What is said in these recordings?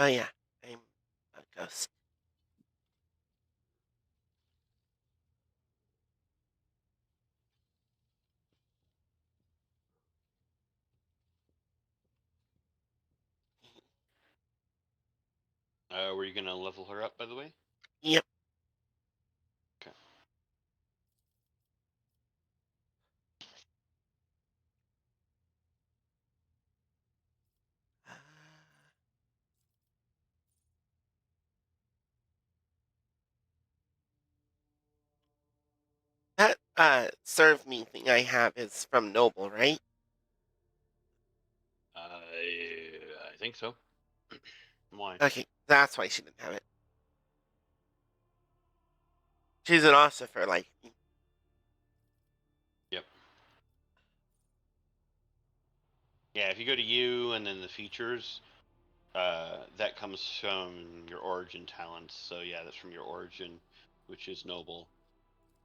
Oh yeah, I'm a ghost. Were you gonna level her up, by the way? Yep. Okay. Uh, that serve me thing I have is from Noble, right? I think so. Why? Okay, that's why she didn't have it. She's an ossifer, like me. Yep. Yeah, if you go to you and then the features, that comes from your origin talents. So yeah, that's from your origin, which is noble.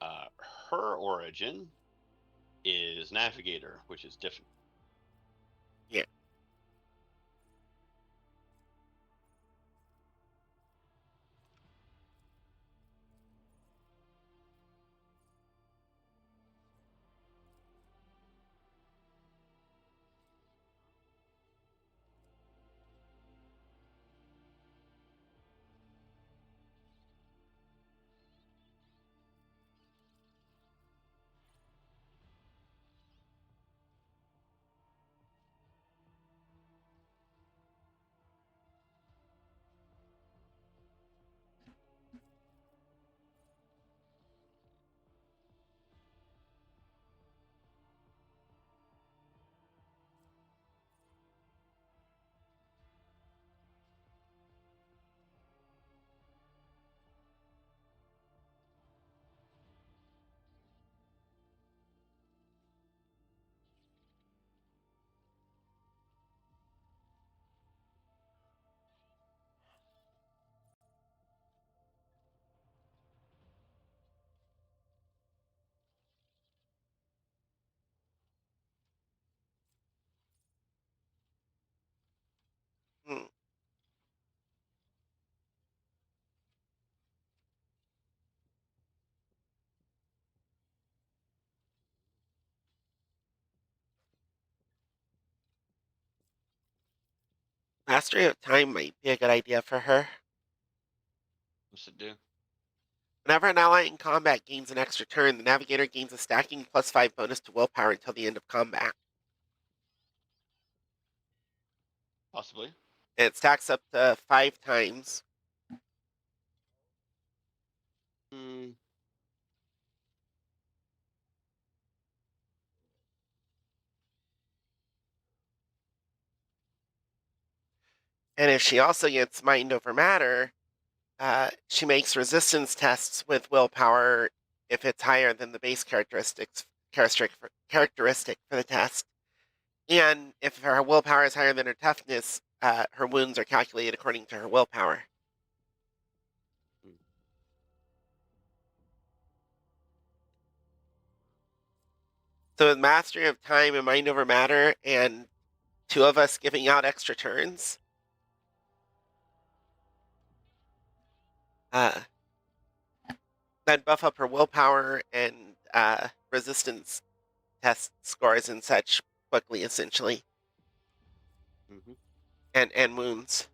Uh, Her origin is navigator, which is different. Yeah. Hmm. Mastery of time might be a good idea for her. What's it do? Whenever an ally in combat gains an extra turn, the navigator gains a stacking +5 bonus to willpower until the end of combat. Possibly. It stacks up to 5 times. Hmm. And if she also gets mind over matter, she makes resistance tests with willpower if it's higher than the base characteristic for the test. And if her willpower is higher than her toughness, her wounds are calculated according to her willpower. Hmm. So with mastery of time and mind over matter, and two of us giving out extra turns, uh, then buff up her willpower and resistance test scores and such quickly, essentially, Mm-hmm. and wounds.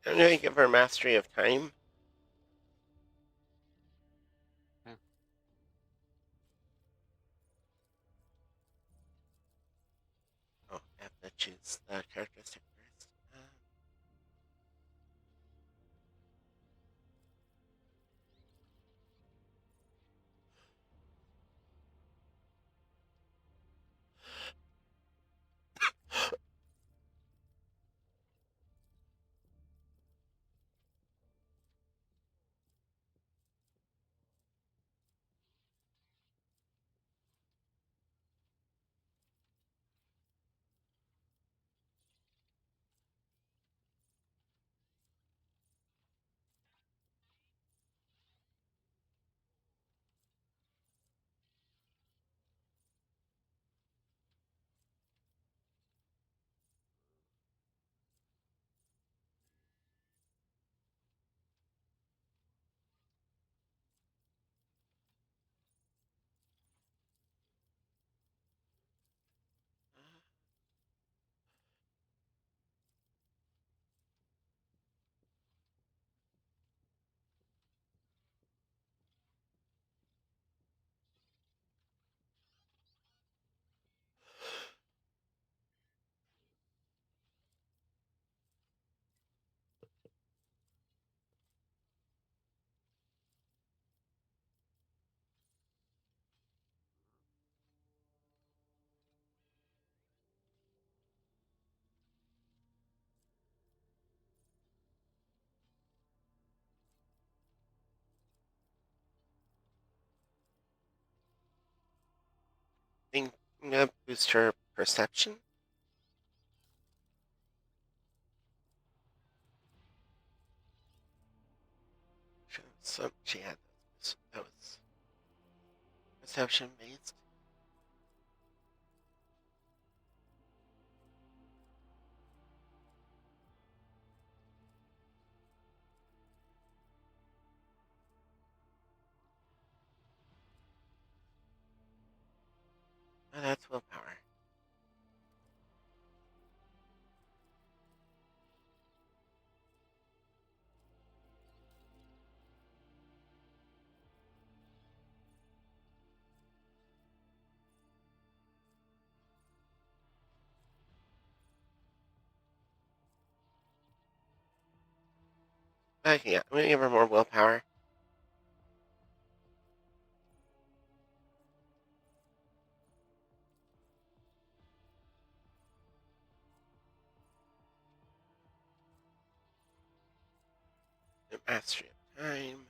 I'm gonna give her mastery of time. Yeah. Oh, I have to choose the characteristic first. think I'm gonna boost her perception. So she had those. That was perception based. Oh, that's willpower. Okay, yeah, I'm gonna give her more willpower. And mastery of time.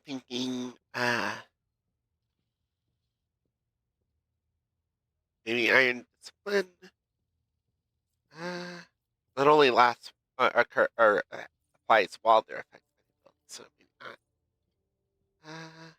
thinking maybe iron discipline. Uh, that only lasts occur or applies while they're affected by the ability, so maybe not. Uh,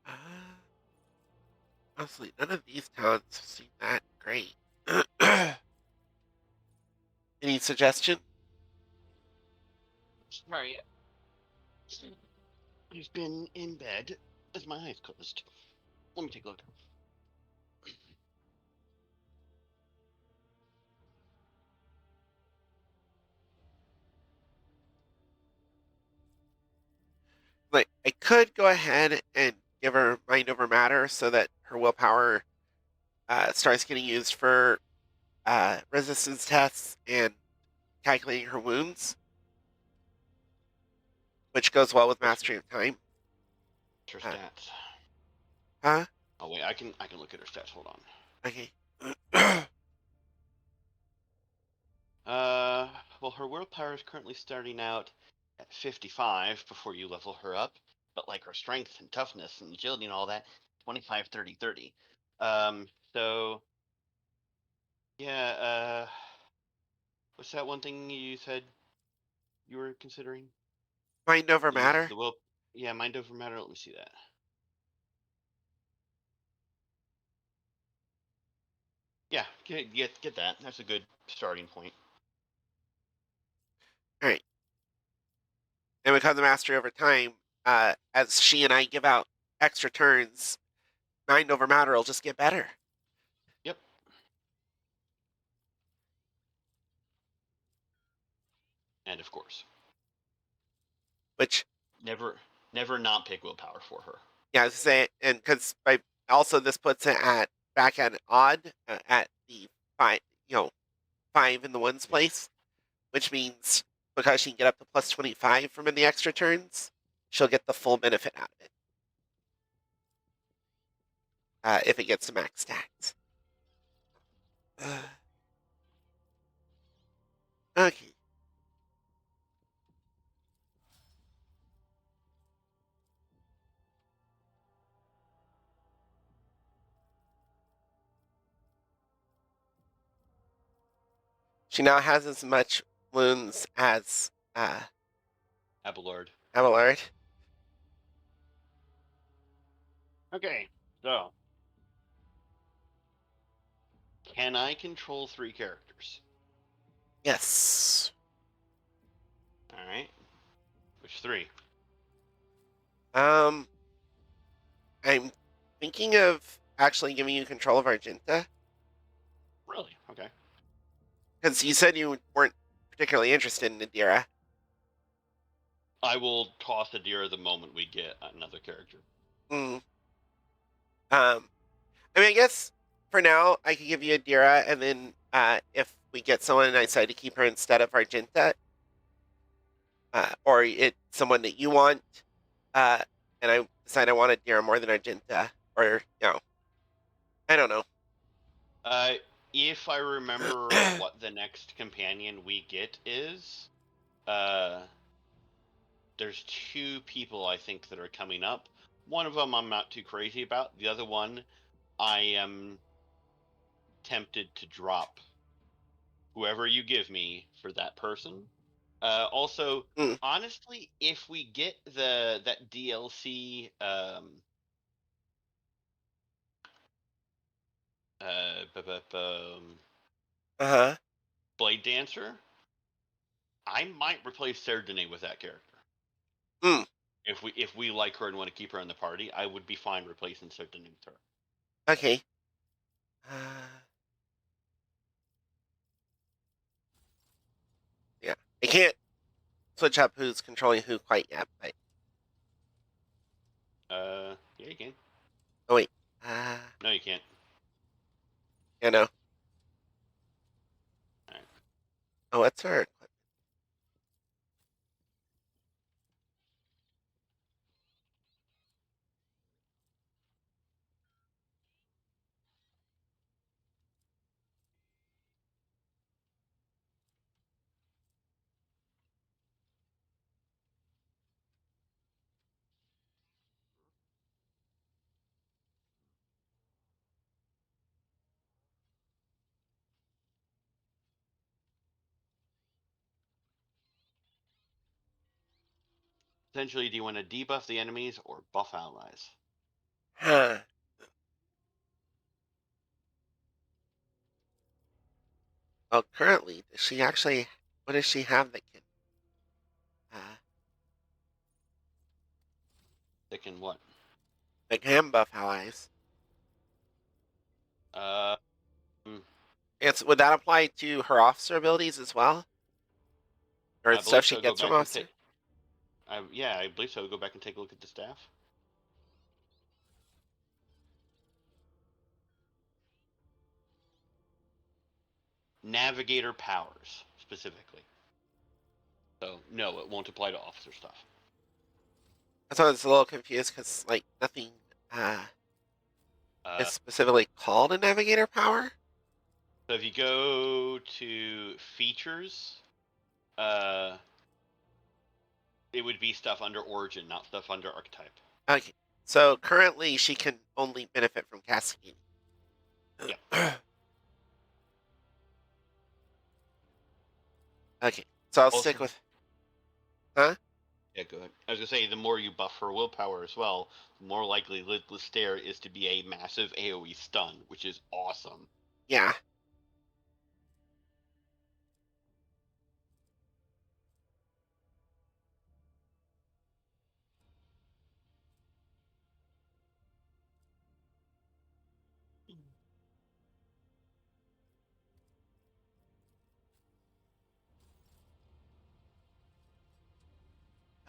uh, honestly, none of these talents seem that great. Any suggestion? Sorry, I've been in bed with my eyes closed. Let me take a look. Like, I could go ahead and give her mind over matter so that her willpower starts getting used for resistance tests and calculating her wounds, which goes well with What's mastery of time. her Uh, stats? huh? Oh wait, I can look at her stats. Hold on. Okay. Well, her willpower is currently starting out at 55 before you level her up, but like her strength and toughness and agility and all that, 25, 30, 30. So yeah, what's that one thing you said you were considering? Mind over It uses matter. the will. Yeah, mind over matter. Let me see that. Yeah, get that. That's a good starting point. All right. And because of mastery over time, as she and I give out extra turns, mind over matter will just get better. Yep. And of course, Which, never, never not pick willpower for her. yeah, I was say, and because by also this puts it at back at odd at the five, you know, 5 in the ones Yeah. place, which means because she can get up to plus 25 from any extra turns, she'll get the full benefit out of it if it gets to max stats. Okay. She now has as much wounds as Abelard. Abelard. Okay. So, can I control 3 characters? Yes. All right. Which 3? Um, I'm thinking of actually giving you control of Argenta Really? Okay. because you said you weren't particularly interested in Nadira. I will toss Adira the moment we get another character. Mm. I mean, I guess for now I could give you Adira, and then if we get someone and I decide to keep her instead of Argenta, or it's someone that you want, uh, and I decide I want Adira more than Argenta, or I don't know. Uh, if I remember what the next companion we get is, uh, there's 2 people I think that are coming up. One of them I'm not too crazy about. The other one I am tempted to drop whoever you give me for that person. Also, Mm, honestly, if we get that DLC uh-huh. Blade Dancer, I might replace Serdine with that character. Mm, If we like her and want to keep her in the party, I would be fine replacing Serdine with her. okay. Uh, yeah. I can't switch up who's controlling who quite yet, but Yeah, you can. oh wait. Uh, No, you can't. no. All right. Oh, what's her? Essentially, do you want to debuff the enemies or buff allies? Huh. Well, currently, does she actually? What does she have that can? Uh, That can what? that can buff allies? Uh, mm, Would that apply to her officer abilities as well, or I stuff believe she so. Go gets from back and officer? take. Yeah, I believe so. Go back and take a look at the staff. Navigator powers specifically. So no, it won't apply to officer stuff. So I was a little confused because like nothing uh, is Uh, specifically called a navigator power. So if you go to features, uh, it would be stuff under origin, not stuff under archetype. Okay. So currently she can only benefit from cascading. Yeah. Okay. So I'll Also, stick with. Huh? yeah, go ahead. I was gonna say the more you buff her willpower as well, the more likely Lidless Stare is to be a massive AoE stun, which is awesome. Yeah.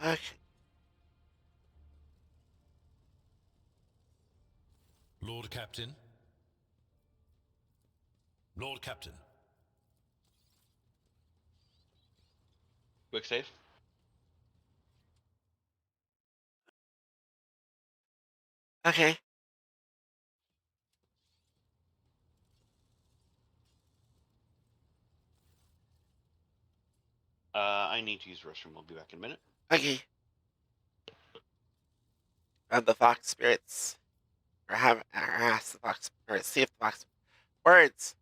Okay. Lord Captain. Lord Captain. Quick save. Okay. I need to use the restroom. I'll be back in a minute. Okay. The fox spirits, or ask the fox, or see if the fox words.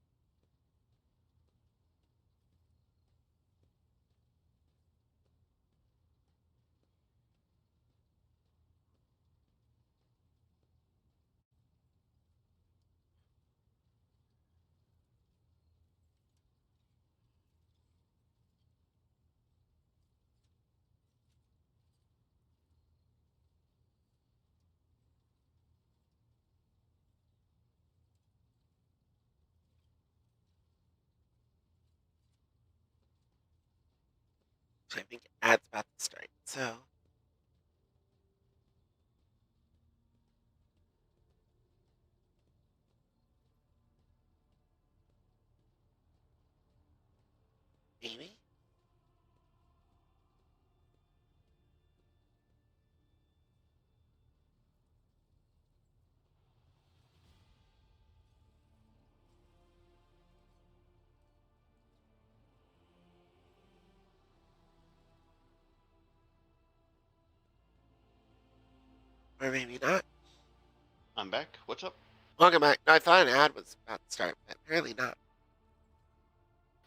Which I think ad's about to start. So. Maybe. Or maybe not. I'm back. What's up? Welcome back. No, I thought an ad was about to start, but apparently not.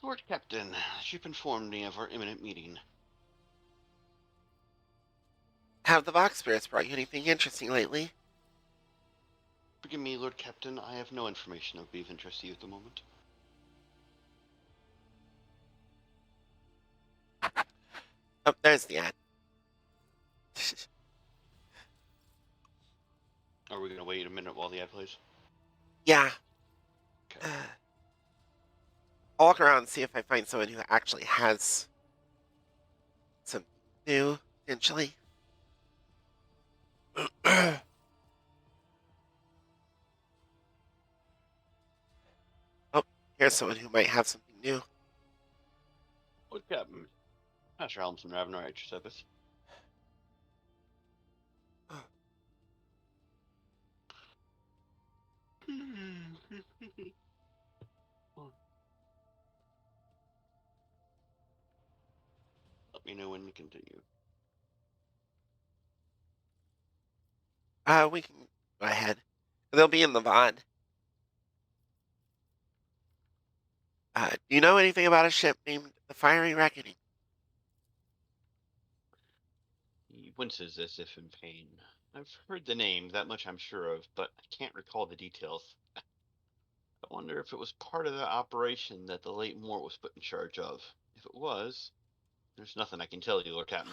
Lord Captain, the ship informed me of our imminent meeting. Have the Vox Spirits brought you anything interesting lately? Forgive me, Lord Captain, I have no information of beef interest to you at the moment. Oh, there's the ad. Are we gonna wait a minute while the ad plays? Yeah. Okay. I'll walk around and see if I find someone who actually has some new, potentially. Oh, here's someone who might have something new. Lord Captain, Master Helmsman Ravenor at your service. Let me know when to continue. We can go ahead. They'll be in the VOD. Do you know anything about a ship named the Fiery Reckoning? He winces as if in pain. I've heard the name, that much I'm sure of, but I can't recall the details. I wonder if it was part of the operation that the late Mort was put in charge of. If it was, there's nothing I can tell you, Lord Captain.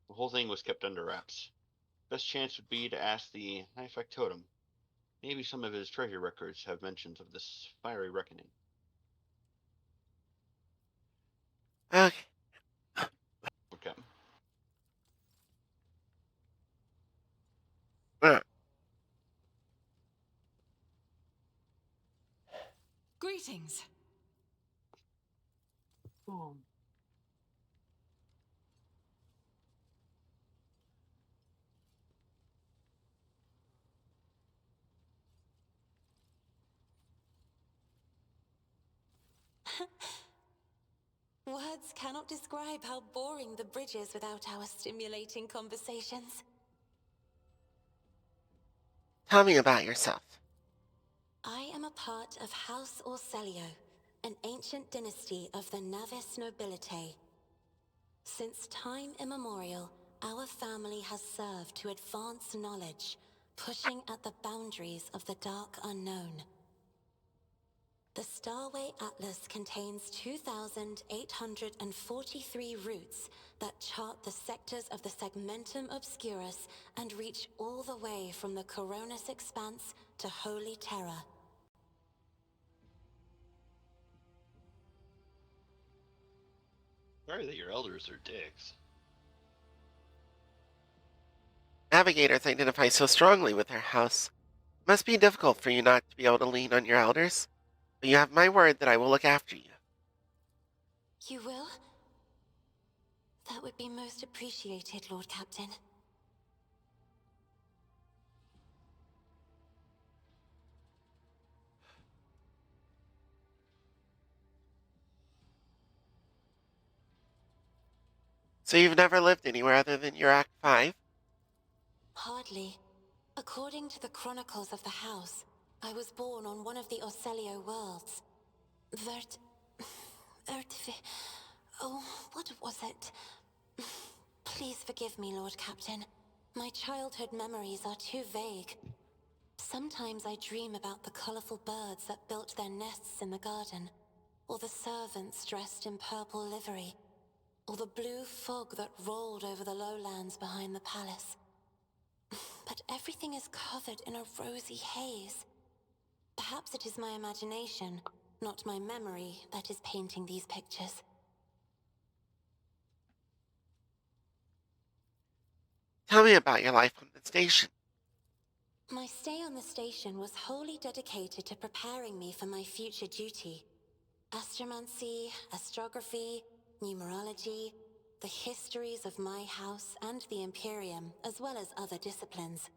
The whole thing was kept under wraps. Best chance would be to ask the High Factotum. Maybe some of his treasure records have mentions of this fiery reckoning. Okay. Lord Captain. Uh, Greetings. Words cannot describe how boring the bridge is without our stimulating conversations. Tell me about yourself. I am a part of House Orselio, an ancient dynasty of the Navis nobility. Since time immemorial, our family has served to advance knowledge, pushing at the boundaries of the dark unknown. The Starway Atlas contains 2,843 routes that chart the sectors of the Segmentum Obscurus and reach all the way from the Coronis Expanse to Holy Terra. Sorry that your elders are dicks. Navigators identify so strongly with their house. It must be difficult for you not to be able to lean on your elders, but you have my word that I will look after you. You will? That would be most appreciated, Lord Captain. So you've never lived anywhere other than your Act 5? Hardly. According to the chronicles of the house, I was born on one of the Orselio worlds. Vert... Vertvi... Oh, what was it? Please forgive me, Lord Captain. My childhood memories are too vague. Sometimes I dream about the colorful birds that built their nests in the garden, or the servants dressed in purple livery, or the blue fog that rolled over the lowlands behind the palace. But everything is covered in a rosy haze. Perhaps it is my imagination, not my memory, that is painting these pictures. Tell me about your life on the station. My stay on the station was wholly dedicated to preparing me for my future duty. Astromancy, astrography, numerology, the histories of my house and the Imperium, as well as other disciplines.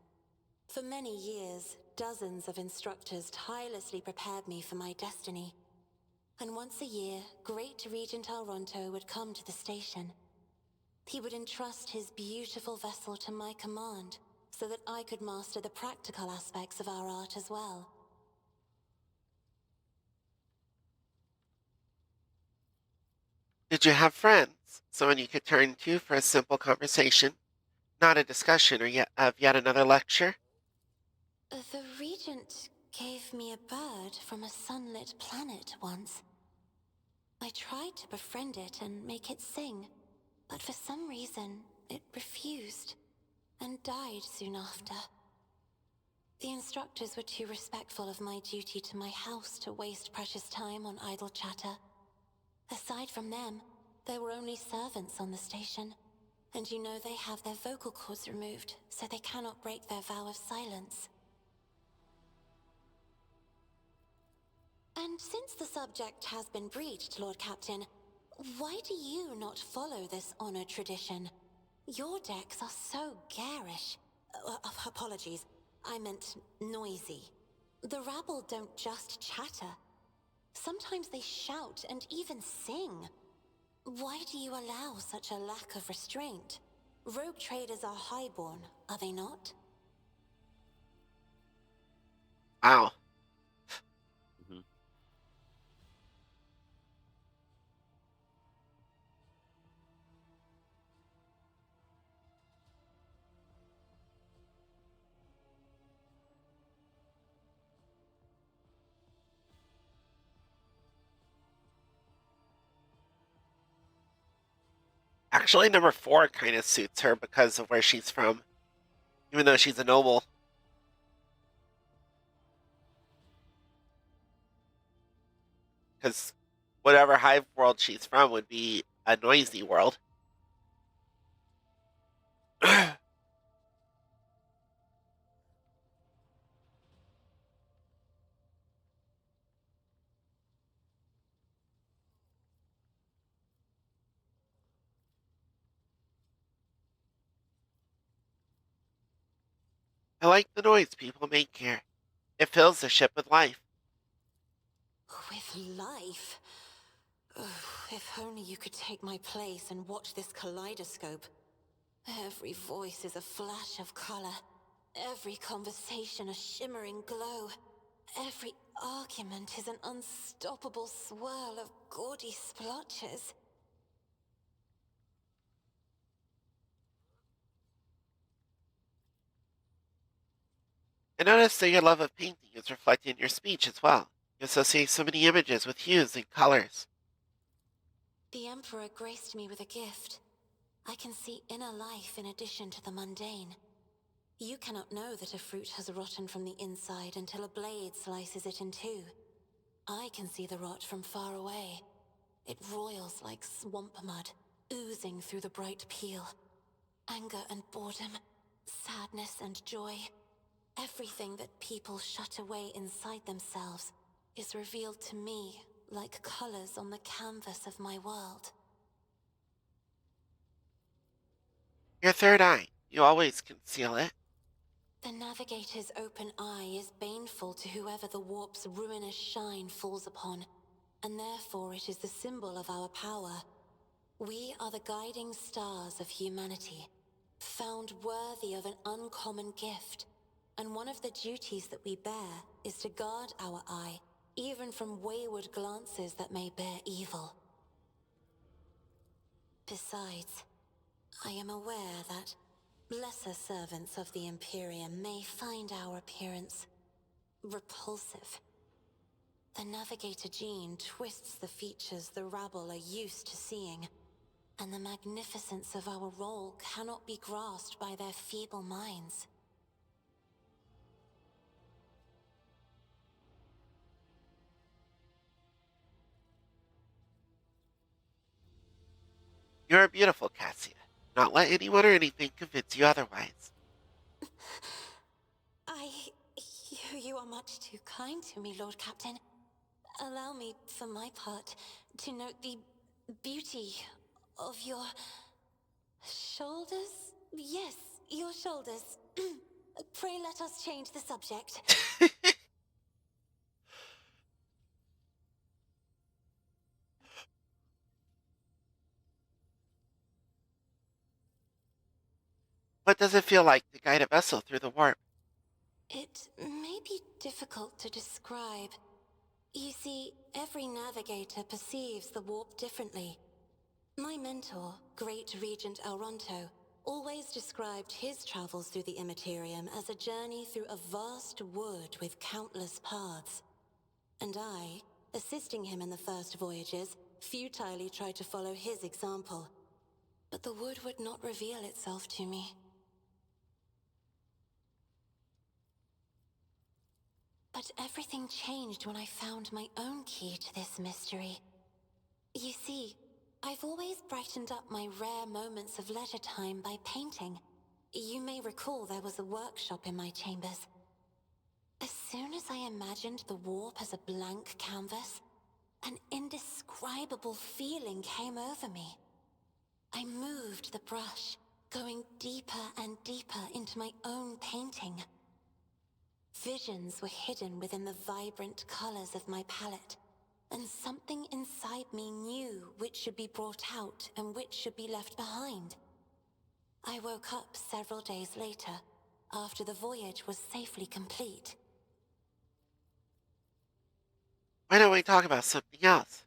For many years, dozens of instructors tirelessly prepared me for my destiny. And once a year, Great Regent Alronto would come to the station. He would entrust his beautiful vessel to my command, so that I could master the practical aspects of our art as well. Did you have friends? Someone you could turn to for a simple conversation, not a discussion or yet another lecture? The Regent gave me a bird from a sunlit planet once. I tried to befriend it and make it sing, but for some reason, it refused and died soon after. The instructors were too respectful of my duty to my house to waste precious time on idle chatter. Aside from them, there were only servants on the station, and you know they have their vocal cords removed, so they cannot break their vow of silence. And since the subject has been breached, Lord Captain, why do you not follow this honored tradition? Your decks are so garish. Apologies, I meant noisy. The rabble don't just chatter. Sometimes they shout and even sing. Why do you allow such a lack of restraint? Rogue traders are highborn, are they not? Wow. Hmm. Actually, number 4 kind of suits her because of where she's from, even though she's a noble. Because whatever hive world she's from would be a noisy world. I like the noise people make here. It fills the ship with life. With life? If only you could take my place and watch this kaleidoscope. Every voice is a flash of color. Every conversation a shimmering glow. Every argument is an unstoppable swirl of gaudy splotches. I noticed that your love of painting is reflected in your speech as well. You associate so many images with hues and colors. The Emperor graced me with a gift. I can see inner life in addition to the mundane. You cannot know that a fruit has rotten from the inside until a blade slices it in two. I can see the rot from far away. It roils like swamp mud, oozing through the bright peel. Anger and boredom, sadness and joy. Everything that people shut away inside themselves is revealed to me like colors on the canvas of my world. Your third eye, you always conceal it. The Navigator's open eye is baneful to whoever the warp's ruinous shine falls upon, and therefore it is the symbol of our power. We are the guiding stars of humanity, found worthy of an uncommon gift, and one of the duties that we bear is to guard our eye, even from wayward glances that may bear evil. Besides, I am aware that lesser servants of the Imperium may find our appearance repulsive. The Navigator gene twists the features the rabble are used to seeing, and the magnificence of our role cannot be grasped by their feeble minds. You are beautiful, Cassia. Not let anyone or anything convince you otherwise. You are much too kind to me, Lord Captain. Allow me, for my part, to note the beauty of your shoulders? Yes, your shoulders. Pray let us change the subject. What does it feel like to guide a vessel through the warp? It may be difficult to describe. You see, every navigator perceives the warp differently. My mentor, Great Regent Elronto, always described his travels through the Immaterium as a journey through a vast wood with countless paths. And I, assisting him in the first voyages, futilely tried to follow his example. But the wood would not reveal itself to me. But everything changed when I found my own key to this mystery. You see, I've always brightened up my rare moments of leisure time by painting. You may recall there was a workshop in my chambers. As soon as I imagined the warp as a blank canvas, an indescribable feeling came over me. I moved the brush, going deeper and deeper into my own painting. Visions were hidden within the vibrant colors of my palette, and something inside me knew which should be brought out and which should be left behind. I woke up several days later, after the voyage was safely complete. Why don't we talk about something else?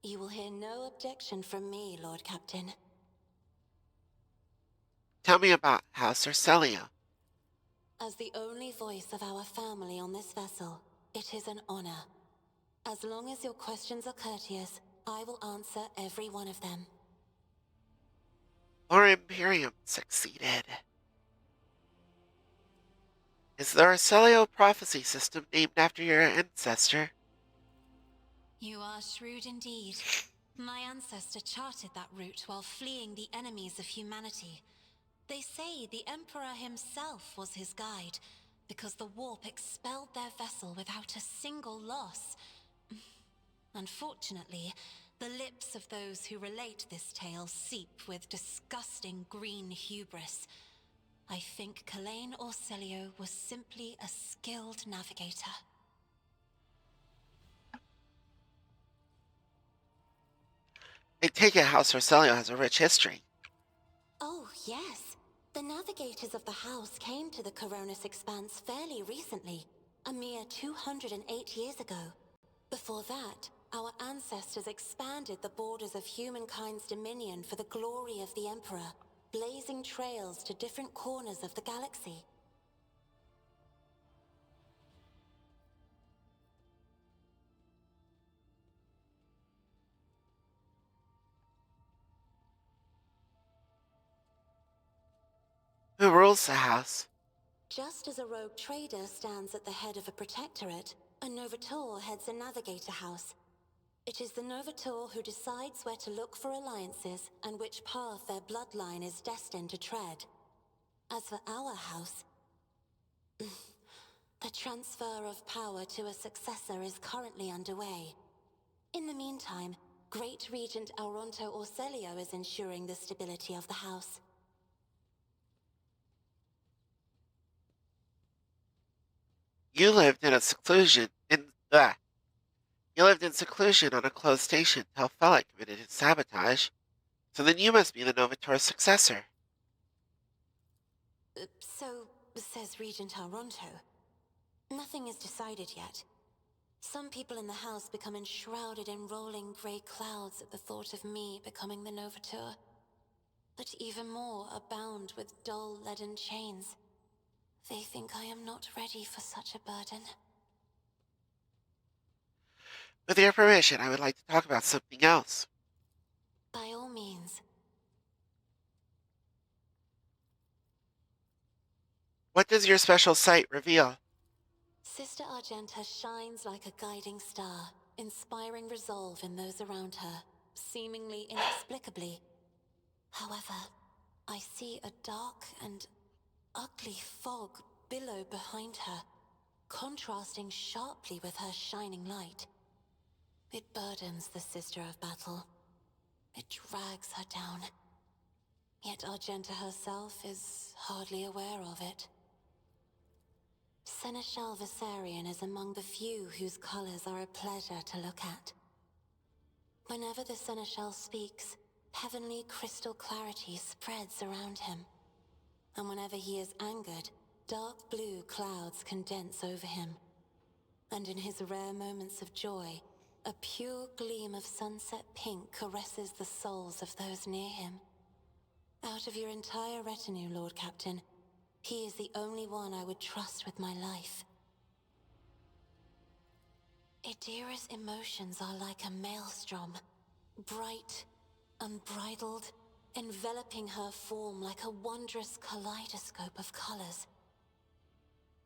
You will hear no objection from me, Lord Captain. Tell me about House Urselio. As the only voice of our family on this vessel, it is an honor. As long as your questions are courteous, I will answer every one of them. Our Imperium succeeded. Is the Urselio prophecy system named after your ancestor? You are shrewd indeed. My ancestor charted that route while fleeing the enemies of humanity. They say the Emperor himself was his guide, because the warp expelled their vessel without a single loss. Unfortunately, the lips of those who relate this tale seep with disgusting green hubris. I think Kalain Orselio was simply a skilled navigator. I take it House Orselio has a rich history. Oh, yes. The navigators of the house came to the Coronis Expanse fairly recently, a mere 208 years ago. Before that, our ancestors expanded the borders of humankind's dominion for the glory of the Emperor, blazing trails to different corners of the galaxy. Who rules the house? Just as a rogue trader stands at the head of a protectorate, a Novator heads a navigator house. It is the Novator who decides where to look for alliances and which path their bloodline is destined to tread. As for our house, the transfer of power to a successor is currently underway. In the meantime, Great Regent Auronto Orselio is ensuring the stability of the house. You lived in seclusion on a closed station till Felix committed his sabotage. So then you must be the Novator's successor. So says Regent Auronto. Nothing is decided yet. Some people in the house become enshrouded in rolling grey clouds at the thought of me becoming the Novator. But even more are bound with dull leaden chains. They think I am not ready for such a burden. With your permission, I would like to talk about something else. By all means. What does your special sight reveal? Sister Argenta shines like a guiding star, inspiring resolve in those around her, seemingly inexplicably. However, I see a dark and ugly fog billow behind her, contrasting sharply with her shining light. It burdens the Sister of Battle. It drags her down. Yet Argenta herself is hardly aware of it. Seneschal Viserion is among the few whose colors are a pleasure to look at. Whenever the Seneschal speaks, heavenly crystal clarity spreads around him. And whenever he is angered, dark blue clouds condense over him. And in his rare moments of joy, a pure gleam of sunset pink caresses the souls of those near him. Out of your entire retinue, Lord Captain, he is the only one I would trust with my life. Idira's emotions are like a maelstrom, bright, unbridled, enveloping her form like a wondrous kaleidoscope of colors.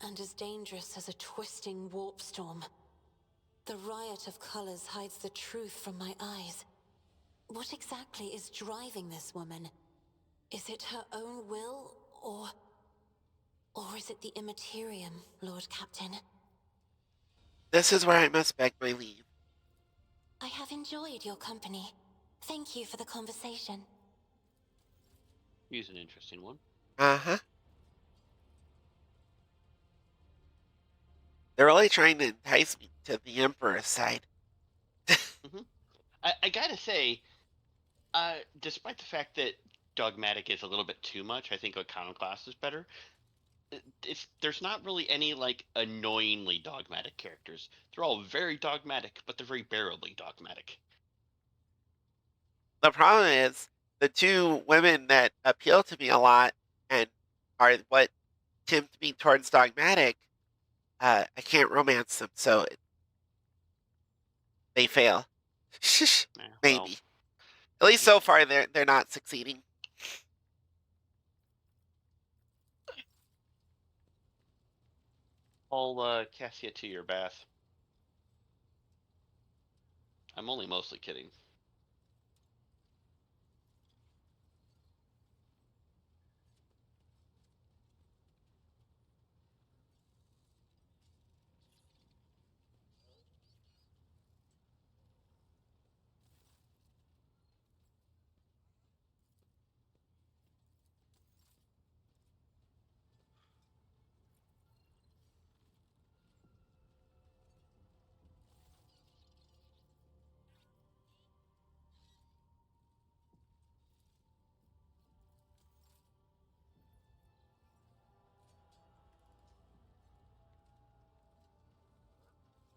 And as dangerous as a twisting warp storm. The riot of colors hides the truth from my eyes. What exactly is driving this woman? Is it her own will, or is it the Immaterium, Lord Captain? This is where I must beg my leave. I have enjoyed your company. Thank you for the conversation. He's an interesting one. Uh-huh. They're really trying to entice me to the Emperor's side. I gotta say, despite the fact that dogmatic is a little bit too much, I think iconoclast is better. There's not really any like annoyingly dogmatic characters. They're all very dogmatic, but they're very bearably dogmatic. The problem is, the two women that appeal to me a lot and are what tempt me towards dogmatic, I can't romance them, so they fail. Maybe. Well, At least so far, they're not succeeding. I'll cast you to your bath. I'm only mostly kidding.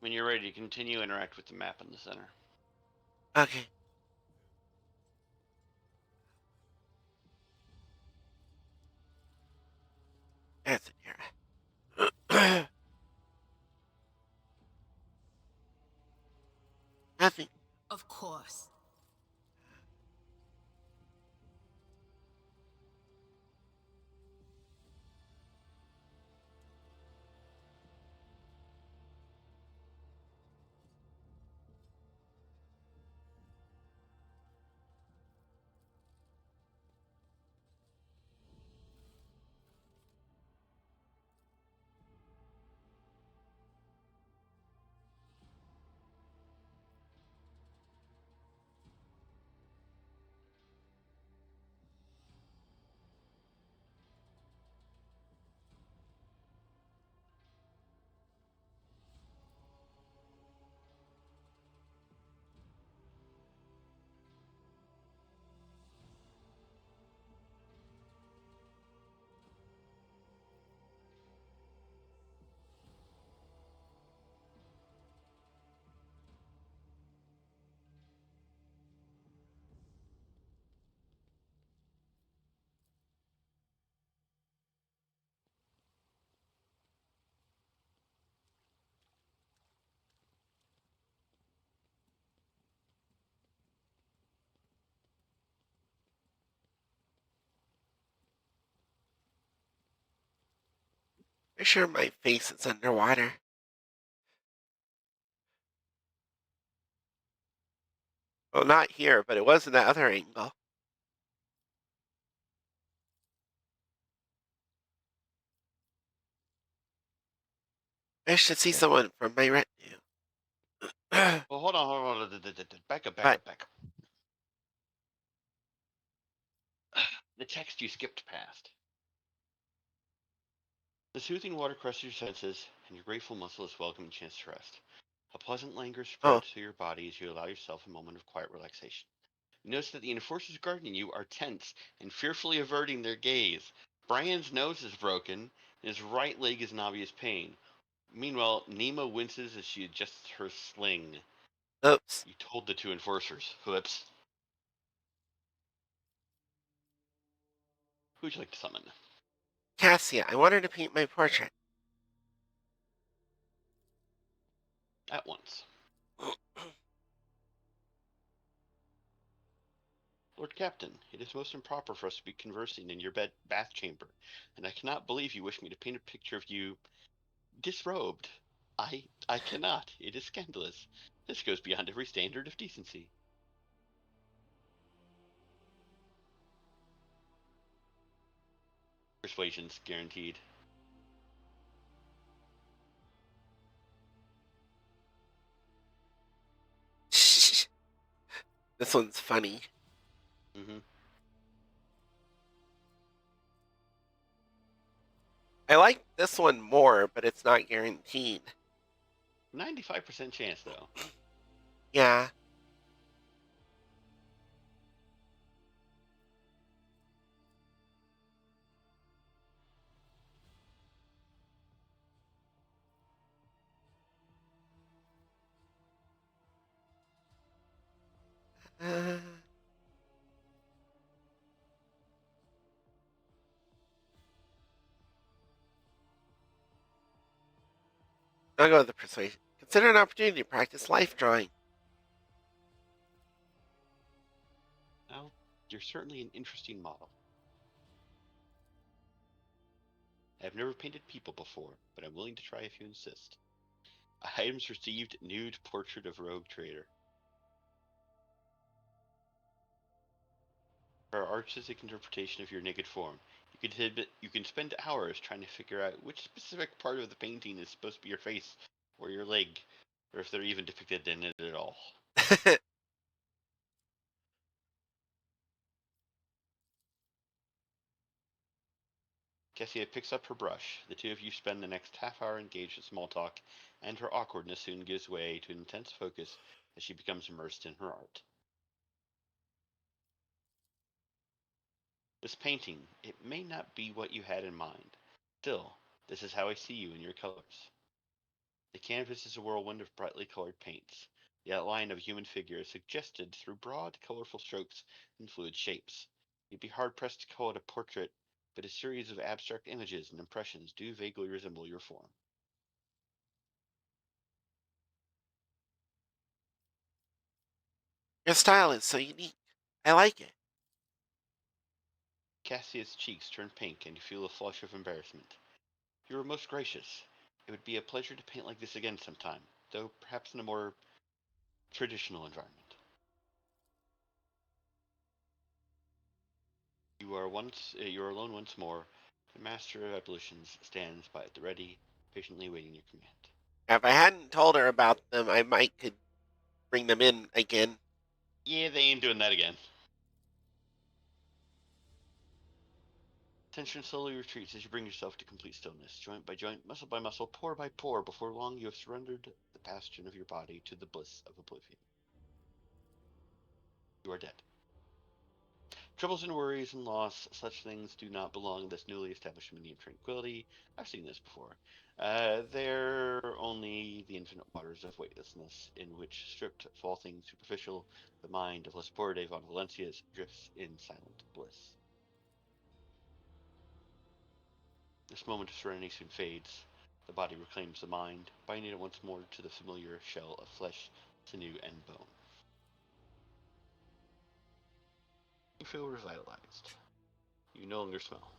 When you're ready to continue, interact with the map in the center. Okay. That's it here. Nothing. Of course. I'm sure my face is underwater. Well, not here, but it was in that other angle. I should see someone from my retinue. Well, hold on. Back up. But The text you skipped past. The soothing water crosses your senses, and your grateful muscle is welcome chance to rest. A pleasant languor oh, spreads through your body as you allow yourself a moment of quiet relaxation. You notice that the enforcers guarding you are tense and fearfully averting their gaze. Brian's nose is broken, and his right leg is in obvious pain. Meanwhile, Nima winces as she adjusts her sling. oops. You told the two enforcers. Whoops. Who would you like to summon? Cassia, I want her to paint my portrait. At once. Lord Captain, it is most improper for us to be conversing in your bath chamber, and I cannot believe you wish me to paint a picture of you disrobed. I cannot. It is scandalous. This goes beyond every standard of decency. Persuasion's guaranteed. This one's funny. Mm-hmm. I like this one more, but it's not guaranteed. 95% chance, though. Yeah. Uh, I'll go with the persuasion. Consider an opportunity to practice life drawing. Well, you're certainly an interesting model. I have never painted people before, but I'm willing to try if you insist. Items received: nude portrait of rogue trader. For our artistic interpretation of your naked form, you can spend hours trying to figure out which specific part of the painting is supposed to be your face or your leg, or if they're even depicted in it at all. Cassia picks up her brush. The two of you spend the next half hour engaged in small talk, and her awkwardness soon gives way to intense focus as she becomes immersed in her art. This painting, it may not be what you had in mind. Still, this is how I see you in your colors. The canvas is a whirlwind of brightly colored paints. The outline of a human figure is suggested through broad, colorful strokes and fluid shapes. You'd be hard-pressed to call it a portrait, but a series of abstract images and impressions do vaguely resemble your form. Your style is so unique. I like it. Cassia's cheeks turn pink and you feel a flush of embarrassment. You are most gracious. It would be a pleasure to paint like this again sometime, though perhaps in a more traditional environment. You are alone once more. The master of ablutions stands by at the ready, patiently waiting your command. If I hadn't told her about them, I might could bring them in again. Yeah, they ain't doing that again. Tension slowly retreats as you bring yourself to complete stillness, joint by joint, muscle by muscle, pore by pore. Before long, you have surrendered the bastion of your body to the bliss of oblivion. You are dead. Troubles and worries and loss, such things do not belong in this newly established medium tranquility. I've seen this before. They're only the infinite waters of weightlessness, in which, stripped of all things superficial, the mind of Lespore de von Valencias drifts in silent bliss. This moment of serenity soon fades. The body reclaims the mind, binding it once more to the familiar shell of flesh, sinew, and bone. You feel revitalized. You no longer smell.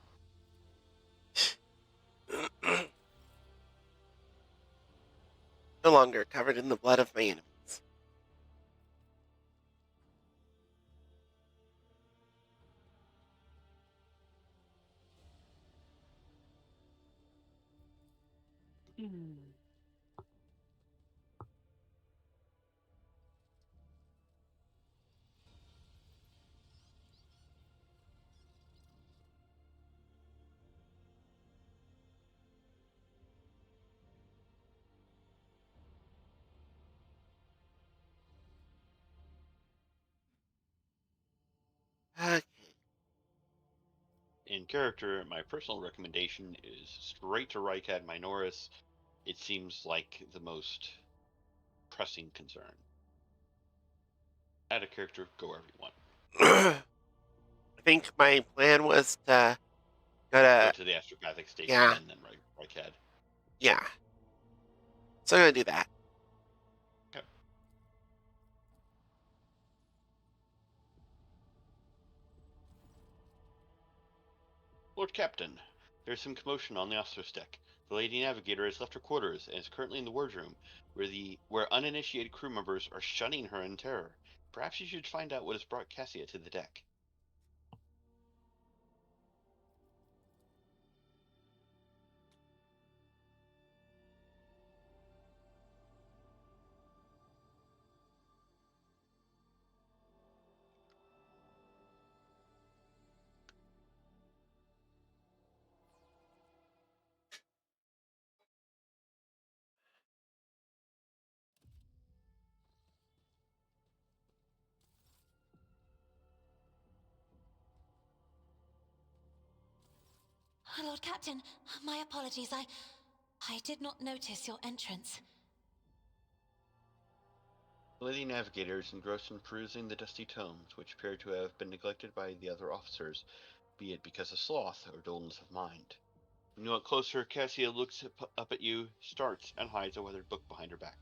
No longer covered in the blood of my enemies. Okay. In character, my personal recommendation is straight to Rykad Minoris. It seems like the most pressing concern. Add a character, go wherever you want. I think my plan was to go Go to, to the astropathic states yeah, and then Rykad. yeah. So I'm gonna do that. Okay. Lord Captain, there's some commotion on the officer's deck. The Lady Navigator has left her quarters and is currently in the wardroom, where uninitiated crew members are shunning her in terror. Perhaps you should find out what has brought Cassia to the deck. Lord Captain, my apologies. I did not notice your entrance. The Lady Navigator is engrossed in perusing the dusty tomes, which appear to have been neglected by the other officers, be it because of sloth or dullness of mind. When you look closer, Cassia looks up at you, starts, and hides a weathered book behind her back.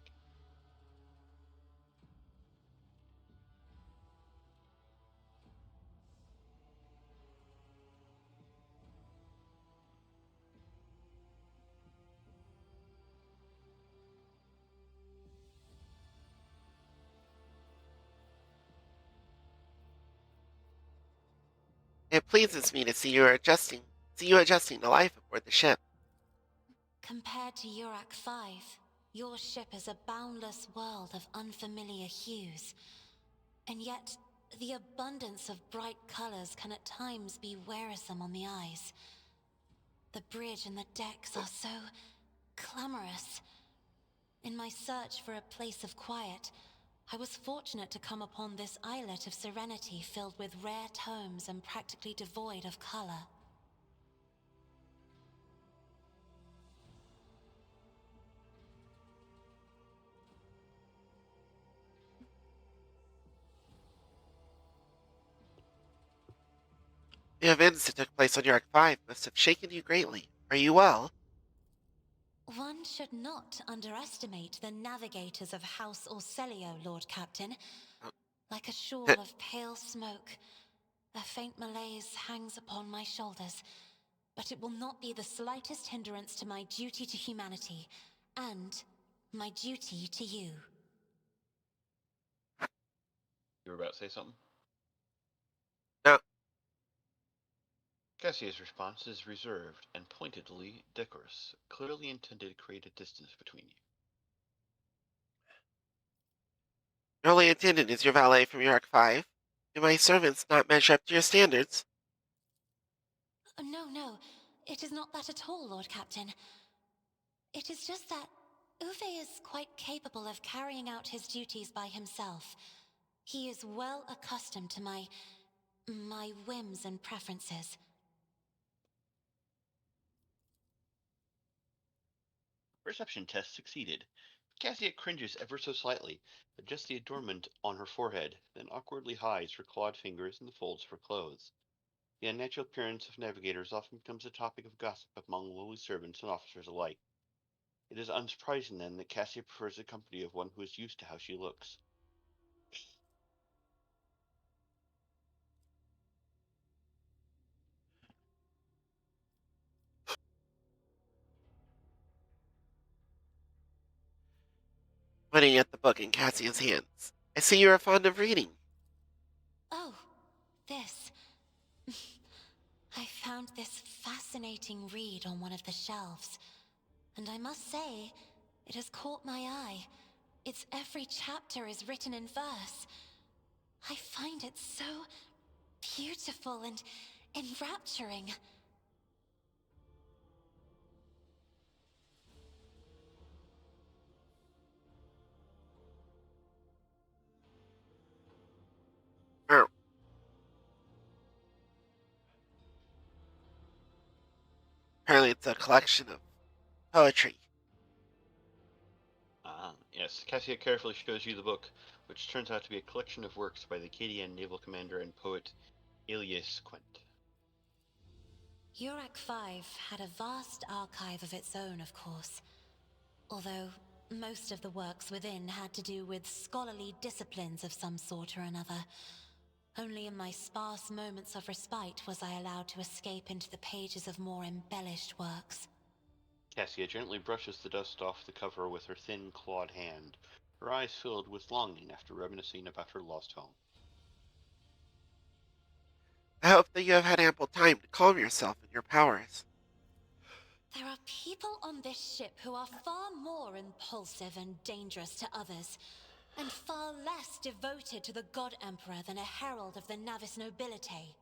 It pleases me to see you adjusting to life aboard the ship. Compared to Urak 5, your ship is a boundless world of unfamiliar hues. And yet, the abundance of bright colors can at times be wearisome on the eyes. The bridge and the decks are so clamorous. In my search for a place of quiet, I was fortunate to come upon this islet of serenity filled with rare tomes and practically devoid of color. The events that took place on Yark 5 must have shaken you greatly. Are you well? One should not underestimate the navigators of House Orselio, Lord Captain. Uh, Like a shawl of pale smoke, a faint malaise hangs upon my shoulders, but it will not be the slightest hindrance to my duty to humanity, and my duty to you. You were about to say something? No. Cassia's response is reserved and pointedly decorous, clearly intended to create a distance between you. Your only attendant is your valet from Yark 5. Do my servants not measure up to your standards? No, no, it is not that at all, Lord Captain. It is just that Uwe is quite capable of carrying out his duties by himself. He is well accustomed to my whims and preferences. Perception test succeeded. Cassia cringes ever so slightly, adjusts the adornment on her forehead, then awkwardly hides her clawed fingers in the folds of her clothes. The unnatural appearance of navigators often becomes a topic of gossip among lowly servants and officers alike. It is unsurprising then that Cassia prefers the company of one who is used to how she looks. Pointing at the book in Cassia's hands. I see you are fond of reading. Oh, this. I found this fascinating read on one of the shelves, and I must say, it has caught my eye. Its every chapter is written in verse. I find it so beautiful and enrapturing. Er, Apparently it's a collection of poetry. Yes, Cassia carefully shows you the book, which turns out to be a collection of works by the Acadian naval commander and poet Elias Quent. Urak 5 had a vast archive of its own, of course. Although most of the works within had to do with scholarly disciplines of some sort or another. Only in my sparse moments of respite was I allowed to escape into the pages of more embellished works. Cassia gently brushes the dust off the cover with her thin, clawed hand, her eyes filled with longing after reminiscing about her lost home. I hope that you have had ample time to calm yourself and your powers. There are people on this ship who are far more impulsive and dangerous to others, and far less devoted to the God Emperor than a herald of the Navis nobility.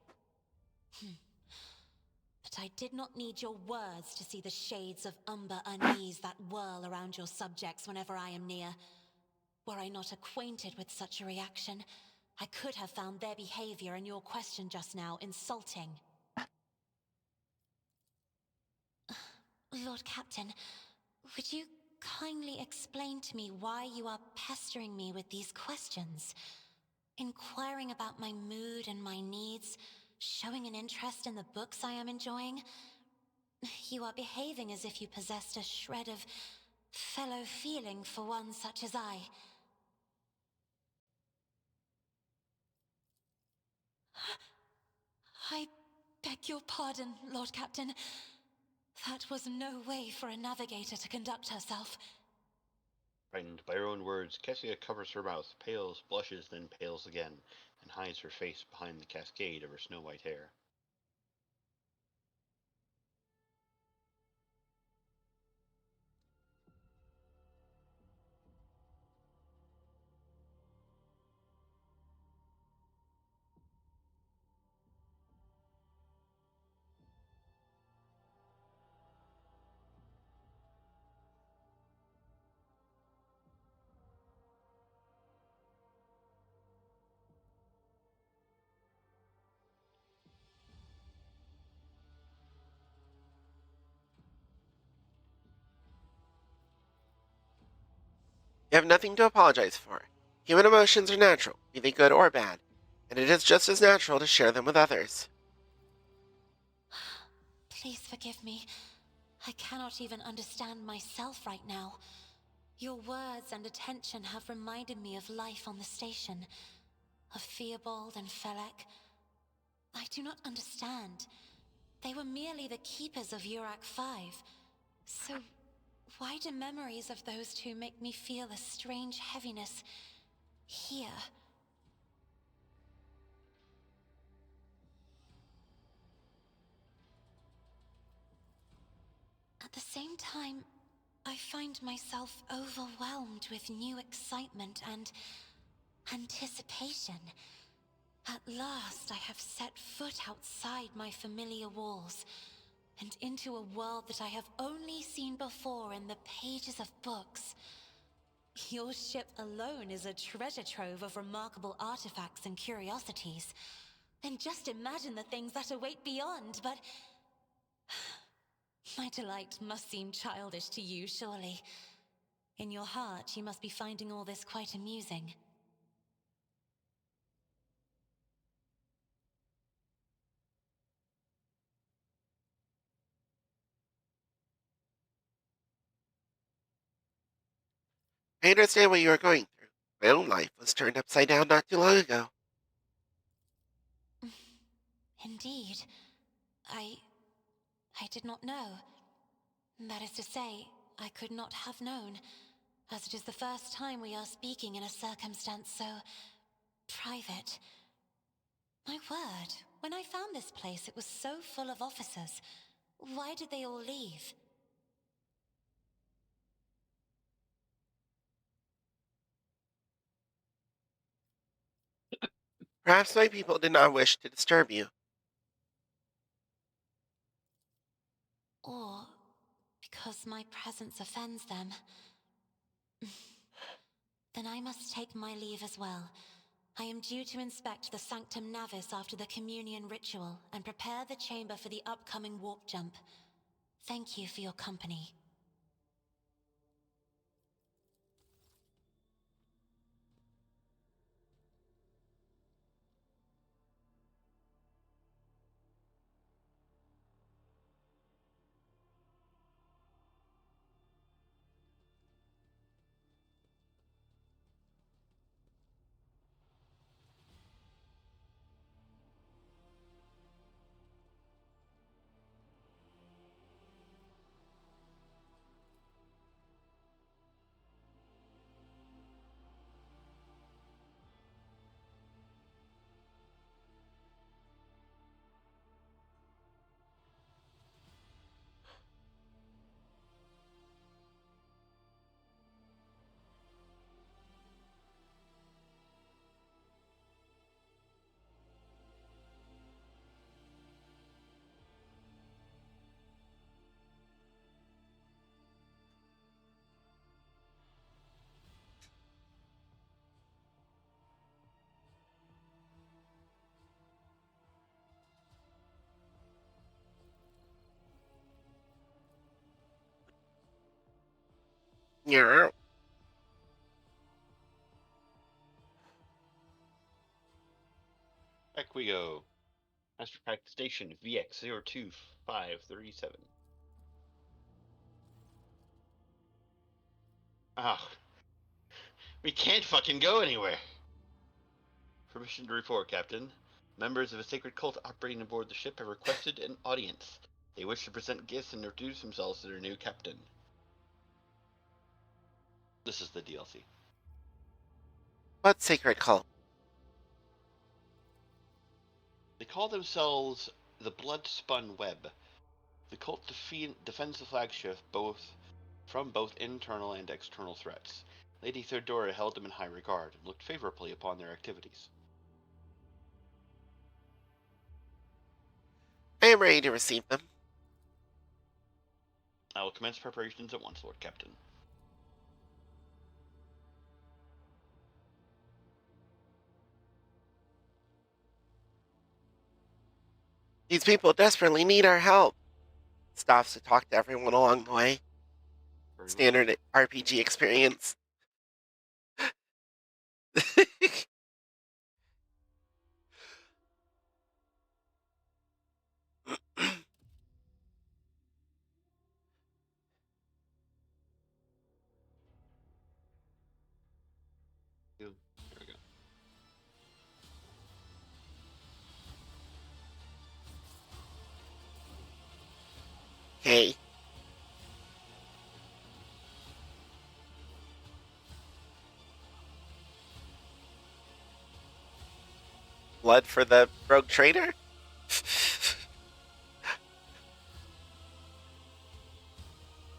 But I did not need your words to see the shades of umber unease that whirl around your subjects whenever I am near. Were I not acquainted with such a reaction, I could have found their behavior in your question just now insulting. Lord Captain, would you kindly explain to me why you are pestering me with these questions? Inquiring about my mood and my needs, showing an interest in the books I am enjoying. You are behaving as if you possessed a shred of fellow feeling for one such as I. I beg your pardon, Lord Captain. That was no way for a navigator to conduct herself. Frightened by her own words, Cassia covers her mouth, pales, blushes, then pales again, and hides her face behind the cascade of her snow-white hair. You have nothing to apologize for. Human emotions are natural, be they good or bad, and it is just as natural to share them with others. Please forgive me. I cannot even understand myself right now. Your words and attention have reminded me of life on the station, of Theobald and Felek. I do not understand. They were merely the keepers of Urak 5. So, why do memories of those two make me feel a strange heaviness here? At the same time, I find myself overwhelmed with new excitement and anticipation. At last, I have set foot outside my familiar walls and into a world that I have only seen before in the pages of books. Your ship alone is a treasure trove of remarkable artifacts and curiosities. And just imagine the things that await beyond, but my delight must seem childish to you, surely. In your heart, you must be finding all this quite amusing. I understand what you are going through. My own life was turned upside down not too long ago. Indeed. I did not know. That is to say, I could not have known, as it is the first time we are speaking in a circumstance so private. My word, when I found this place, it was so full of officers. Why did they all leave? Perhaps my people did not wish to disturb you. Or because my presence offends them? Then I must take my leave as well. I am due to inspect the Sanctum Navis after the communion ritual and prepare the chamber for the upcoming warp jump. Thank you for your company. Yeah. Back we go. Master Pack Station VX02537. Ah, we can't fucking go anywhere. Permission to report, Captain. Members of a sacred cult operating aboard the ship have requested an audience. They wish to present gifts and introduce themselves to their new captain. This is the DLC. What sacred cult? They call themselves the Blood-Spun Web. The cult defends the flagship from both internal and external threats. Lady Theodora held them in high regard and looked favorably upon their activities. I am ready to receive them. I will commence preparations at once, Lord Captain. These people desperately need our help. Stops to talk to everyone along the way. Very Standard RPG experience. There we go. Hey. Blood for the rogue trader?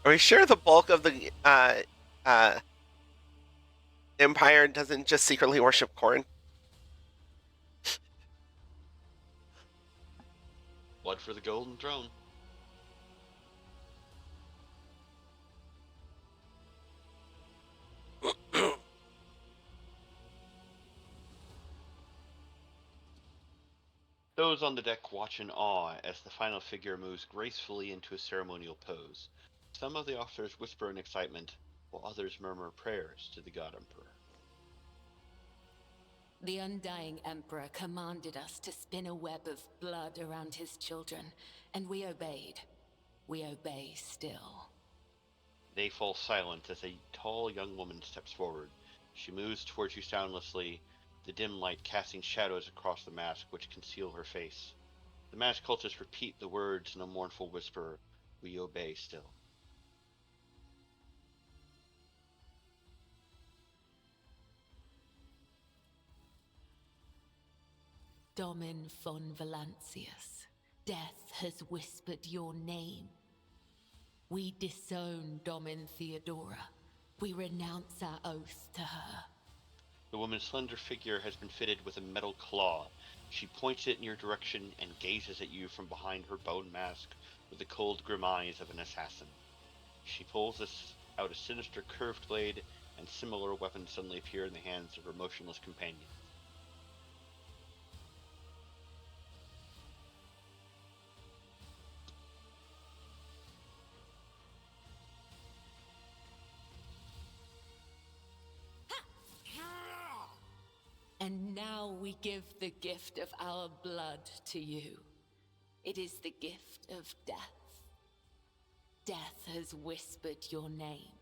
Are we sure the bulk of the Empire doesn't just secretly worship corn? Blood for the Golden Throne. Those on the deck watch in awe as the final figure moves gracefully into a ceremonial pose. Some of the officers whisper in excitement, while others murmur prayers to the God Emperor. The Undying Emperor commanded us to spin a web of blood around his children, and we obeyed. We obey still. They fall silent as a tall young woman steps forward. She moves towards you soundlessly, the dim light casting shadows across the mask which conceal her face. The masked cultists repeat the words in a mournful whisper, "We obey still." Domin von Valancius, death has whispered your name. We disown Domin Theodora. We renounce our oath to her. The woman's slender figure has been fitted with a metal claw. She points it in your direction and gazes at you from behind her bone mask with the cold, grim eyes of an assassin. She pulls out a sinister curved blade, and similar weapons suddenly appear in the hands of her motionless companion. And now we give the gift of our blood to you. It is the gift of death. Death has whispered your name.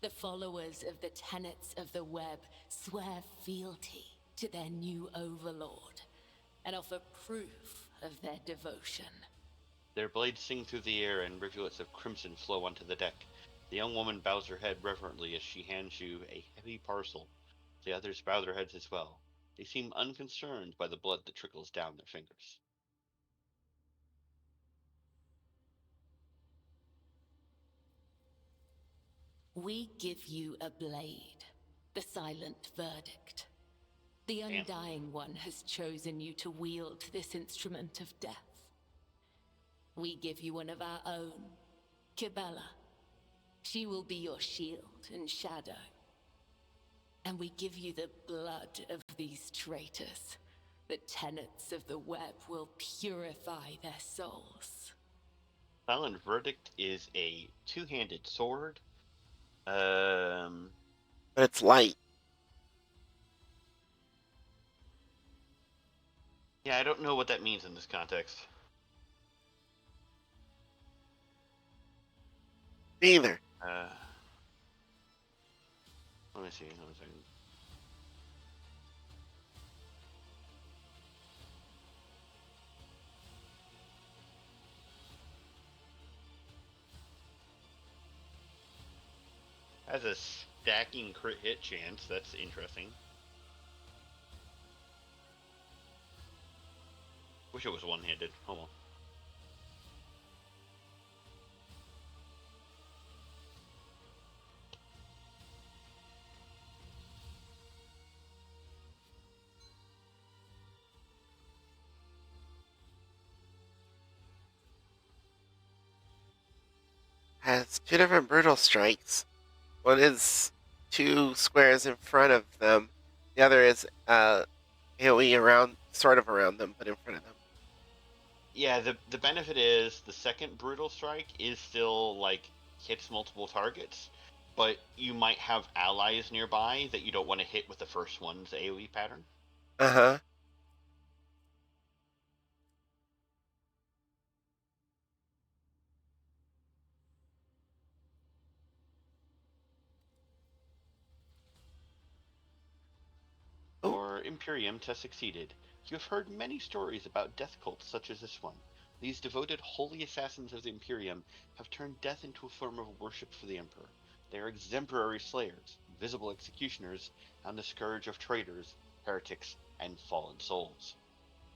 The followers of the tenets of the web swear fealty to their new overlord and offer proof of their devotion. Their blades sing through the air and rivulets of crimson flow onto the deck. The young woman bows her head reverently as she hands you a heavy parcel. The others bow their heads as well. They seem unconcerned by the blood that trickles down their fingers. We give you a blade, the silent verdict. The Damn. Undying One has chosen you to wield this instrument of death. We give you one of our own, Kibella. She will be your shield and shadow. And we give you the blood of these traitors. The tenets of the web will purify their souls. Silent Verdict is a two-handed sword. But it's light. Yeah, I don't know what that means in this context. Neither. Let me see. Hold on a second. Has a stacking crit hit chance. That's interesting. Wish it was one-handed. Hold on. Has two different brutal strikes. One is 2 squares in front of them. The other is AoE around, sort of around them, but in front of them. Yeah, the benefit is the second brutal strike is still like hits multiple targets, but you might have allies nearby that you don't want to hit with the first one's AoE pattern. Uh-huh. Imperium has succeeded. You have heard many stories about death cults such as this one. These devoted holy assassins of the Imperium have turned death into a form of worship for the Emperor. They are exemplary slayers, visible executioners, and the scourge of traitors, heretics, and fallen souls.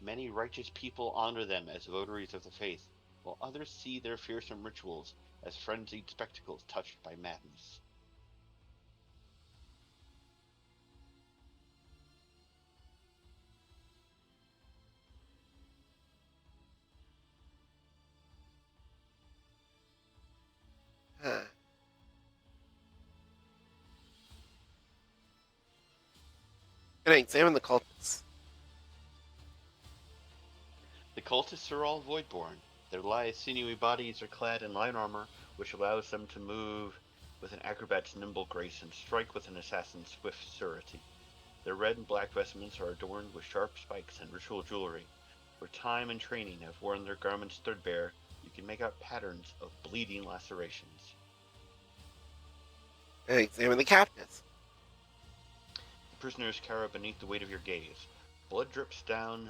Many righteous people honor them as votaries of the faith, while others see their fearsome rituals as frenzied spectacles touched by madness. Huh. Gonna examine the cultists. The cultists are all voidborn. Their lithe, sinewy bodies are clad in light armor, which allows them to move with an acrobat's nimble grace and strike with an assassin's swift surety. Their red and black vestments are adorned with sharp spikes and ritual jewelry. Where time and training have worn their garments threadbare, you can make out patterns of bleeding lacerations. Gonna examine the captives. The prisoners cower beneath the weight of your gaze. Blood drips down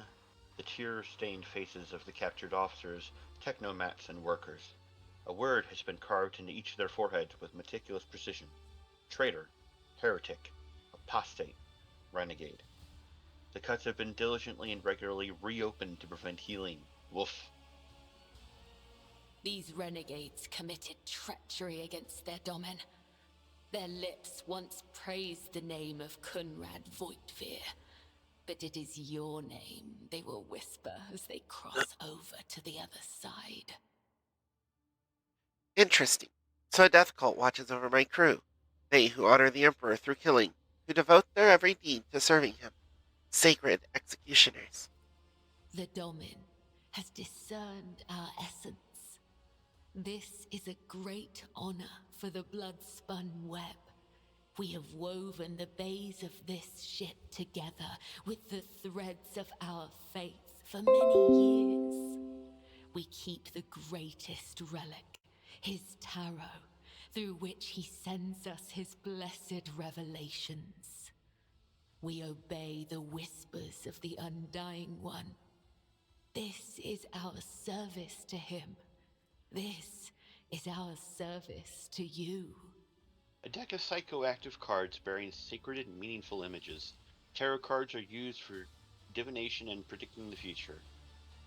the tear-stained faces of the captured officers, technomats, and workers. A word has been carved into each of their foreheads with meticulous precision. Traitor, heretic, apostate, renegade. The cuts have been diligently and regularly reopened to prevent healing. Woof. These renegades committed treachery against their domin. Their lips once praised the name of Kunrad Voigtveer, but it is your name they will whisper as they cross over to the other side. Interesting. So a death cult watches over my crew. They who honor the Emperor through killing, who devote their every deed to serving him. Sacred executioners. The Domin has discerned our essence. This is a great honor for the blood-spun web. We have woven the bays of this ship together with the threads of our faith for many years. We keep the greatest relic, his tarot, through which he sends us his blessed revelations. We obey the whispers of the Undying One. This is our service to him. This is our service to you. A deck of psychoactive cards bearing sacred and meaningful images. Tarot cards are used for divination and predicting the future.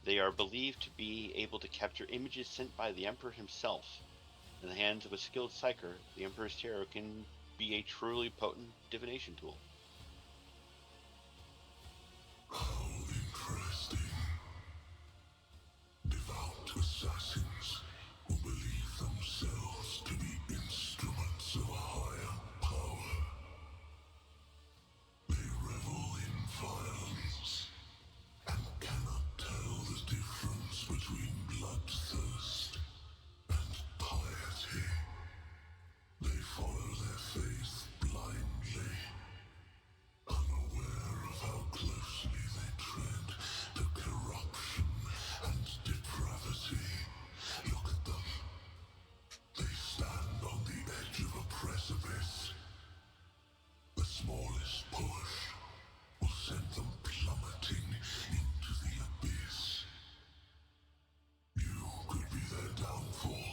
They are believed to be able to capture images sent by the Emperor himself. In the hands of a skilled psyker, the Emperor's Tarot can be a truly potent divination tool. How interesting. Devout assassins who believe themselves to be instruments of a higher power. They revel in violence and cannot tell the difference between bloodthirst and piety. They follow their faith blindly, unaware of how closely they tread to corruption and depravity. Look at them. They stand on the edge of a precipice. The smallest push will send them plummeting into the abyss. You could be their downfall.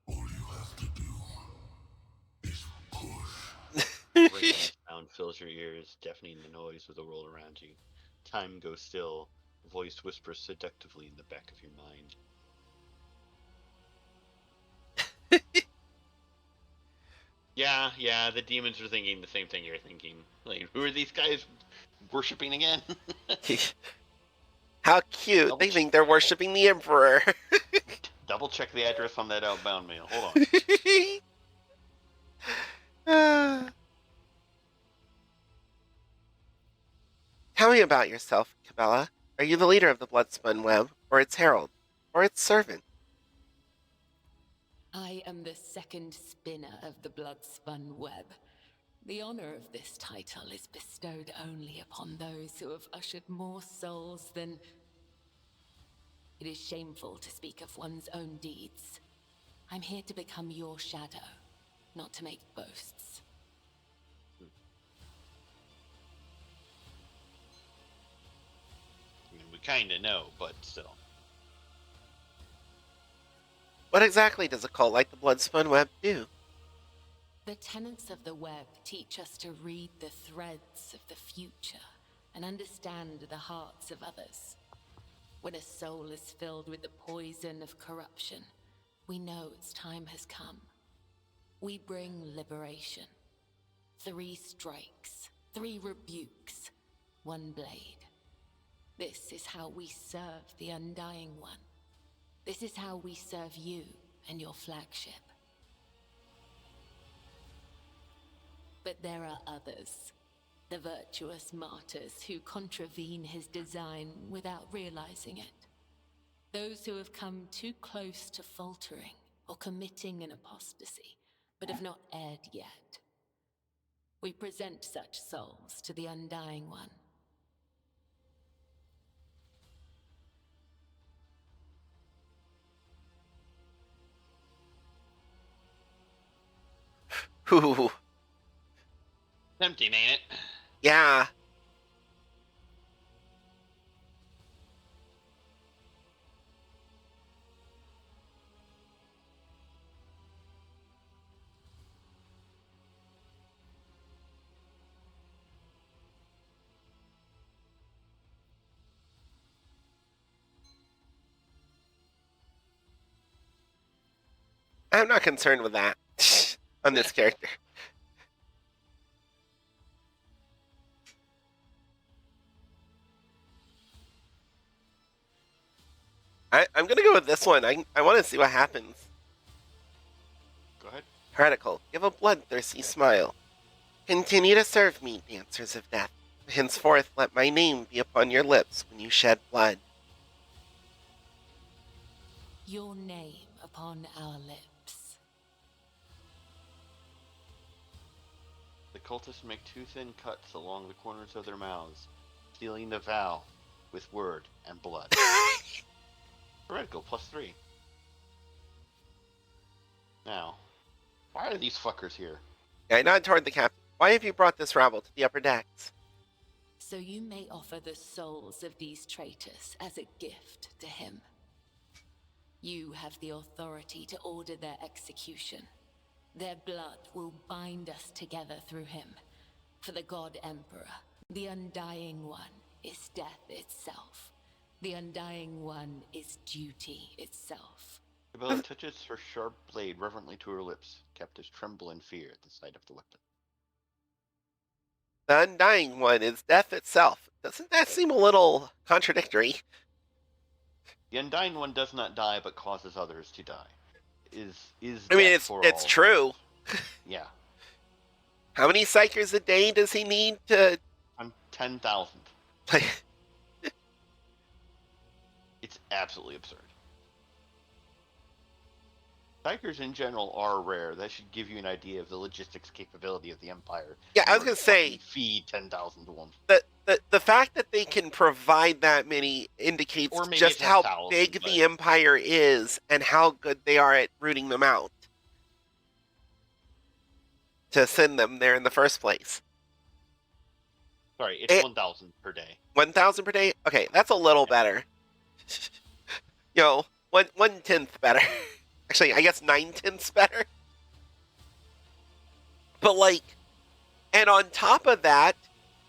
All you have to do is push. Ringing sound fills your ears, deafening the noise of the world around you. Time goes still. A voice whispers seductively in the back of your mind. Yeah, the demons are thinking the same thing you're thinking. Like, who are these guys worshipping again? How cute. They think they're worshipping the Emperor. Double check the address on that outbound mail. Hold on. Tell me about yourself, Cabela. Are you the leader of the Bloodspun Web, or its herald, or its servant? I am the second spinner of the blood-spun web. The honor of this title is bestowed only upon those who have ushered more souls than... It is shameful to speak of one's own deeds. I'm here to become your shadow, not to make boasts. kind of know, but still. What exactly does a cult like the Bloodspun Web do? The tenets of the web teach us to read the threads of the future and understand the hearts of others. When a soul is filled with the poison of corruption, we know its time has come. We bring liberation. 3 strikes, 3 rebukes, 1 blade. This is how we serve the Undying One. This is how we serve you and your flagship. But there are others. The virtuous martyrs who contravene his design without realizing it. Those who have come too close to faltering or committing an apostasy, but have not erred yet. We present such souls to the Undying One. Ooh, Tempting, ain't it? yeah. I'm not concerned with that on this character. I'm gonna go with this one. I want to see what happens. Go ahead. Heretical, give a bloodthirsty smile. Continue to serve me, dancers of death. Henceforth, let my name be upon your lips when you shed blood. Your name upon our lips. The cultists make 2 thin cuts along the corners of their mouths, sealing the vow with word and blood. Heretical, +3. Now, why are these fuckers here? I nod toward the captain. Why have you brought this rabble to the upper decks? So you may offer the souls of these traitors as a gift to him. You have the authority to order their execution. Their blood will bind us together through him. For the God Emperor, the Undying One is death itself. The Undying One is duty itself. Isabella touches her sharp blade reverently to her lips. Captives tremble in fear at the sight of the weapon. The Undying One is death itself. Doesn't that seem a little contradictory? The Undying One does not die, but causes others to die. I mean, death for it's all true. Yeah. How many psychers a day does he need to? I'm 10,000. Like, It's absolutely absurd. Psychers in general are rare. That should give you an idea of the logistics capability of the Empire. yeah, I was In gonna order to say fucking feed 10,000 to one. the fact that they can provide that many indicates Or maybe just it's how 1,000, big but- the Empire is and how good they are at rooting them out to send them there in the first place. Sorry, it's 1,000 per day. 1,000 per day? Okay, that's a little better. You know, 1/10 better. Actually, I guess 9/10 better. But like, and on top of that,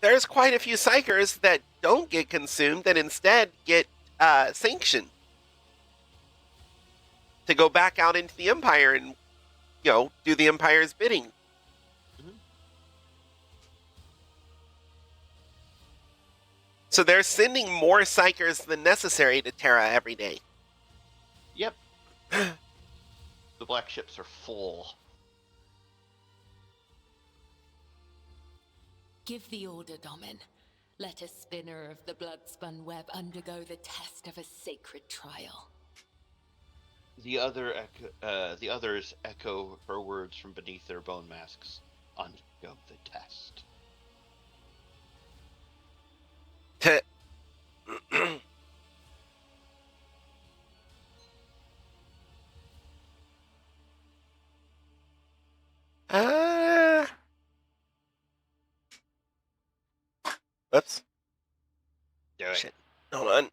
there's quite a few psychers that don't get consumed that instead get sanctioned to go back out into the Empire and, do the Empire's bidding. Mhm. So they're sending more psychers than necessary to Terra every day. Yep. The black ships are full. Give the order, Domin. Let a spinner of the blood-spun web undergo the test of a sacred trial. The others echo her words from beneath their bone masks. Undergo the test. Whoops. Do it. Shit. Hold on.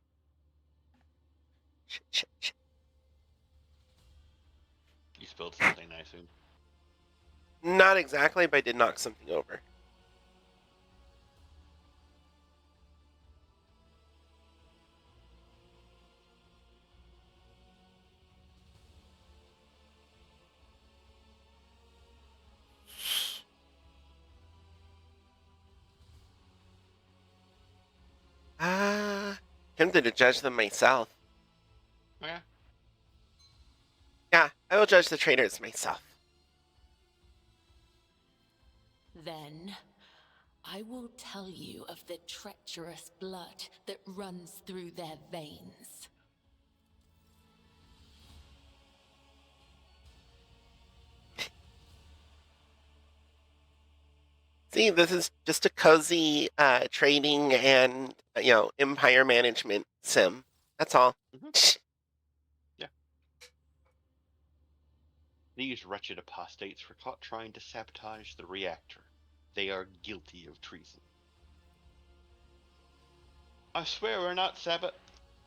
Not exactly, but I did knock something over. Tempted to judge them myself. Okay. Yeah, I will judge the traitors myself. Then, I will tell you of the treacherous blood that runs through their veins. See, this is just a cozy trading and empire management sim. That's all. Mhm. Yeah. These wretched apostates were caught trying to sabotage the reactor. They are guilty of treason. I swear we're not sabot.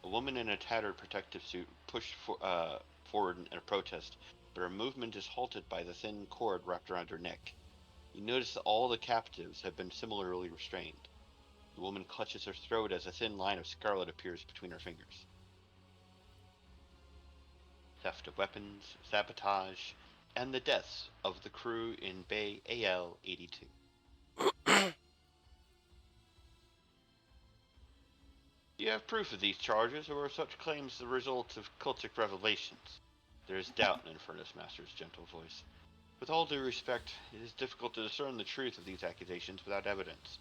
A woman in a tattered protective suit pushed forward in a protest, but her movement is halted by the thin cord wrapped around her neck. You notice that all the captives have been similarly restrained. The woman clutches her throat as a thin line of scarlet appears between her fingers. Theft of weapons, sabotage, and the deaths of the crew in Bay AL-82. Do you have proof of these charges, or are such claims the result of cultic revelations? There is doubt in Infernus Master's gentle voice. With all due respect, it is difficult to discern the truth of these accusations without evidence.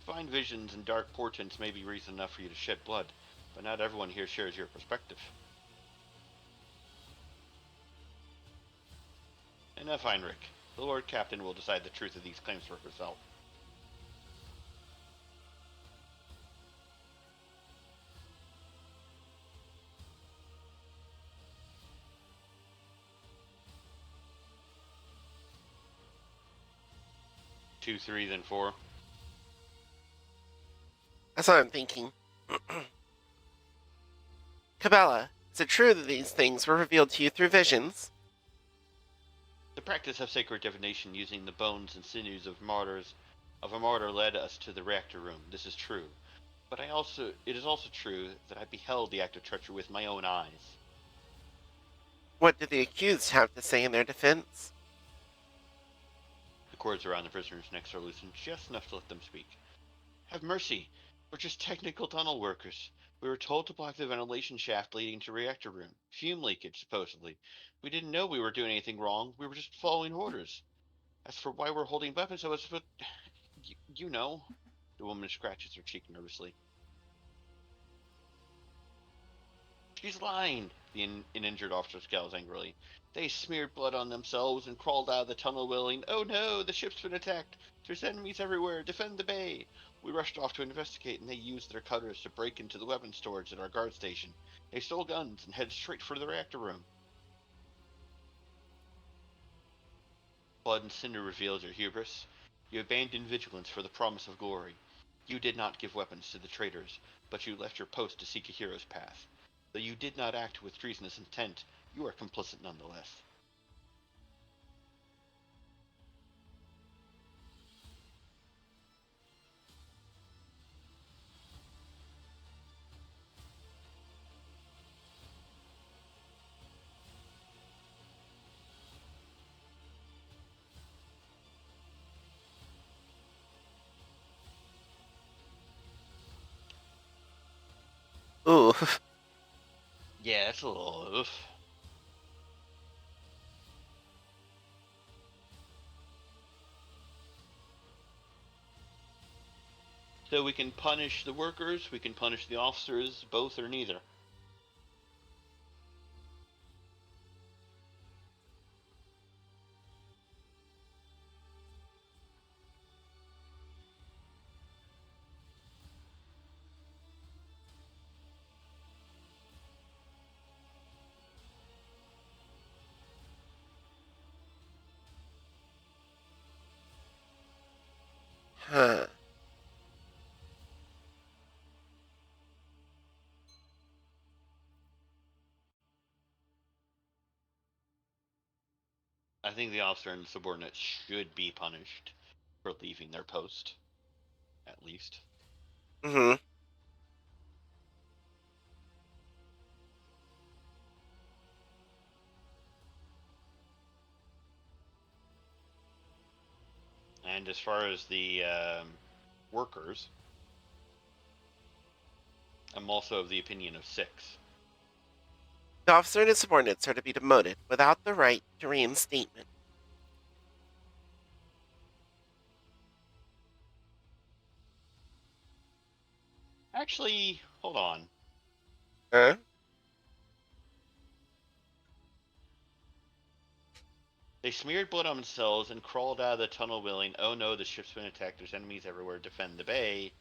Fine visions and dark portents may be reason enough for you to shed blood, but not everyone here shares your perspective. Enough, Heinrich. The Lord Captain will decide the truth of these claims for herself. Two, three, then four. That's what I'm thinking. Cabela, is it true that these things were revealed to you through visions? The practice of sacred divination using the bones and sinews of a martyr led us to the reactor room. This is true. But it is also true that I beheld the act of treachery with my own eyes. What did the accused have to say in their defense? The cords around the prisoner's necks are loosened just enough to let them speak. Have mercy. We're just technical tunnel workers. We were told to block the ventilation shaft leading to reactor room. Fume leakage, supposedly. We didn't know we were doing anything wrong. We were just following orders. As for why we're holding weapons, I was but you know. The woman scratches her cheek nervously. She's lying, an injured officer scowls angrily. They smeared blood on themselves and crawled out of the tunnel wailing, "Oh no, the ship's been attacked! There's enemies everywhere! Defend the bay!" We rushed off to investigate, and they used their cutters to break into the weapons storage at our guard station. They stole guns and headed straight for the reactor room. Blood and cinder reveals your hubris. You abandoned vigilance for the promise of glory. You did not give weapons to the traitors, but you left your post to seek a hero's path. Though you did not act with treasonous intent, you are complicit nonetheless. Ooh. Yeah, it's a little oof. So we can punish the workers, we can punish the officers, both or neither. Huh. I think the officer and the subordinate should be punished for leaving their post, at least. Mm-hmm. And as far as the workers, I'm also of the opinion of 6. The officer and his subordinates are to be demoted without the right to reinstatement. Actually, hold on. Huh? They smeared blood on themselves and crawled out of the tunnel willing, oh no, the ship's been attacked, there's enemies everywhere, defend the bay.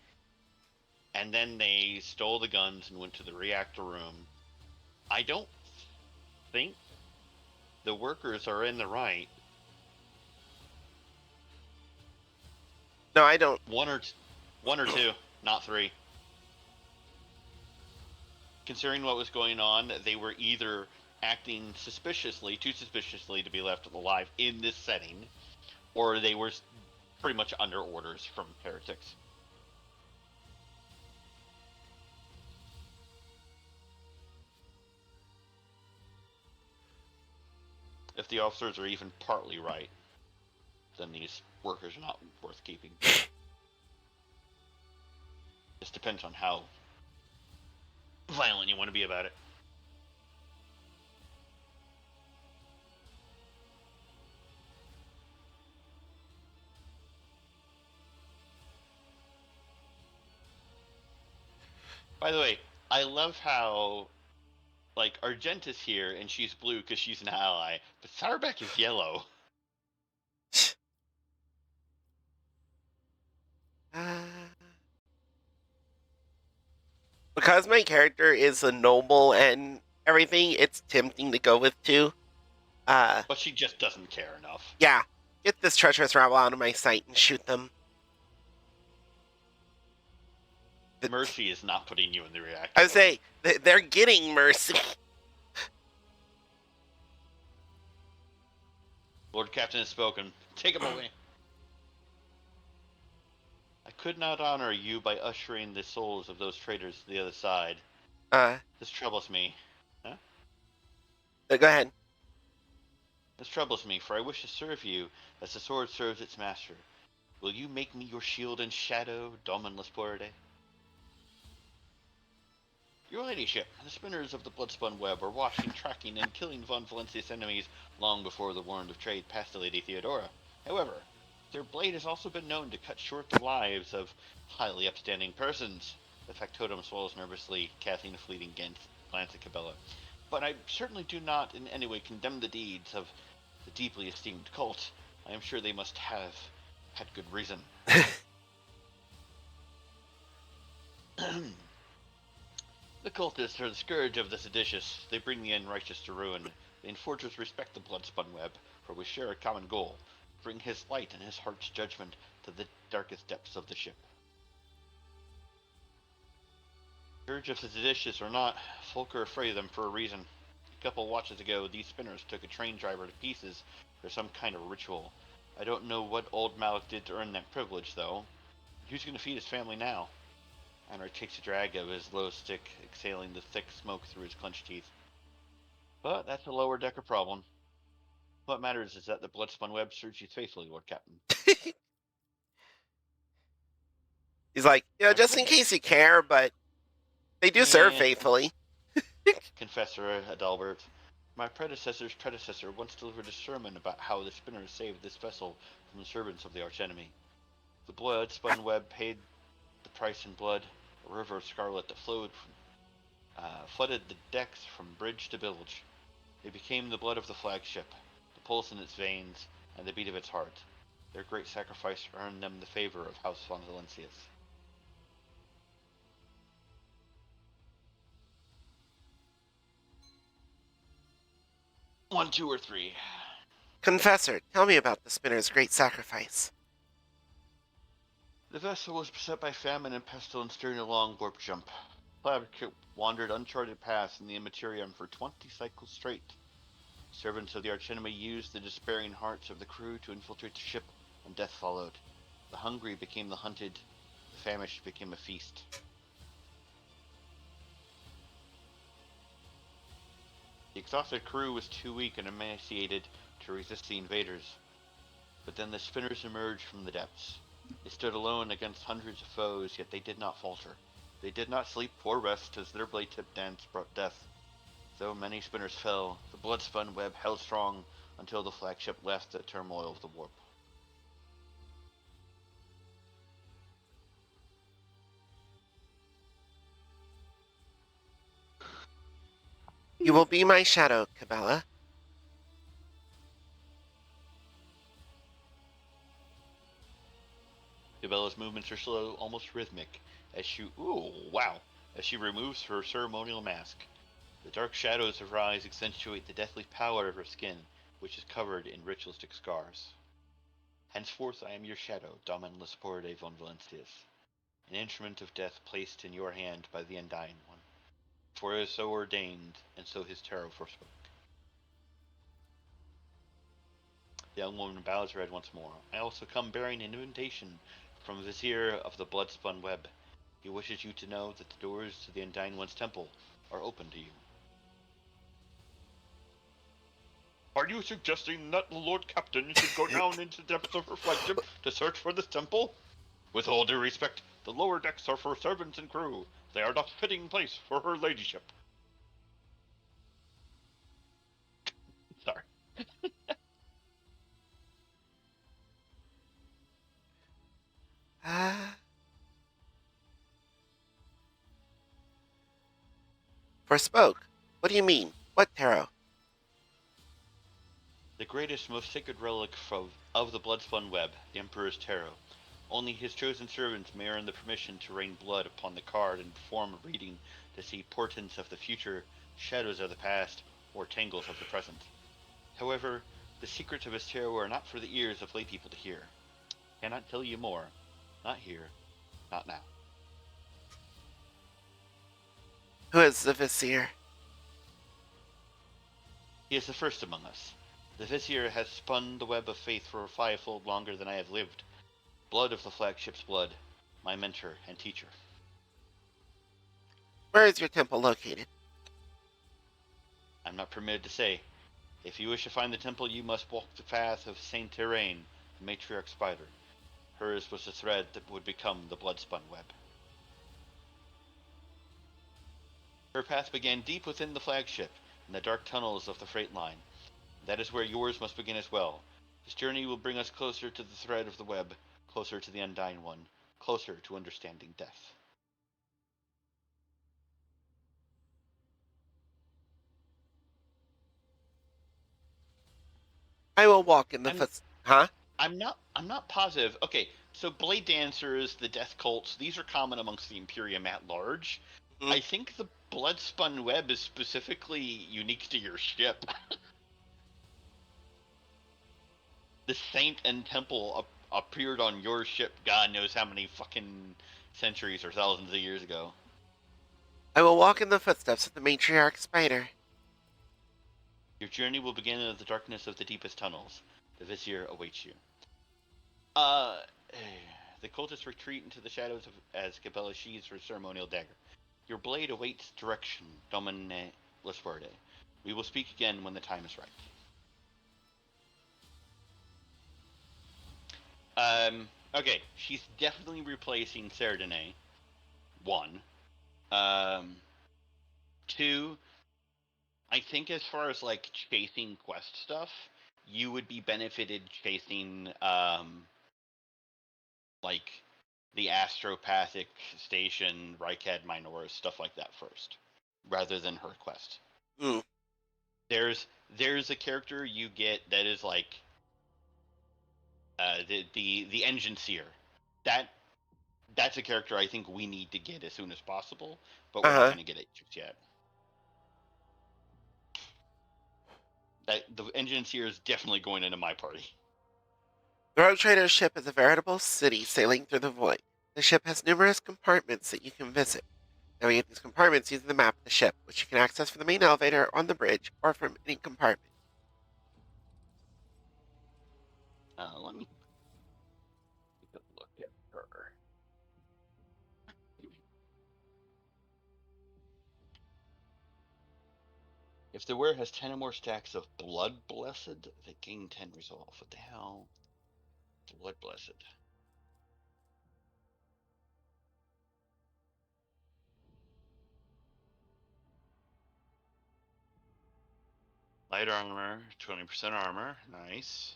And then they stole the guns and went to the reactor room. I don't think the workers are in the right. No, I don't. One or two, not 3. Considering what was going on, they were either acting suspiciously, too suspiciously to be left alive in this setting, or they were pretty much under orders from heretics. If the officers are even partly right, then these workers are not worth keeping. Just depends on how violent you want to be about it. By the way, I love how, like, Argenta's here and she's blue because she's an ally, but Sarbeck is yellow. Because my character is a noble and everything, it's tempting to go with 2. But she just doesn't care enough. Yeah. Get this treacherous rabble out of my sight and shoot them. Mercy is not putting you in the reactor. I would say, they're getting mercy. Lord Captain has spoken. Take him away. I could not honor you by ushering the souls of those traitors to the other side. This troubles me. Huh? Go ahead. This troubles me, for I wish to serve you as the sword serves its master. Will you make me your shield and shadow, Dominus Porde? Your ladyship, the spinners of the bloodspun web are watching, tracking, and killing von Valencia's enemies long before the warrant of trade passed to Lady Theodora. However, their blade has also been known to cut short the lives of highly upstanding persons. The factotum swallows nervously, casting a fleeting glance at Cabela. But I certainly do not in any way condemn the deeds of the deeply esteemed cult. I am sure they must have had good reason. The cultists are the scourge of the seditious. They bring the unrighteous to ruin. The enforcers respect the blood-spun web, for we share a common goal: bring his light and his heart's judgment to the darkest depths of the ship. Scourge of the seditious or not, folk are afraid of them for a reason. A couple watches ago, these spinners took a train driver to pieces for some kind of ritual. I don't know what old Malik did to earn that privilege, though. Who's going to feed his family now? Anwar takes a drag of his low stick, exhaling the thick smoke through his clenched teeth. But that's a lower decker problem. What matters is that the bloodspun web serves you faithfully, Lord Captain. He's like, just in case you care, but they do serve faithfully. Confessor Adalbert. My predecessor's predecessor once delivered a sermon about how the spinners saved this vessel from the servants of the archenemy. The blood-spun web paid the price in blood, a river of scarlet that flooded the decks from bridge to bilge. It became the blood of the flagship, the pulse in its veins, and the beat of its heart. Their great sacrifice earned them the favor of House von Valencius. One, two, or three. Confessor, tell me about the spinner's great sacrifice. The vessel was beset by famine and pestilence during a long warp jump. Flabricate wandered uncharted paths in the Immaterium for 20 cycles straight. Servants of the archenemy used the despairing hearts of the crew to infiltrate the ship, and death followed. The hungry became the hunted, the famished became a feast. The exhausted crew was too weak and emaciated to resist the invaders. But then the spinners emerged from the depths. They stood alone against hundreds of foes, yet they did not falter. They did not sleep or rest as their blade-tip dance brought death. Though many spinners fell, the blood-spun web held strong until the flagship left the turmoil of the warp. You will be my shadow, Cabela. Cabela's movements are slow, almost rhythmic, as she as she removes her ceremonial mask. The dark shadows of her eyes accentuate the deathly pallor of her skin, which is covered in ritualistic scars. Henceforth I am your shadow, Damen Lesporte von Valencius, an instrument of death placed in your hand by the Undying One. For it is so ordained, and so his tarot forspoke. The young woman bows her head once more. I also come bearing an invitation from Vizier of the Bloodspun Web. He wishes you to know that the doors to the Undying One's temple are open to you. Are you suggesting that the Lord Captain should go down into the depths of her flagship to search for this temple? With all due respect, the lower decks are for servants and crew. They are not fitting place for her ladyship. Sorry. Forspoke? What do you mean? What tarot? The greatest, most sacred relic of the Bloodspun Web, the Emperor's Tarot. Only his chosen servants may earn the permission to rain blood upon the card and perform a reading to see portents of the future, shadows of the past, or tangles of the present. However, the secrets of his tarot are not for the ears of laypeople to hear. Cannot tell you more. Not here. Not now. Who is the Vizier? He is the first among us. The Vizier has spun the web of faith for fivefold longer than I have lived. Blood of the flagship's blood, my mentor and teacher. Where is your temple located? I'm not permitted to say. If you wish to find the temple, you must walk the path of Saint Terrain, the matriarch spider. Hers was the thread that would become the blood-spun web. Her path began deep within the flagship, in the dark tunnels of the freight line. That is where yours must begin as well. This journey will bring us closer to the thread of the web, closer to the Undying One, closer to understanding death. I will walk in the Huh? I'm not positive. Okay, so Blade Dancers, the Death Cults, these are common amongst the Imperium at large. Mm-hmm. I think the Bloodspun Web is specifically unique to your ship. The Saint and Temple appeared on your ship God knows how many fucking centuries or thousands of years ago. I will walk in the footsteps of the matriarch spider. Your journey will begin in the darkness of the deepest tunnels. The Vizier awaits you. The cultists retreat into the shadows as Cabela sheathes her ceremonial dagger. Your blade awaits direction, Domine Lesverde. We will speak again when the time is right. Okay, she's definitely replacing Sardine. One. Two, I think as far as like chasing quest stuff, you would be benefited chasing like the Astropathic Station, Rykad Minoris, stuff like that first, rather than her quest. Mm. There's a character you get that is like the Engine Seer. That's a character I think we need to get as soon as possible, but we're not going to get it just yet. That the Engine Seer is definitely going into my party. The Rogue Trader's ship is a veritable city sailing through the void. The ship has numerous compartments that you can visit. Navigate these compartments using the map of the ship, which you can access from the main elevator on the bridge or from any compartment. Let me take a look at her. If the wearer has 10 or more stacks of Blood Blessed, they gain 10 resolve. What the hell? Blood Blessed. Light armor, 20% armor. Nice.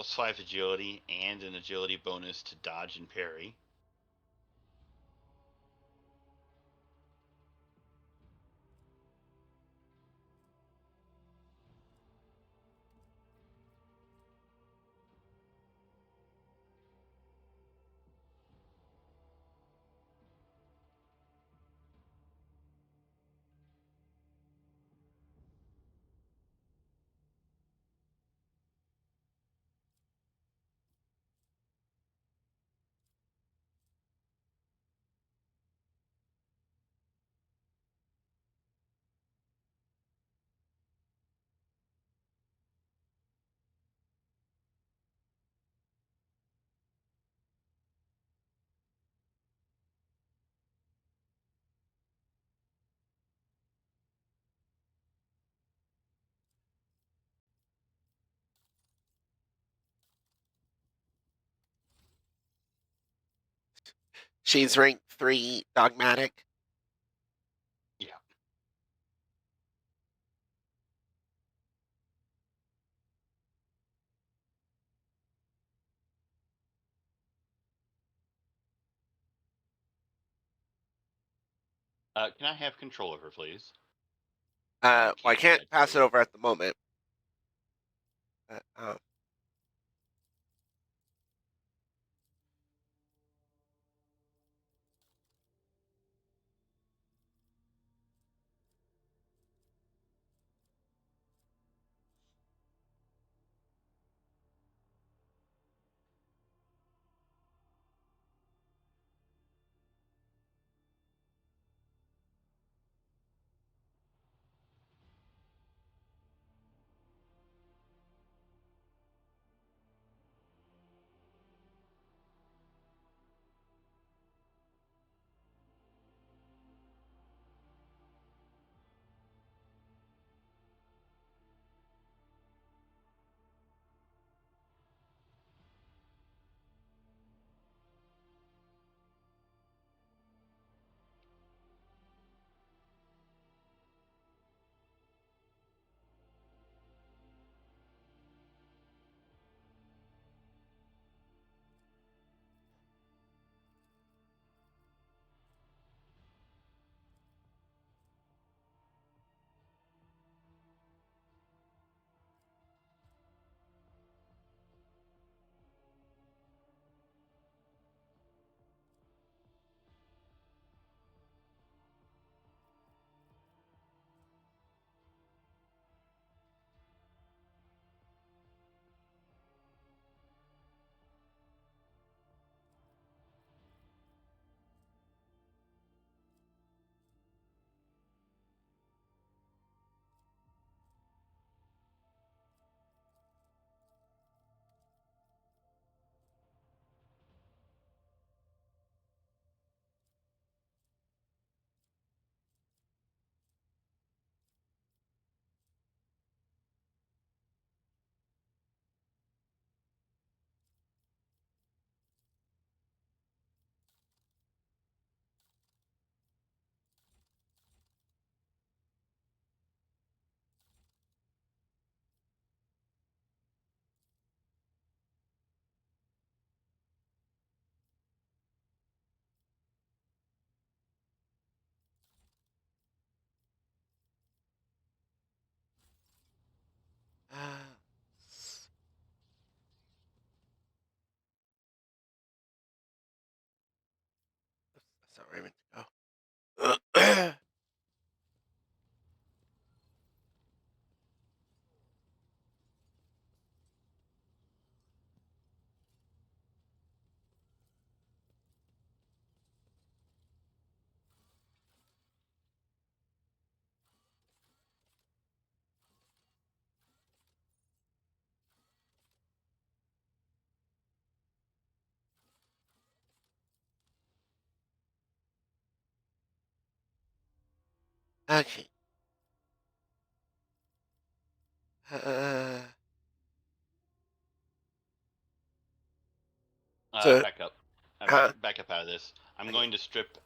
+5 agility and an agility bonus to dodge and parry. She's rank 3 dogmatic. Yeah. Can I have control of her, please? Well, I do can't that pass for it you. over at the moment. That's not where I meant to go. Okay. Uh, so, Back up. huh? Back up out of this. I'm Okay. going to strip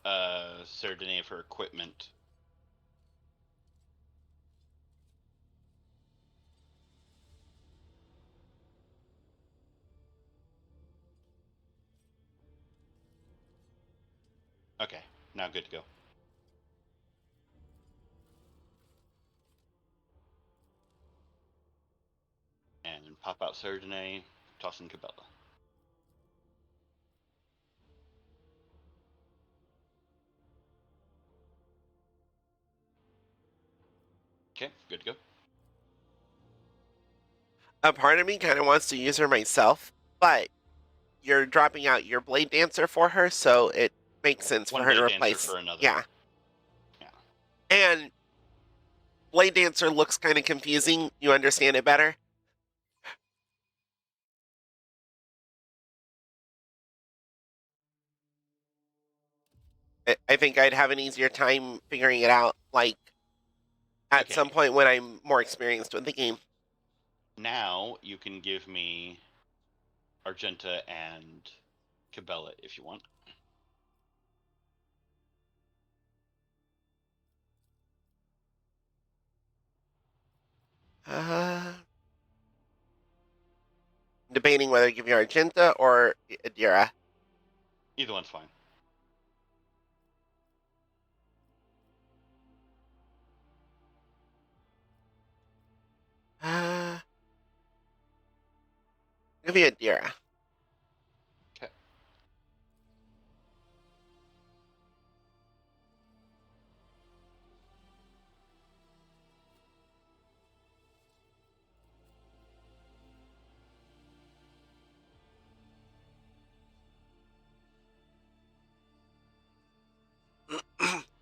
Sardine of her equipment. Okay, now good to go. And pop out Sardine, toss in Cabela. Okay, good to go. A part of me kind of wants to use her myself, but you're dropping out your Blade Dancer for her, so it makes sense for One her to Blade Dancer replace. for another. Yeah. Yeah. And Blade Dancer looks kind of confusing. You understand it better. I think I'd have an easier time figuring it out, like at Okay. some point when I'm more experienced with the game. Now you can give me Argenta and Cabela if you want. Uh, Debating whether to give you Argenta or Adira. Either one's fine. Uh, give you Adira. Okay.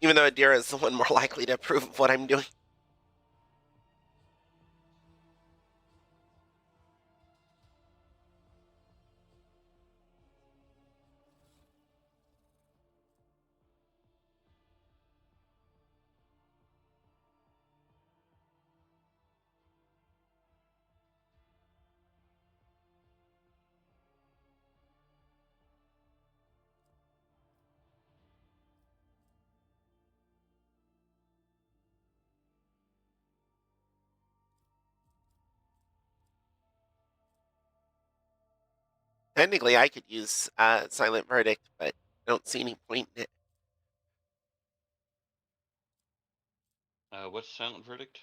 Even though Adira is the one more likely to approve of what I'm doing. Technically, I could use Silent Verdict, but I don't see any point in it. What's Silent Verdict?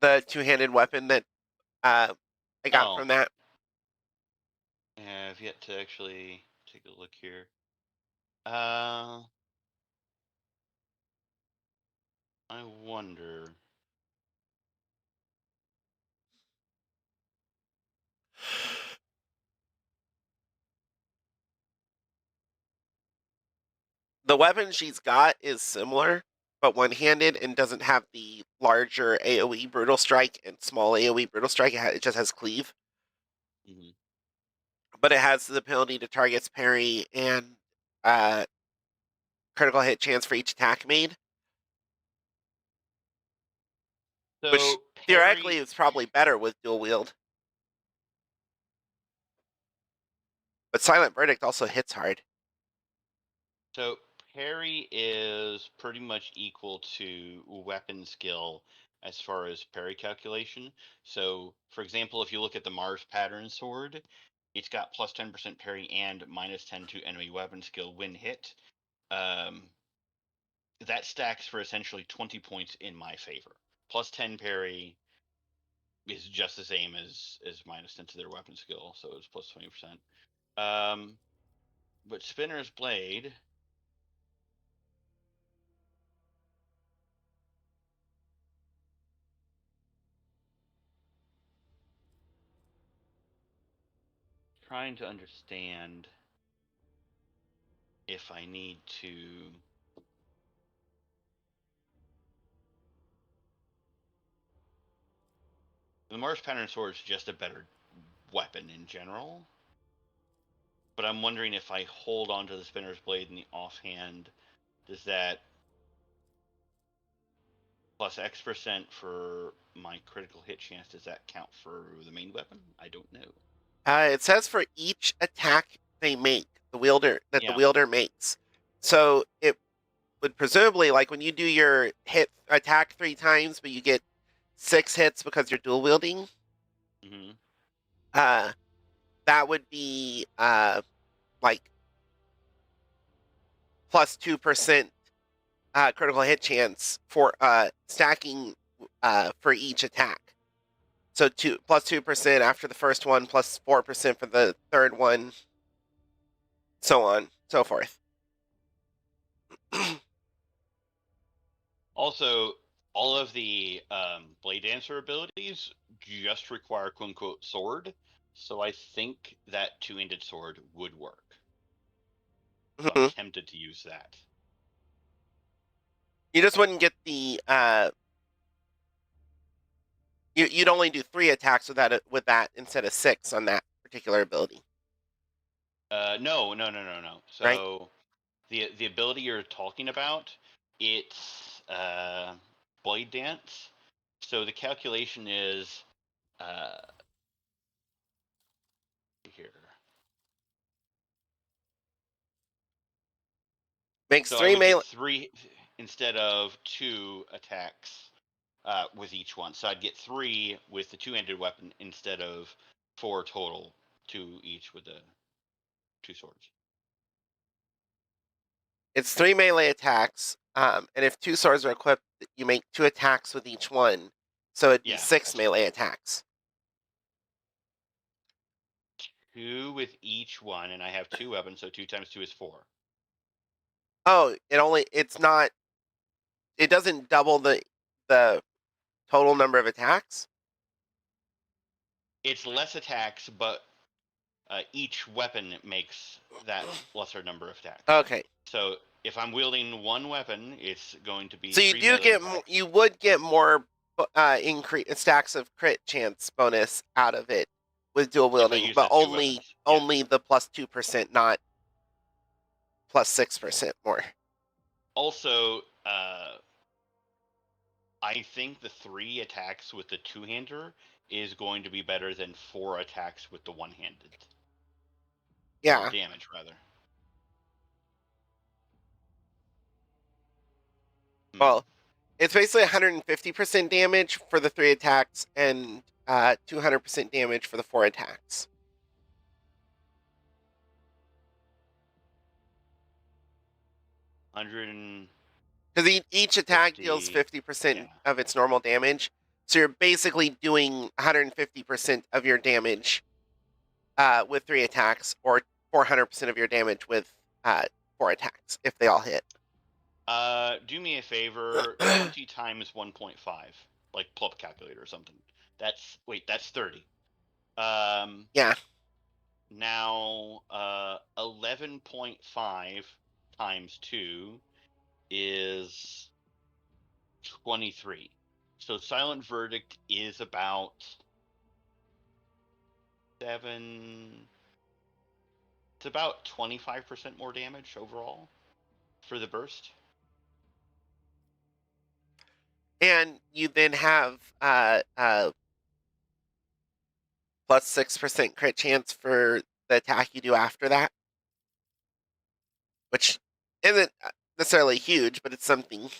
The two-handed weapon that I got Oh. from that. Yeah, I've yet to actually take a look here. I wonder. The weapon she's got is similar, but one-handed and doesn't have the larger AoE Brutal Strike and small AoE Brutal Strike. It just has Cleave. Mm-hmm. But it has the ability to target parry and uh, critical hit chance for each attack made, which So theoretically parry. is probably better with dual wield. But Silent Verdict also hits hard. So parry is pretty much equal to weapon skill as far as parry calculation. So, for example, if you look at the Mars pattern sword, it's got plus 10% parry and minus 10 to enemy weapon skill when hit. That stacks for essentially 20 points in my favor. Plus 10 parry is just the same as minus 10 to their weapon skill, so it's plus 20%. But Spinner's Blade. Trying to understand if I need to. The Mars Pattern Sword is just a better weapon in general. But I'm wondering if I hold on to the Spinner's Blade in the offhand, does that plus X% for my critical hit chance. Does that count for the main weapon? I don't know. It says for each attack they make, the Yeah. wielder makes. So it would presumably, like when you do your attack 3 times, but you get 6 hits because you're dual wielding. Mm-hmm. That would be like plus 2% critical hit chance for stacking for each attack. So plus 2% after the first one, plus 4% for the third one, so on, so forth. Also, all of the Blade Dancer abilities just require quote unquote sword. So I think that two-handed sword would work. So I'm tempted to use that. You just wouldn't get the you'd only do 3 attacks with that instead of 6 on that particular ability. No. So right? the ability you're talking about, it's Blade Dance. So the calculation is here. Makes So I 3 would get melee. 3 instead of 2 attacks with each one. So I'd get 3 with the two-handed weapon instead of 4 total, 2 each with the 2 swords. It's 3 melee attacks, and if 2 swords are equipped, you make 2 attacks with each one. So it'd be Yeah, 6 melee attacks. 2 with each one, and I have 2 weapons, so 2 times 2 is 4. Oh, it doesn't double the total number of attacks? It's less attacks, but each weapon makes that lesser number of attacks. Okay. So if I'm wielding one weapon, it's going to be So you 3 do melee get attacks. you would get more stacks of crit chance bonus out of it with dual If I wielding, use but those 2 weapons. Yeah. only the plus 2%, not plus 6% more. Also, I think the 3 attacks with the two-hander is going to be better than 4 attacks with the one-handed. Yeah. Or damage, rather. Well, it's basically 150% damage for the 3 attacks and 200% damage for the 4 attacks. Because each attack deals 50% of its normal damage, so you're basically doing 150% of your damage with 3 attacks, or 400% of your damage with 4 attacks if they all hit. Do me a favor. 20 times 1.5, like pull up a calculator or something. That's 30. Yeah. Now 11.5 times 2 is 23. So Silent Verdict is about 7. It's about 25% more damage overall for the burst. And you then have plus 6% crit chance for the attack you do after that, which isn't necessarily huge, but it's something.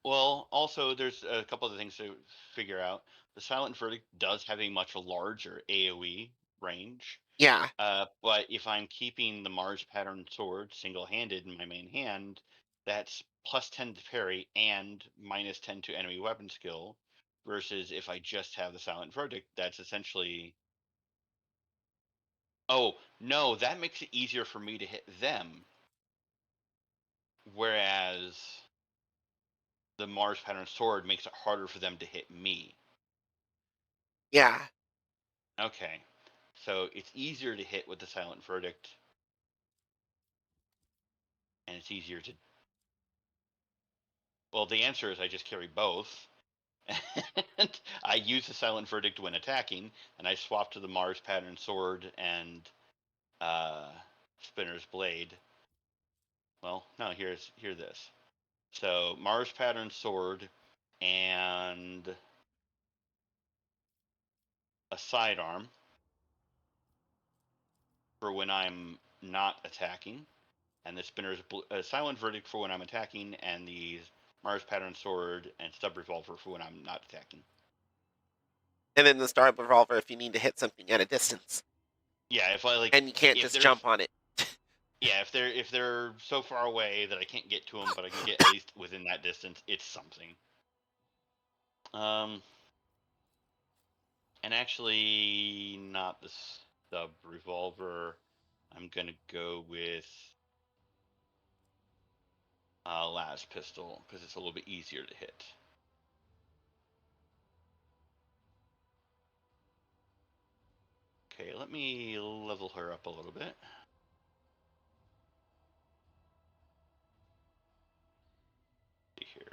Well, also there's a couple of things to figure out. The Silent Verdict does have a much larger AoE range. Yeah. But if I'm keeping the Mars pattern sword single-handed in my main hand, that's plus 10 to parry and minus 10 to enemy weapon skill. Versus if I just have the Silent Verdict, that's essentially. Oh, no, that makes it easier for me to hit them. Whereas the Mars pattern sword makes it harder for them to hit me. Yeah. Okay. So it's easier to hit with the Silent Verdict. And it's easier to. Well, the answer is I just carry both. And I use the Silent Verdict when attacking, and I swap to the Mars pattern sword and Spinner's blade. Well, no, hear this. So Mars pattern sword and a sidearm for when I'm not attacking, and the spinner's silent verdict for when I'm attacking, and the Mars pattern sword and stub revolver for when I'm not attacking. And then the star revolver if you need to hit something at a distance. Yeah, if I like, and you can't if just there's- jump on it. Yeah, if they're so far away that I can't get to them, but I can get at least within that distance, it's something. And actually, not the stub revolver. I'm gonna go with las pistol because it's a little bit easier to hit. Okay, let me level her up a little bit. See here.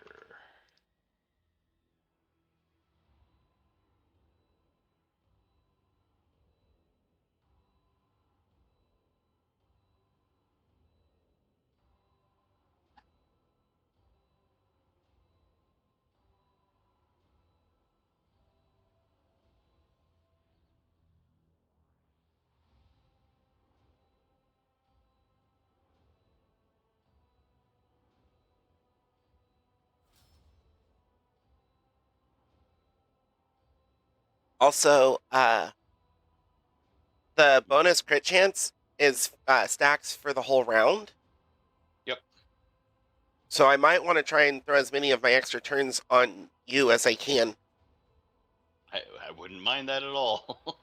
Also, the bonus crit chance is stacks for the whole round. Yep. So I might want to try and throw as many of my extra turns on you as I can. I wouldn't mind that at all.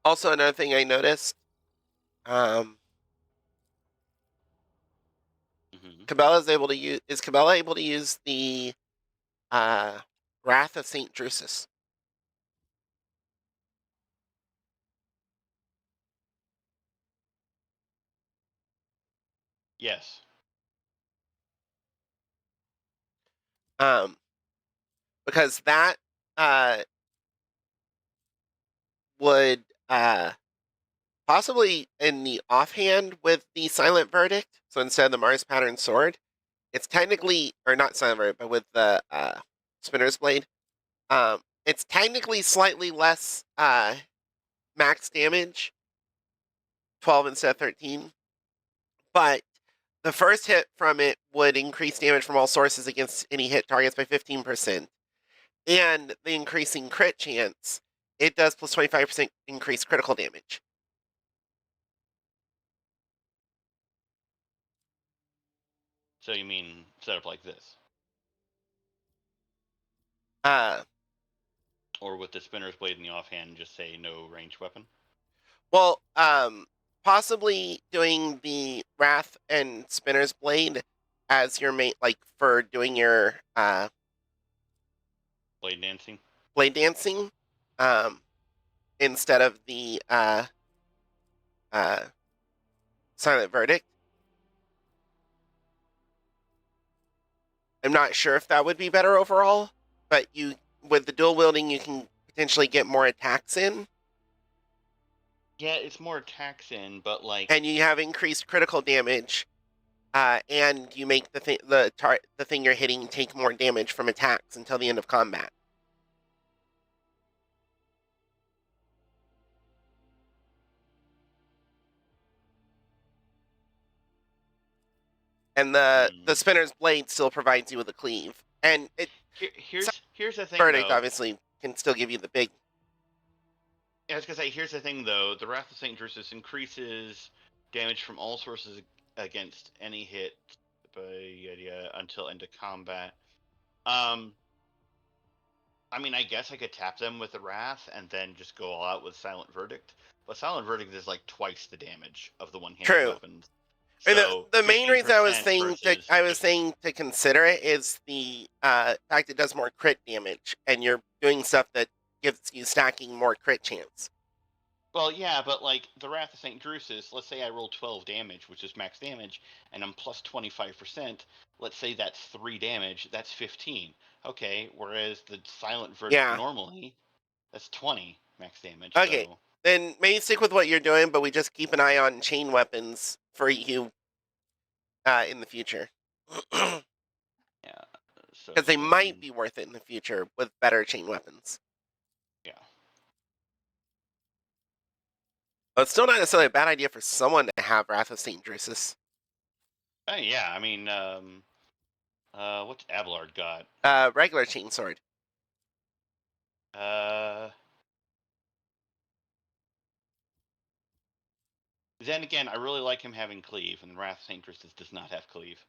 Also, another thing I noticed, Cabela's able to use. Is Cabela able to use the Wrath of Saint Drusus? Yes. Because that would possibly in the offhand with the silent verdict. So instead of the Mars pattern sword, it's technically, or not silent verdict, but with the spinner's blade, it's technically slightly less max damage, 12 instead of 13. But the first hit from it would increase damage from all sources against any hit targets by 15%. And the increasing crit chance, it does plus 25% increased critical damage. So you mean set up like this? Or with the spinner's blade in the offhand, just say no ranged weapon? Well, possibly doing the Wrath and Spinner's Blade as your main, like for doing your Blade dancing? blade dancing, instead of the Silent Verdict. I'm not sure if that would be better overall, but you with the dual wielding, you can potentially get more attacks in, Yeah, it's more attacks in, but like, and you have increased critical damage, and you make the thing you're hitting take more damage from attacks until the end of combat. And the spinner's blade still provides you with a cleave, and here's the thing. Verdict though. obviously can still give you the big. I was gonna say, here's the thing though: the Wrath of Saint Drusus increases damage from all sources against any hit, until end of combat. I mean, I guess I could tap them with the Wrath and then just go all out with Silent Verdict. But Silent Verdict is like twice the damage of the one-handed weapons. So the main reason I was saying to consider it is the fact it does more crit damage, and you're doing stuff that gives you stacking more crit chance. Well, yeah, but like the Wrath of Saint Drusus, let's say I roll 12 damage, which is max damage, and I'm plus 25%. Let's say that's 3 damage. That's 15. Okay, whereas the Silent Verdict Yeah. normally, that's 20 max damage. Okay. So Then maybe stick with what you're doing, but we just keep an eye on chain weapons for you in the future. Because yeah, so they might swing. be worth it in the future with better chain weapons. Yeah. But it's still not necessarily a bad idea for someone to have Wrath of St. Drusus. Yeah, I mean, what's Abelard got? Regular chain sword. Uh, then again, I really like him having cleave, and Wrath of Saint Drusus does not have cleave.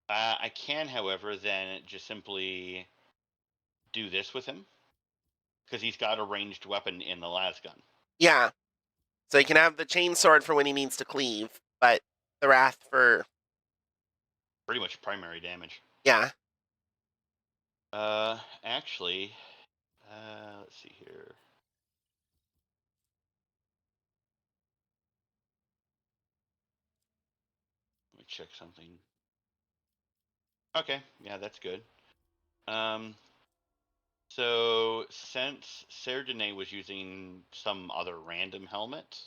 I can, however, then just simply do this with him, because he's got a ranged weapon in the las gun. Yeah. So he can have the chain sword for when he needs to cleave, but the Wrath for... Pretty much primary damage. Yeah. Actually, let's see here. Let me check something. Okay, yeah, that's good. So since Serdine was using some other random helmet,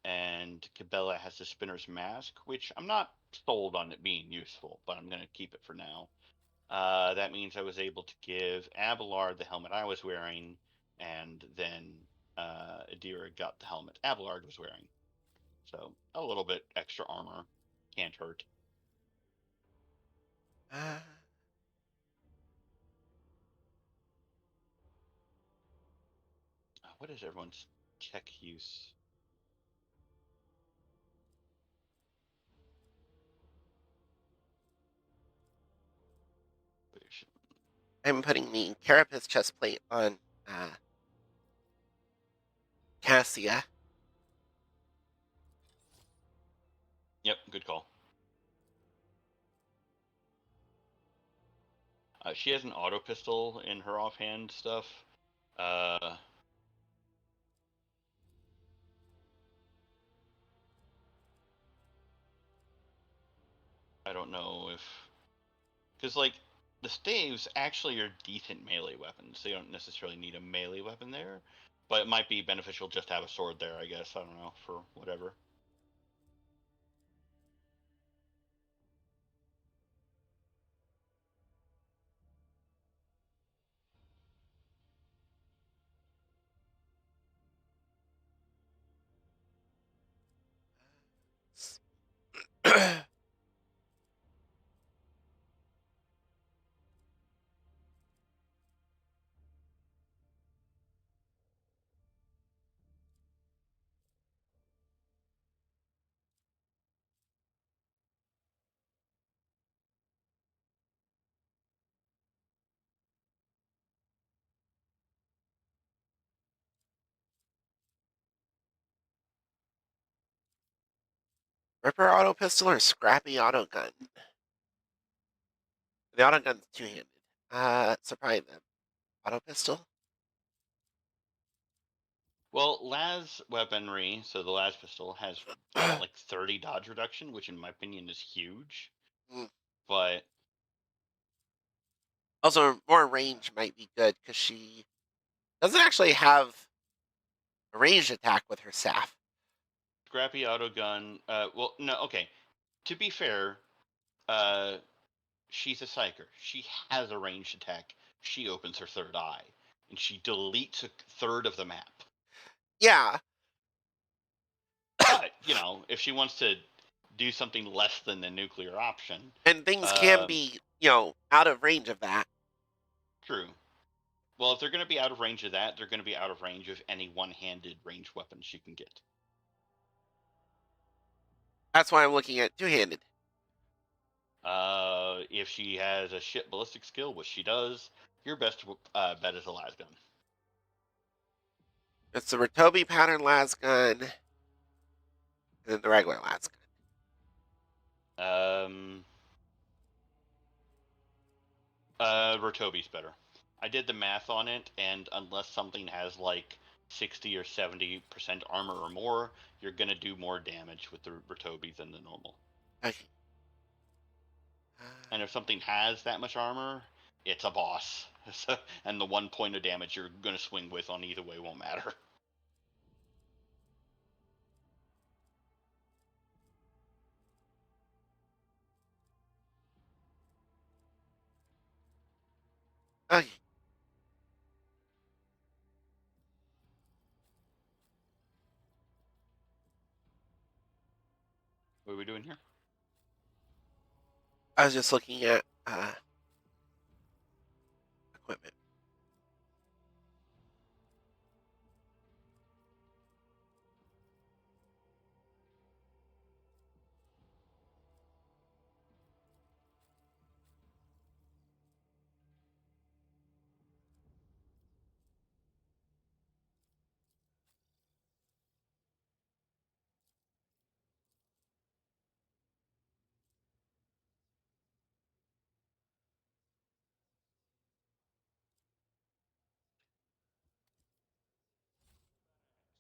and Cabela has the Spinner's Mask, which I'm not sold on it being useful, but I'm going to keep it for now. That means I was able to give Abelard the helmet I was wearing, and then Adira got the helmet Abelard was wearing. So a little bit extra armor can't hurt. What is everyone's tech use? I'm putting the Carapace chest plate on Cassia. Yep, good call. She has an auto pistol in her offhand stuff. I don't know if, because like the staves actually are decent melee weapons. They don't necessarily need a melee weapon there, but it might be beneficial just to have a sword there. I guess I don't know, for whatever. Ripper auto pistol or Scrappy auto gun? The auto gun's two-handed. So probably the auto pistol. Well, las weaponry, so the las pistol has what, like 30 dodge reduction, which in my opinion is huge. Mm. But Also, more range might be good because she doesn't actually have a ranged attack with her staff. scrappy auto gun. Well, no, okay. To be fair, she's a psyker. She has a ranged attack. She opens her third eye, and she deletes a third of the map. Yeah. But you know, if she wants to do something less than the nuclear option, And things can be, out of range of that. true. Well, if they're going to be out of range of that, they're going to be out of range of any one-handed ranged weapons she can get. That's why I'm looking at two-handed. If she has a shit ballistic skill, which she does, your best bet is a las gun. It's the Ratobi pattern las gun, and then the regular las gun. Rotobi's better. I did the math on it, and unless something has like 60 or 70% armor or more, you're gonna do more damage with the Ratobi than the normal. Okay. And if something has that much armor, it's a boss. And the 1 point of damage you're gonna swing with on either way won't matter. Okay. What are we doing here? I was just looking at equipment.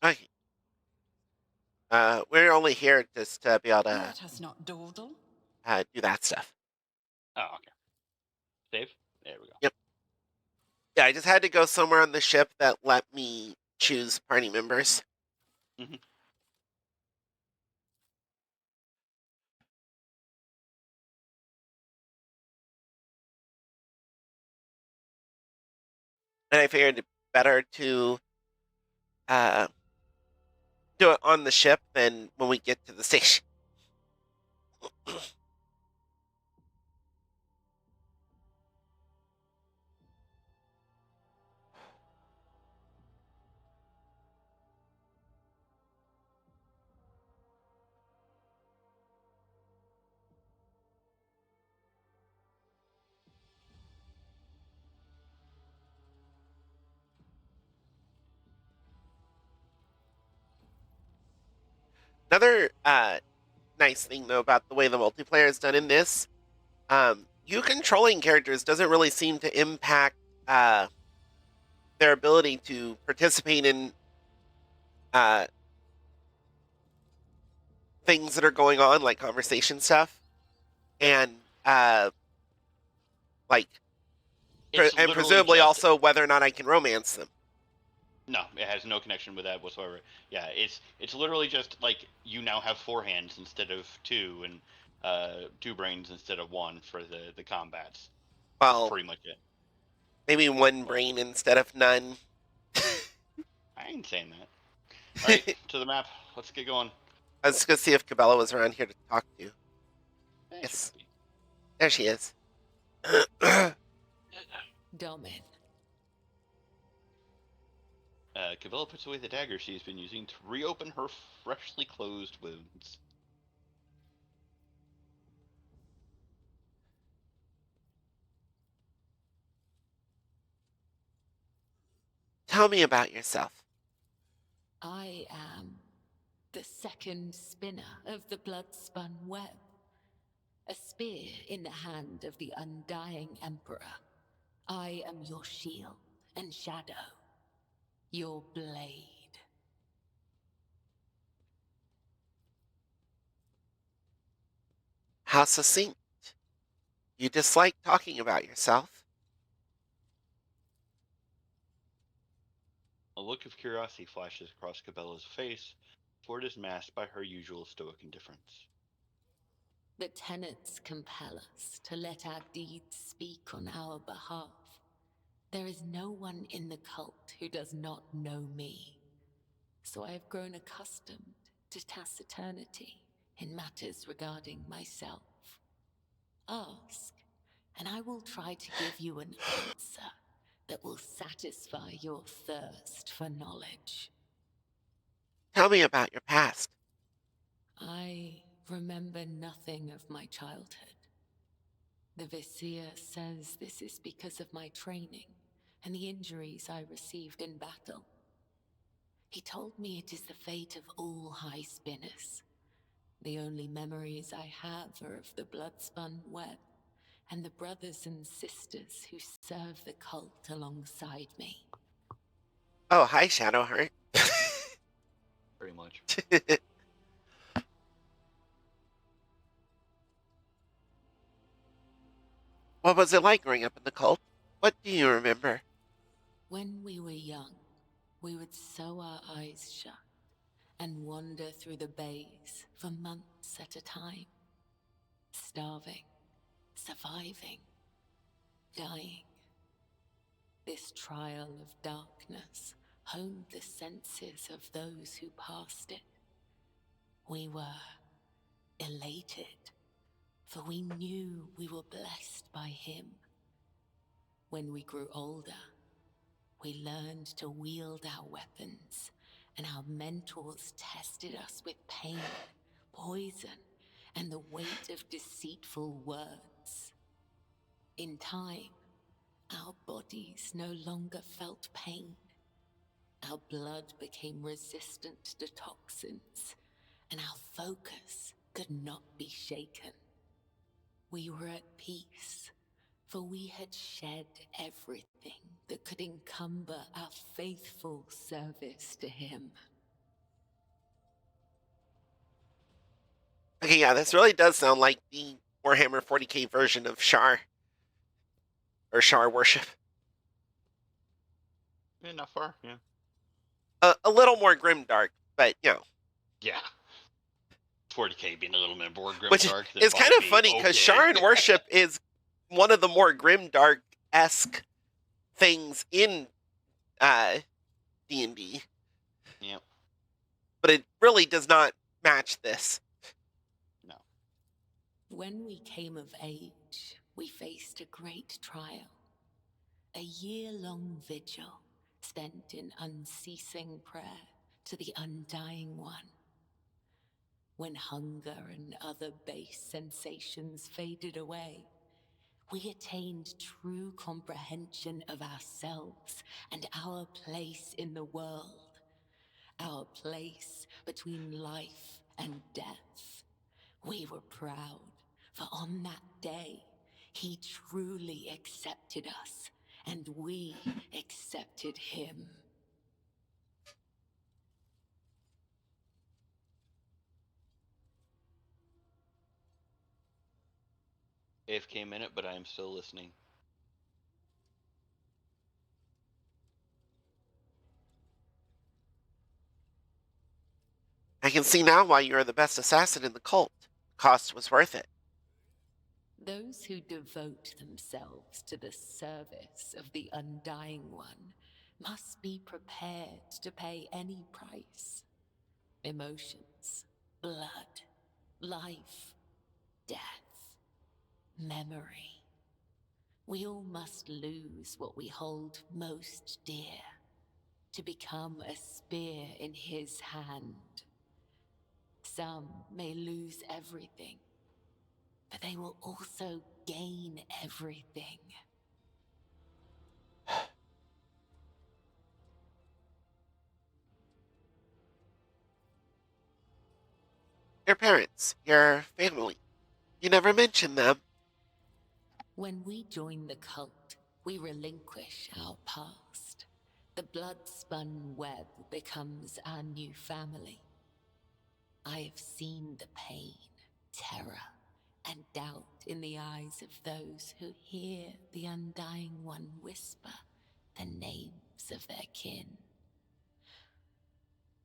Okay. We're only here just to be able to Let us not dawdle. do that stuff. Oh, okay. Save? There we go. Yep. Yeah, I just had to go somewhere on the ship that let me choose party members. Mhm. And I figured it better to uh, do it on the ship than when we get to the station. Another nice thing, though, about the way the multiplayer is done in this, you controlling characters doesn't really seem to impact their ability to participate in things that are going on, like conversation stuff, and like, It's and literally presumably just also whether or not I can romance them. no. It has no connection with that whatsoever. Yeah, it's literally just like you now have 4 hands instead of 2, and 2 brains instead of 1 for the combats. That's Well, pretty much it. maybe one Well, brain instead of none. I ain't saying that. All right, to the map. Let's get going. I was gonna see if Cabela was around here to talk to. There she Yes, might be. there she is. Domin. Cavilla puts away the dagger she's been using to reopen her freshly closed wounds. Tell me about yourself. I am the second spinner of the blood-spun web. A spear in the hand of the undying Emperor. I am your shield and shadow. Your blade. How succinct. You dislike talking about yourself. A look of curiosity flashes across Cabella's face, for it is masked by her usual stoic indifference. The tenets compel us to let our deeds speak on our behalf. There is no one in the cult who does not know me. So I have grown accustomed to taciturnity in matters regarding myself. Ask, and I will try to give you an answer that will satisfy your thirst for knowledge. Tell me about your past. I remember nothing of my childhood. The Vizier says this is because of my training and the injuries I received in battle. He told me it is the fate of all high spinners. The only memories I have are of the blood-spun web and the brothers and sisters who serve the cult alongside me. Oh, hi, Shadowheart. Pretty much. What was it like growing up in the cult? What do you remember? When we were young, we would sew our eyes shut and wander through the bays for months at a time, starving, surviving, dying. This trial of darkness honed the senses of those who passed it. We were elated, for we knew we were blessed by him. When we grew older, we learned to wield our weapons, and our mentors tested us with pain, poison, and the weight of deceitful words. In time, our bodies no longer felt pain. Our blood became resistant to toxins, and our focus could not be shaken. We were at peace, for we had shed everything that could encumber our faithful service to him. Okay, yeah, this really does sound like the Warhammer 40k version of Shar. Or Shar worship. Yeah, not far. Yeah. A little more grimdark, but, you know. Yeah. 40k being a little bit more grim Which dark. is kind of funny, because Shar and worship is one of the more grimdark-esque things in D&D. Yep. But it really does not match this. No. When we came of age, we faced a great trial. A year-long vigil spent in unceasing prayer to the Undying One. When hunger and other base sensations faded away, we attained true comprehension of ourselves and our place in the world. Our place between life and death. We were proud, for on that day, he truly accepted us, and we accepted him. AFK minute, but I am still listening. I can see now why you are the best assassin in the cult. The cost was worth it. Those who devote themselves to the service of the Undying One must be prepared to pay any price. Emotions, blood, life, death, memory. We all must lose what we hold most dear to become a spear in his hand. Some may lose everything, but they will also gain everything. Your parents, your family. You never mentioned them. When we join the cult, we relinquish our past. The blood-spun web becomes our new family. I have seen the pain, terror, and doubt in the eyes of those who hear the Undying One whisper the names of their kin.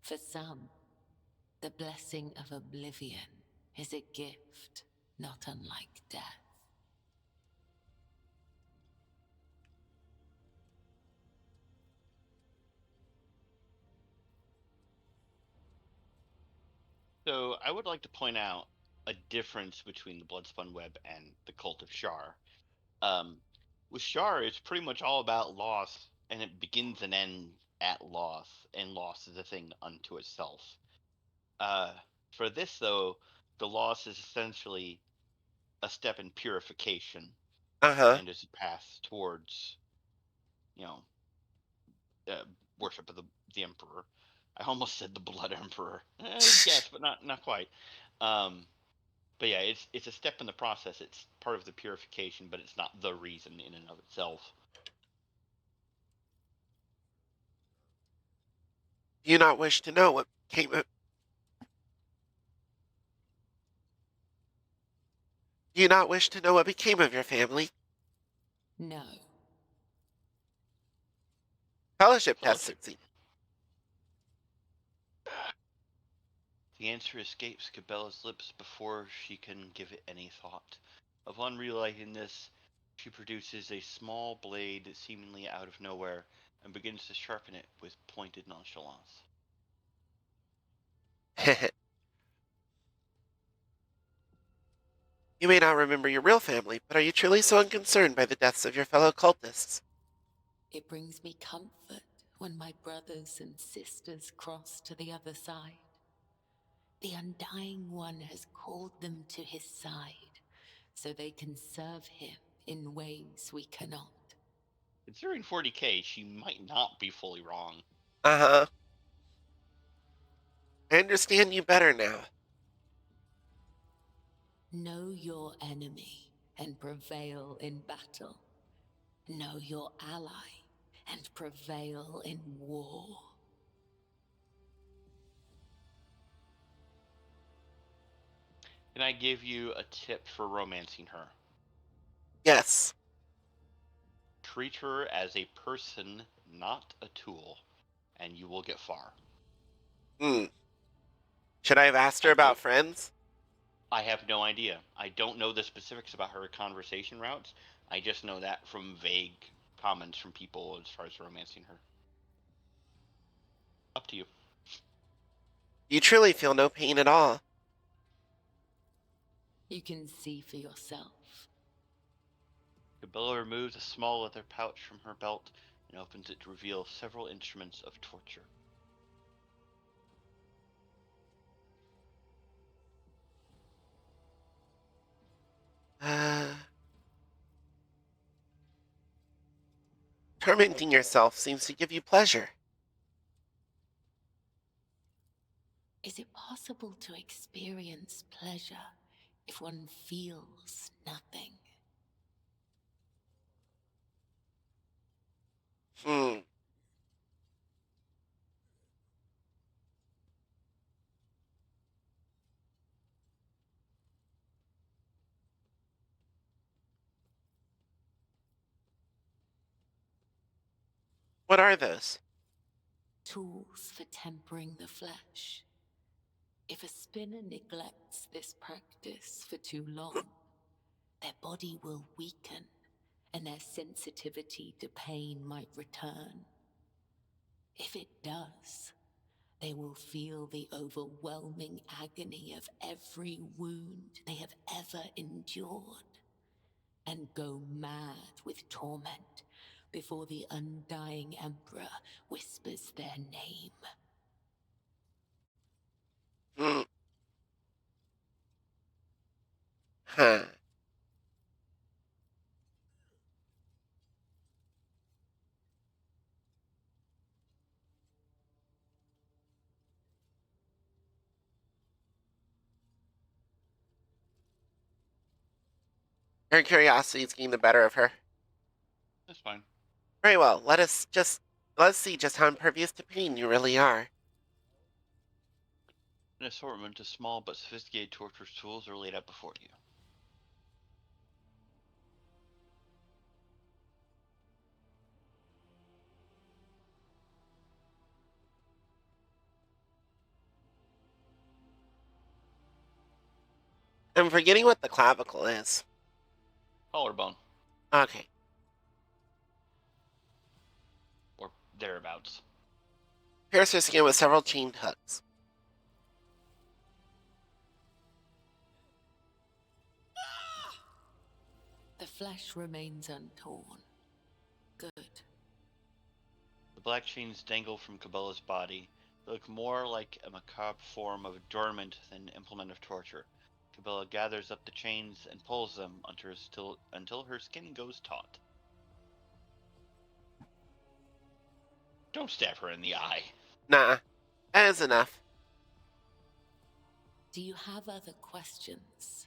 For some, the blessing of oblivion is a gift not unlike death. So I would like to point out a difference between the Bloodspun Web and the Cult of Shar. With Shar, it's pretty much all about loss, and it begins and ends at loss, and loss is a thing unto itself. Uh, for this, though, the loss is essentially a step in purification, Uh-huh. and is a path towards, you know, uh, worship of the Emperor. I almost said the Blood Emperor. Yes, but not quite. Um, But yeah, it's a step in the process. It's part of the purification, but it's not the reason in and of itself. Do you not wish to know what came of... Do you not wish to know what became of your family? No. Fellowship test Fellowship. succeed. The answer escapes Cabela's lips before she can give it any thought. Upon realizing this, she produces a small blade seemingly out of nowhere and begins to sharpen it with pointed nonchalance. You may not remember your real family, but are you truly so unconcerned by the deaths of your fellow cultists? It brings me comfort when my brothers and sisters cross to the other side. The Undying One has called them to his side, so they can serve him in ways we cannot. Considering 40k, she might not be fully wrong. Uh-huh. I understand you better now. Know your enemy and prevail in battle. Know your ally and prevail in war. Can I give you a tip for romancing her? Yes. Treat her as a person, not a tool, and you will get far. Should I have asked her about friends? I have no idea. I don't know the specifics about her conversation routes. I just know that from vague comments from people as far as romancing her. Up to you. You truly feel no pain at all. You can see for yourself. Cabela removes a small leather pouch from her belt and opens it to reveal several instruments of torture. Tormenting yourself seems to give you pleasure. Is it possible to experience pleasure if one feels nothing? Hmm. What are those? Tools for tempering the flesh. If a spinner neglects this practice for too long, their body will weaken and their sensitivity to pain might return. If it does, they will feel the overwhelming agony of every wound they have ever endured and go mad with torment before the undying Emperor whispers their name. Hmm. Huh. Her curiosity is getting the better of her. That's fine. Very well. Let's see just how impervious to pain you really are. An assortment of small but sophisticated torture tools are laid out before you. I'm forgetting what the clavicle is. Collarbone, Okay. or thereabouts. Pierce her skin with several chained hooks. The flesh remains untorn. Good. The black chains dangle from Cabela's body. They look more like a macabre form of adornment than an implement of torture. Cabela gathers up the chains and pulls them until her skin goes taut. Don't stab her in the eye. Nah. That is enough. Do you have other questions?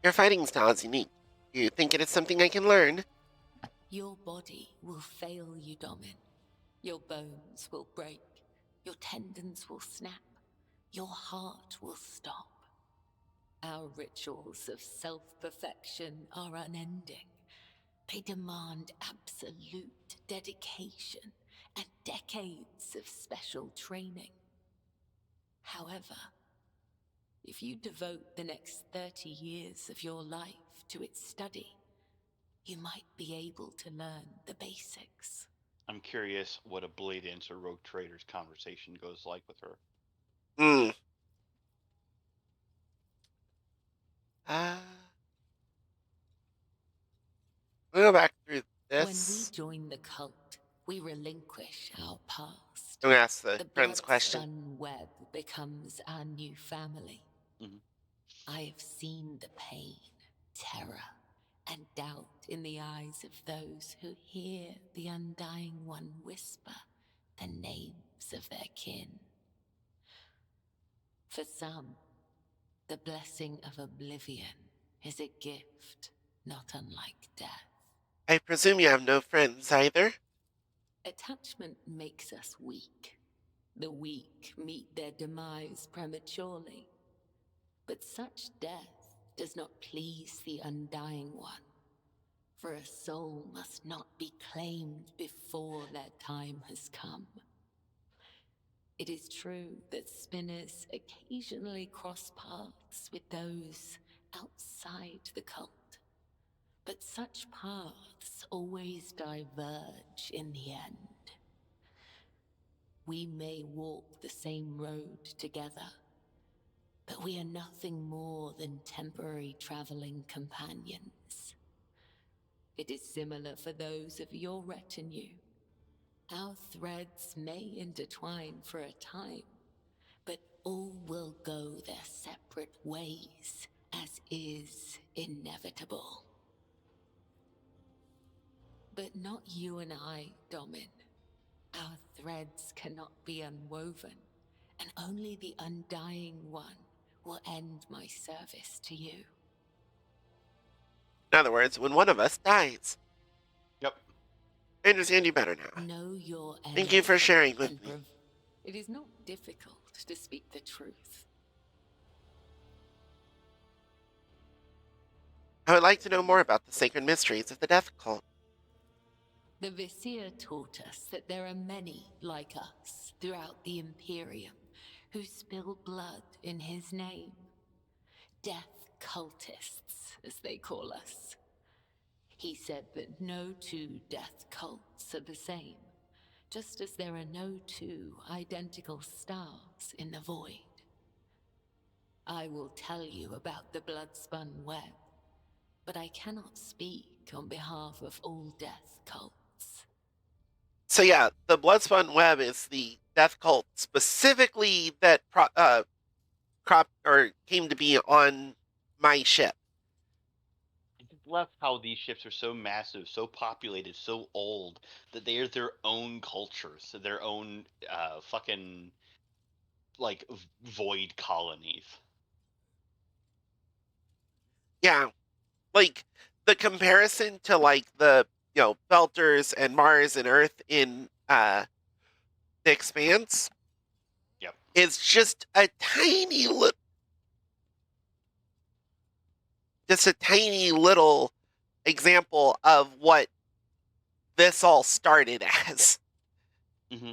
Your fighting style is unique. You think it is something I can learn? Your body will fail you, Domin. Your bones will break. Your tendons will snap. Your heart will stop. Our rituals of self-perfection are unending. They demand absolute dedication and decades of special training. However, if you devote the next 30 years of your life to its study, you might be able to learn the basics. I'm curious what a blade dancer rogue trader's conversation goes like with her. Hmm. Uh, we'll go back through When we this. join the cult, we relinquish our past. I'm gonna ask the The friend's question. blood-spun web becomes our new family. Mhm. I have seen the pain, terror, and doubt in the eyes of those who hear the Undying One whisper the names of their kin. For some, the blessing of oblivion is a gift not unlike death. I presume you have no friends either? Attachment makes us weak. The weak meet their demise prematurely. But such death does not please the Undying One, for a soul must not be claimed before their time has come. It is true that spinners occasionally cross paths with those outside the cult, but such paths always diverge in the end. We may walk the same road together, but we are nothing more than temporary traveling companions. It is similar for those of your retinue. Our threads may intertwine for a time, but all will go their separate ways, as is inevitable. But not you and I, Domin. Our threads cannot be unwoven, and only the Undying One will end my service to you. In other words, when one of us dies. Yep. I understand you better now. Know your end. Thank you for sharing with me. It is not difficult to speak the truth. I would like to know more about the sacred mysteries of the death cult. The Vizier taught us that there are many like us throughout the Imperium who spill blood in his name. Death cultists, as they call us. He said that no two death cults are the same, just as there are no two identical stars in the void. I will tell you about the blood-spun web, but I cannot speak on behalf of all death cults. So yeah, the Bloodspun Web is the death cult specifically that came to be on my ship. I just love how these ships are so massive, so populated, so old that they are their own cultures, their own fucking like void colonies. Yeah, like the comparison to like the Belters and Mars and Earth in the Expanse. Yep. Is just a tiny little example of what this all started as. Mm-hmm.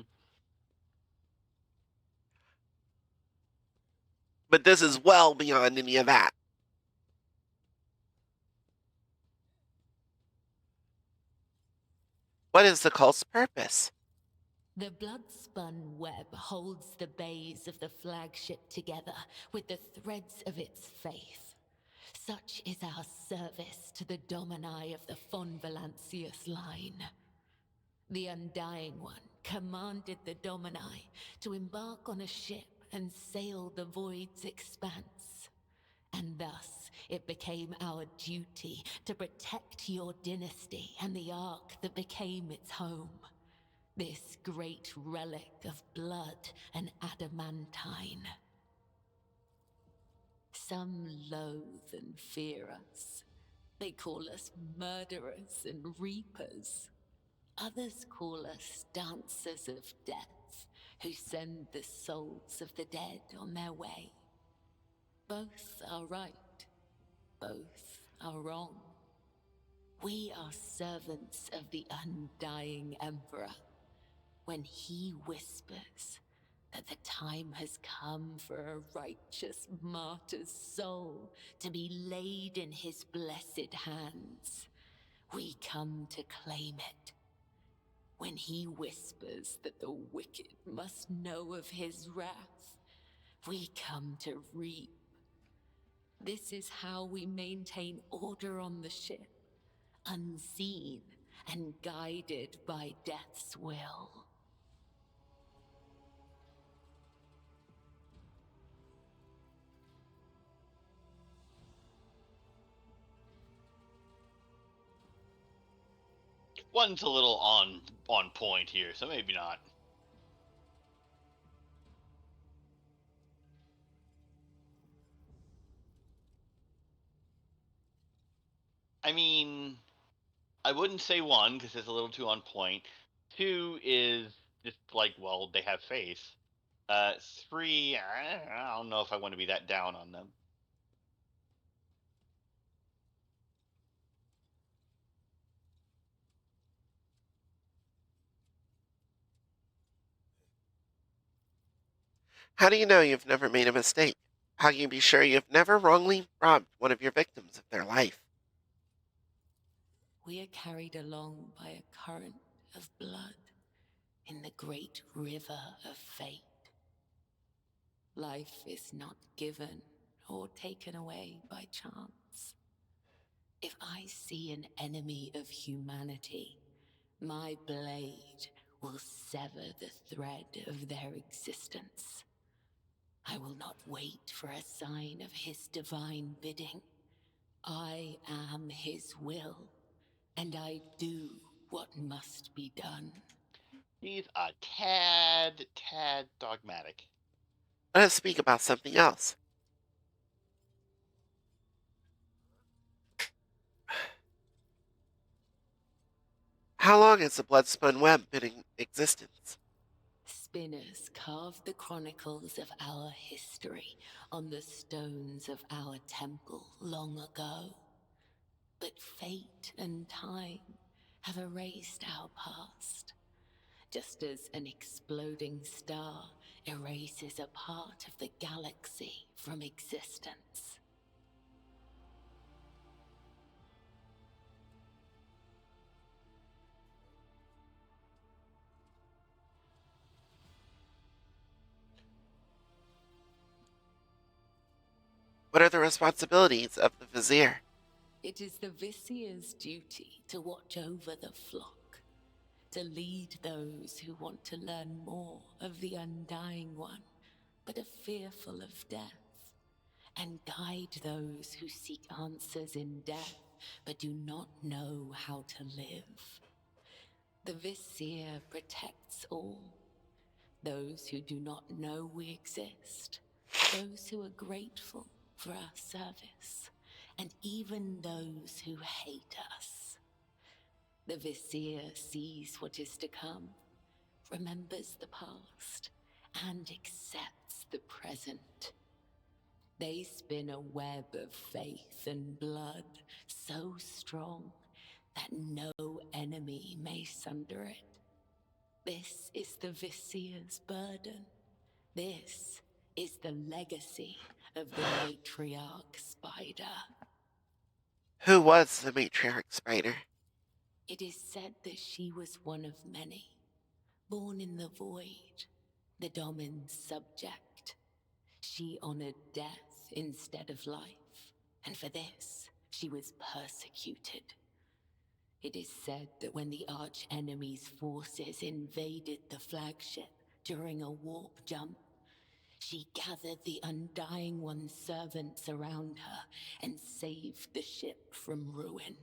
But this is well beyond any of that. What is the cult's purpose? The blood-spun web holds the bays of the flagship together with the threads of its faith. Such is our service to the Domini of the von Valancius line. The Undying One commanded the Domini to embark on a ship and sail the void's expanse. And thus, it became our duty to protect your dynasty and the Ark that became its home. This great relic of blood and adamantine. Some loathe and fear us. They call us murderers and reapers. Others call us dancers of death, who send the souls of the dead on their way. Both are right. Both are wrong. We are servants of the undying Emperor. When he whispers that the time has come for a righteous martyr's soul to be laid in his blessed hands, we come to claim it. When he whispers that the wicked must know of his wrath, we come to reap. This is how we maintain order on the ship, unseen and guided by death's will. One's a little on point here, so maybe not. I mean, I wouldn't say one because it's a little too on point. Two is just like, well, they have faith. Three, I don't know if I want to be that down on them. How do you know you've never made a mistake? How can you be sure you've never wrongly robbed one of your victims of their life? We are carried along by a current of blood in the great river of fate. Life is not given or taken away by chance. If I see an enemy of humanity, my blade will sever the thread of their existence. I will not wait for a sign of his divine bidding. I am his will, and I do what must be done. He's a tad dogmatic. Let us speak about something else. How long has the blood-spun web been in existence? Spinners carved the chronicles of our history on the stones of our temple long ago. But fate and time have erased our past, just as an exploding star erases a part of the galaxy from existence. What are the responsibilities of the Vizier? It is the Vizier's duty to watch over the flock, to lead those who want to learn more of the Undying One, but are fearful of death, and guide those who seek answers in death, but do not know how to live. The Vizier protects all, those who do not know we exist, those who are grateful for our service, and even those who hate us. The Vizier sees what is to come, remembers the past, and accepts the present. They spin a web of faith and blood so strong that no enemy may sunder it. This is the Vizier's burden. This is the legacy of the matriarch spider. Who was the matriarch spider? It is said that she was one of many, born in the void, the Domin's subject. She honored death instead of life, and for this, she was persecuted. It is said that when the arch-enemy's forces invaded the flagship during a warp jump, she gathered the Undying One's servants around her and saved the ship from ruin.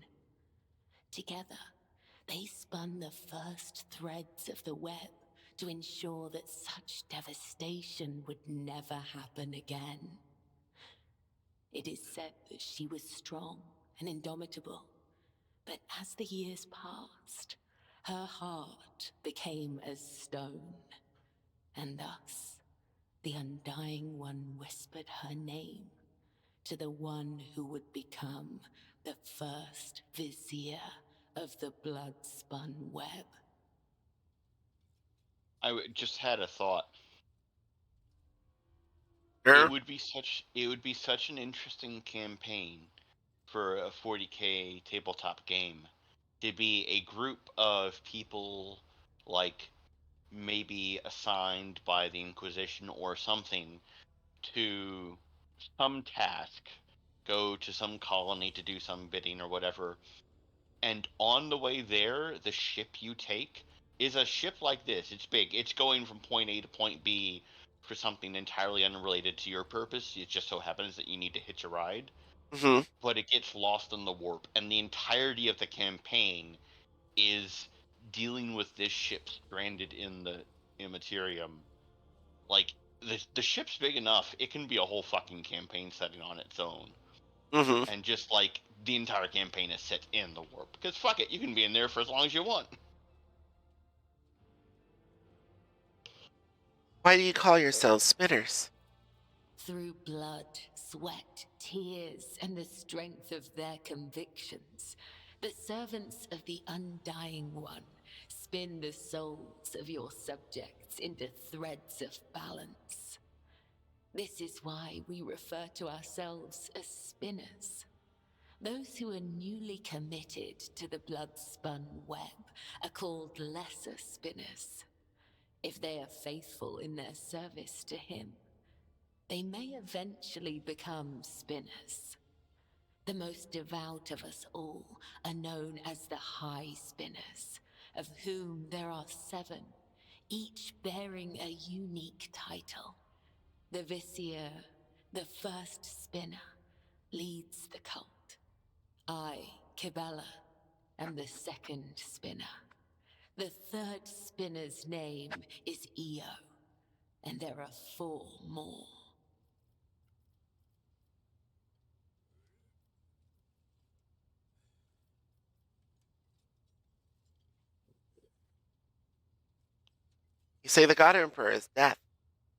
Together, they spun the first threads of the web to ensure that such devastation would never happen again. It is said that she was strong and indomitable, but as the years passed, her heart became as stone, and thus the Undying One whispered her name to the one who would become the first vizier of the blood-spun web. Just had a thought. Sure. It would be such an interesting campaign for a 40K tabletop game to be a group of people, like maybe assigned by the Inquisition or something, to some task, go to some colony to do some bidding or whatever, and on the way there, the ship you take is a ship like this. It's big. It's going from point A to point B for something entirely unrelated to your purpose. It just so happens that you need to hitch a ride, Hmm. but it gets lost in the warp, and the entirety of the campaign is dealing with this ship stranded in the Immaterium. Like, the ship's big enough, it can be a whole fucking campaign setting on its own. Hmm. And just like the entire campaign is set in the warp. Because fuck it, you can be in there for as long as you want. Why do you call yourselves spinners? Through blood, sweat, tears, and the strength of their convictions, the servants of the Undying One spin the souls of your subjects into threads of balance. This is why we refer to ourselves as spinners. Those who are newly committed to the blood-spun web are called lesser spinners. If they are faithful in their service to him, they may eventually become spinners. The most devout of us all are known as the High Spinners, of whom there are 7, each bearing a unique title. The Vizier, the first spinner, leads the cult. I, Kibella, am the second spinner. The third spinner's name is Io, and there are 4 more. You say the God Emperor is death.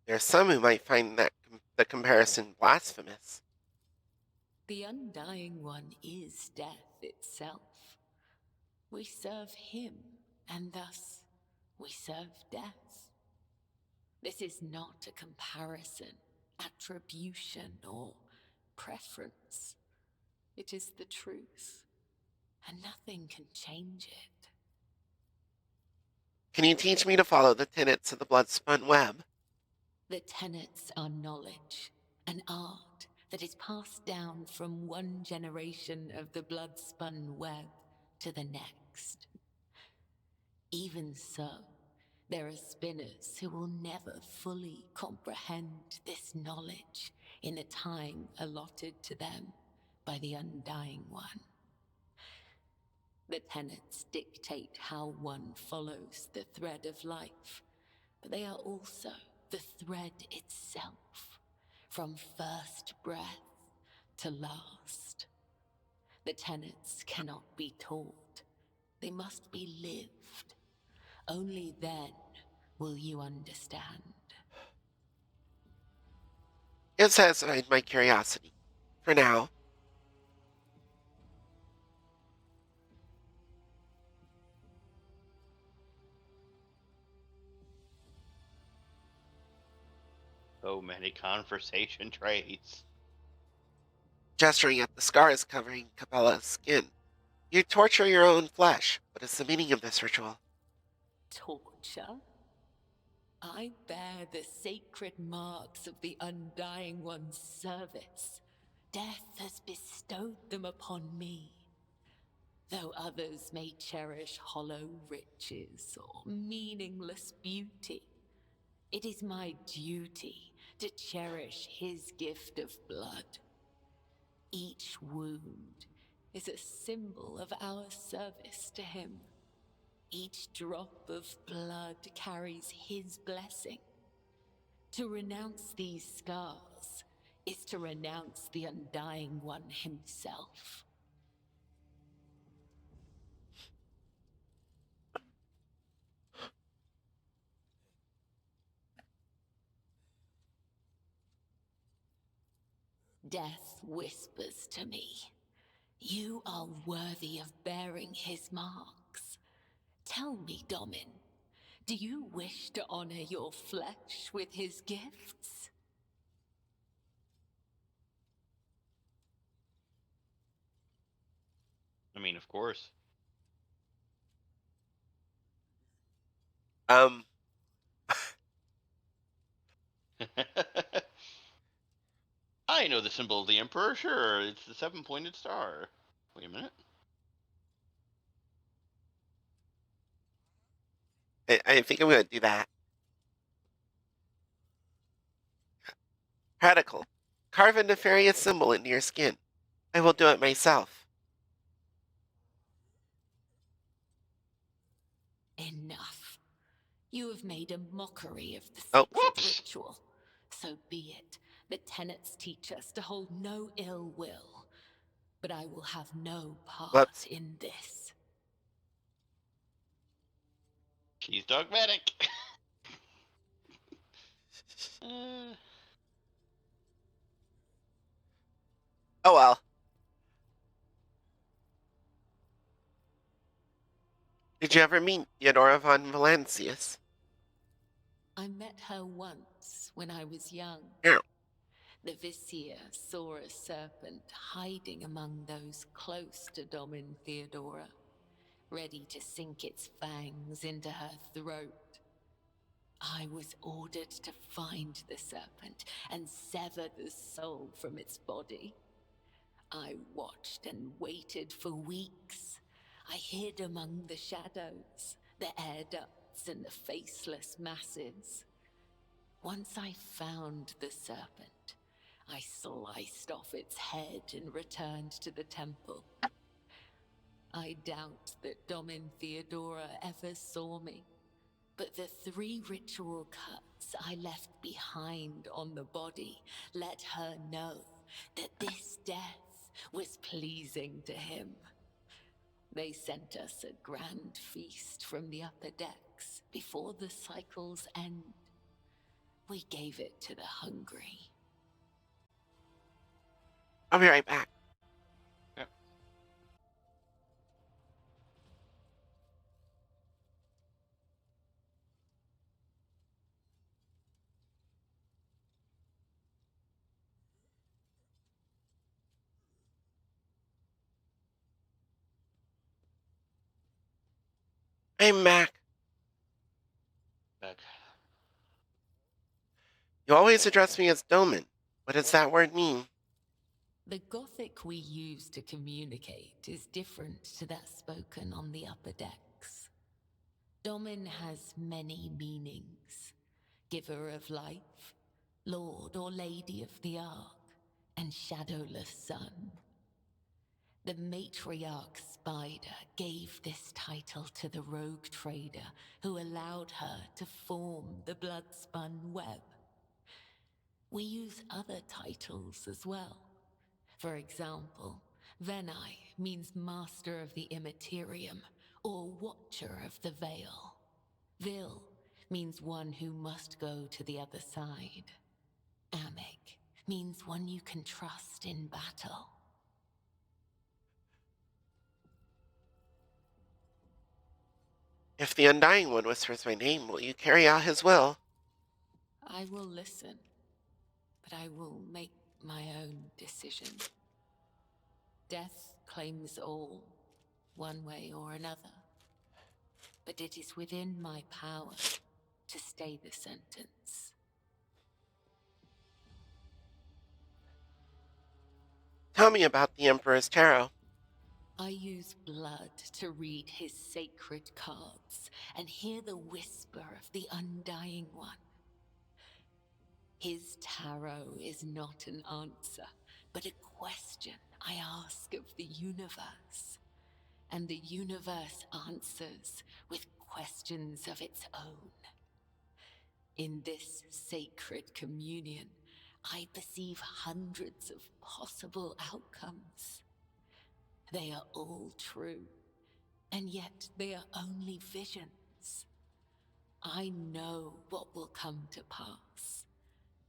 There are some who might find the comparison blasphemous. The Undying One is death itself. We serve him, and thus we serve death. This is not a comparison, attribution, or preference. It is the truth, and nothing can change it. Can you teach me to follow the tenets of the blood-spun web? The tenets are knowledge, an art that is passed down from one generation of the blood-spun web to the next. Even so, there are spinners who will never fully comprehend this knowledge in the time allotted to them by the Undying One. The tenets dictate how one follows the thread of life, but they are also the thread itself, from first breath to last. The tenets cannot be taught, they must be lived. Only then will you understand. It satisfied my curiosity. For now. So many conversation traits. Gesturing at the scars covering Capella's skin. You torture your own flesh. What is the meaning of this ritual? Torture? I bear the sacred marks of the Undying One's service. Death has bestowed them upon me. Though others may cherish hollow riches or meaningless beauty, it is my duty to cherish his gift of blood. Each wound is a symbol of our service to him. Each drop of blood carries his blessing. To renounce these scars is to renounce the Undying One himself. Death whispers to me, "You are worthy of bearing his marks." Tell me, Domin, do you wish to honor your flesh with his gifts? I mean, of course. Um, I know the symbol of the Emperor, sure. It's the 7-pointed star. Wait a minute. I think I'm going to do that. Radical. Carve a nefarious symbol into your skin. I will do it myself. Enough. You have made a mockery of the Oh. sacred Whoops! ritual. So be it. The tenets teach us to hold no ill will. But I will have no part Whoops. in this. She's dogmatic. uh, Oh well. Did you ever meet Theodora von Valancius? I met her once when I was young. Yeah. The Vizier saw a serpent hiding among those close to Domin Theodora, ready to sink its fangs into her throat. I was ordered to find the serpent and sever the soul from its body. I watched and waited for weeks. I hid among the shadows, the air ducts, and the faceless masses. Once I found the serpent, I sliced off its head and returned to the temple. I doubt that Domin Theodora ever saw me, but the 3 ritual cuts I left behind on the body let her know that this death was pleasing to him. They sent us a grand feast from the upper decks before the cycle's end. We gave it to the hungry. I'll be right back. yep. I'm Mac. Back. You always address me as Domin. What does that word mean? The Gothic we use to communicate is different to that spoken on the upper decks. Domin has many meanings. Giver of life, Lord or Lady of the Ark, and Shadowless Sun. The matriarch Spider gave this title to the rogue trader who allowed her to form the blood-spun web. We use other titles as well. For example, Venai means Master of the Immaterium, or Watcher of the Veil. Vil means one who must go to the other side. Amig means one you can trust in battle. If the Undying One whispers my name, will you carry out his will? I will listen, but I will make my own decision. Death claims all, one way or another. But it is within my power to stay the sentence. Tell me about the Emperor's Tarot. I use blood to read his sacred cards and hear the whisper of the Undying One. His tarot is not an answer, but a question I ask of the universe. And the universe answers with questions of its own. In this sacred communion, I perceive hundreds of possible outcomes. They are all true, and yet they are only visions. I know what will come to pass,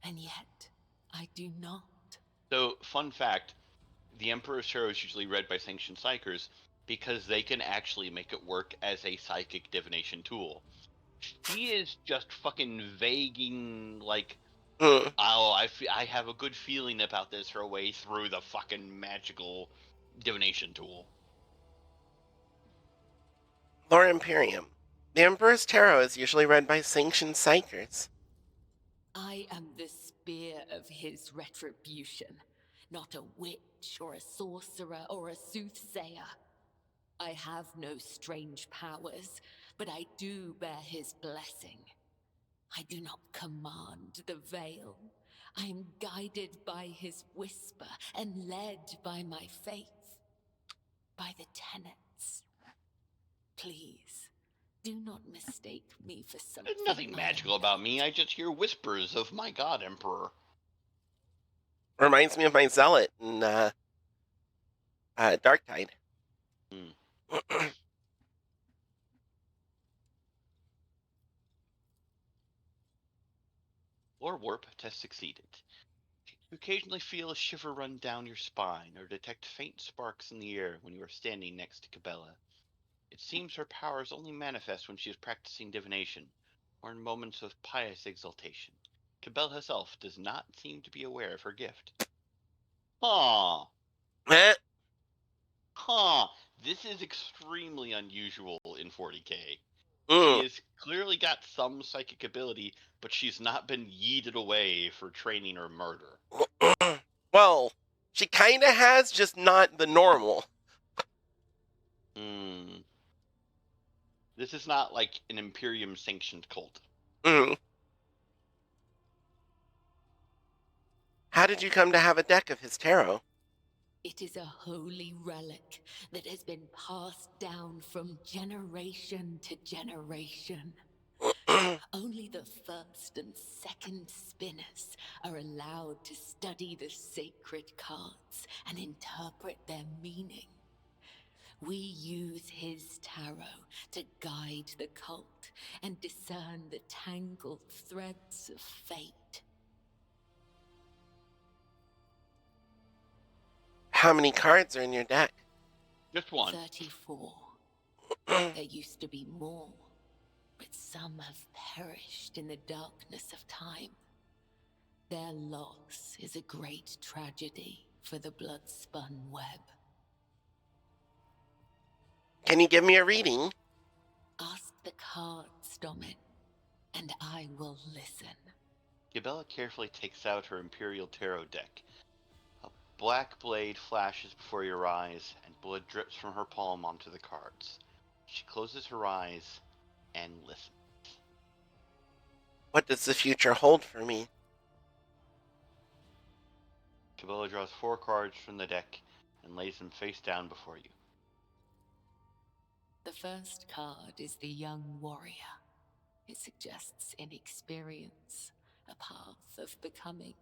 and yet I do not. So, fun fact, the Emperor's Tarot is usually read by sanctioned psychers because they can actually make it work as a psychic divination tool. She is just fucking vaguing, like, Mm. oh, I have a good feeling about this her way through the fucking magical divination tool. Lore Imperium. The Emperor's Tarot is usually read by sanctioned psychers. I am the spear of his retribution, not a witch or a sorcerer or a soothsayer. I have no strange powers, but I do bear his blessing. I do not command the veil. I am guided by his whisper and led by my faith, by the tenets. Please, do not mistake me for something There's nothing I am magical about not. me. I just hear whispers of my god, Emperor. Reminds me of my zealot in Dark Tide. Hmm. Or warp has succeeded. You occasionally feel a shiver run down your spine or detect faint sparks in the air when you are standing next to Cabela. It seems her powers only manifest when she is practicing divination, or in moments of pious exaltation. Cabela herself does not seem to be aware of her gift. Huh. Eh, Huh. This is extremely unusual in 40k. She mm. has clearly got some psychic ability, but she's not been yeeted away for training or murder. Well, she kind of has, just not the normal. Hmm. This is not like an Imperium sanctioned cult. Mm. How did you come to have a deck of his tarot? It is a holy relic that has been passed down from generation to generation. Only the first and second spinners are allowed to study the sacred cards and interpret their meaning. We use his tarot to guide the cult and discern the tangled threads of fate. How many cards are in your deck? Just one. 34. There used to be more, but some have perished in the darkness of time. Their loss is a great tragedy for the blood-spun web. Can you give me a reading? Ask the cards, Domin, and I will listen. Gabella carefully takes out her Imperial Tarot deck. A black blade flashes before your eyes, and blood drips from her palm onto the cards. She closes her eyes and listens. What does the future hold for me? Cabela draws 4 cards from the deck and lays them face down before you. The first card is the young warrior. It suggests inexperience, a path of becoming.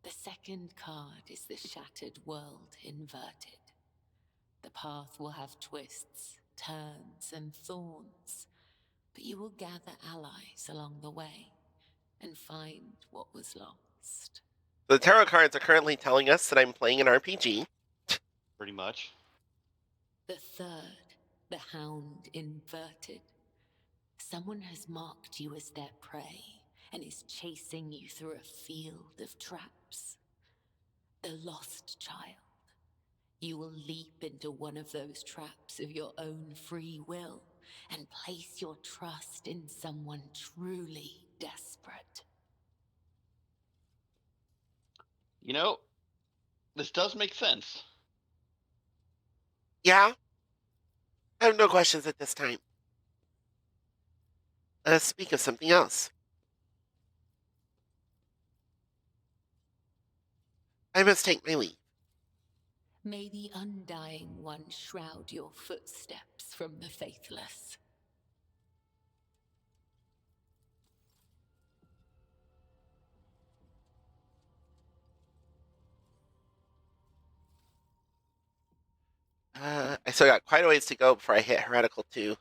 The second card is the shattered world inverted. The path will have twists, turns, and thorns, but you will gather allies along the way and find what was lost. The tarot cards are currently telling us that I'm playing an RPG. Pretty much. The third, the hound inverted. Someone has marked you as their prey and is chasing you through a field of traps. The lost child. You will leap into one of those traps of your own free will and place your trust in someone truly desperate. You know, this does make sense. Yeah? I have no questions at this time. Let us speak of something else. I must take my leave. May the Undying One shroud your footsteps from the faithless. I still got quite a ways to go before I hit Heretical 2.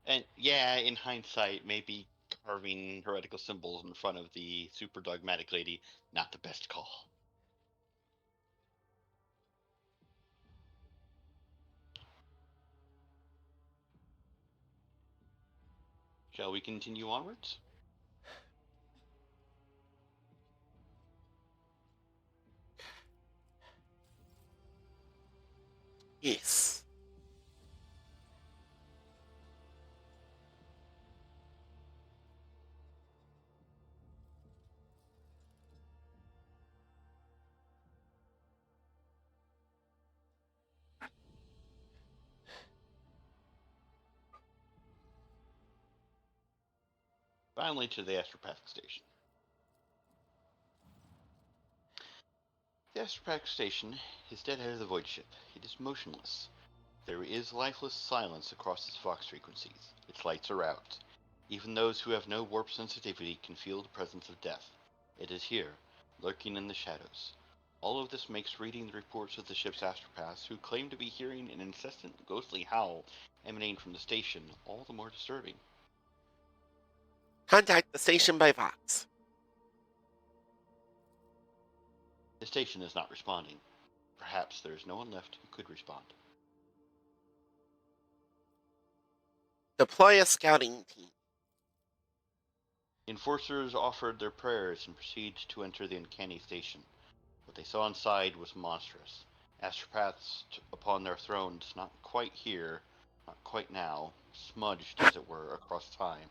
And yeah, in hindsight, maybe carving heretical symbols in front of the super dogmatic lady, not the best call. Shall we continue onwards? Yes. Finally to the astropathic station. The astropathic station is dead ahead of the void ship. It is motionless. There is lifeless silence across its Vox frequencies. Its lights are out. Even those who have no warp sensitivity can feel the presence of death. It is here, lurking in the shadows. All of this makes reading the reports of the ship's astropaths, who claim to be hearing an incessant ghostly howl emanating from the station, all the more disturbing. Contact the station by Vox. The station is not responding. Perhaps there is no one left who could respond. Deploy a scouting team. The enforcers offered their prayers and proceeded to enter the uncanny station. What they saw inside was monstrous. Astropaths upon their thrones, not quite here, not quite now, smudged, as it were, across time.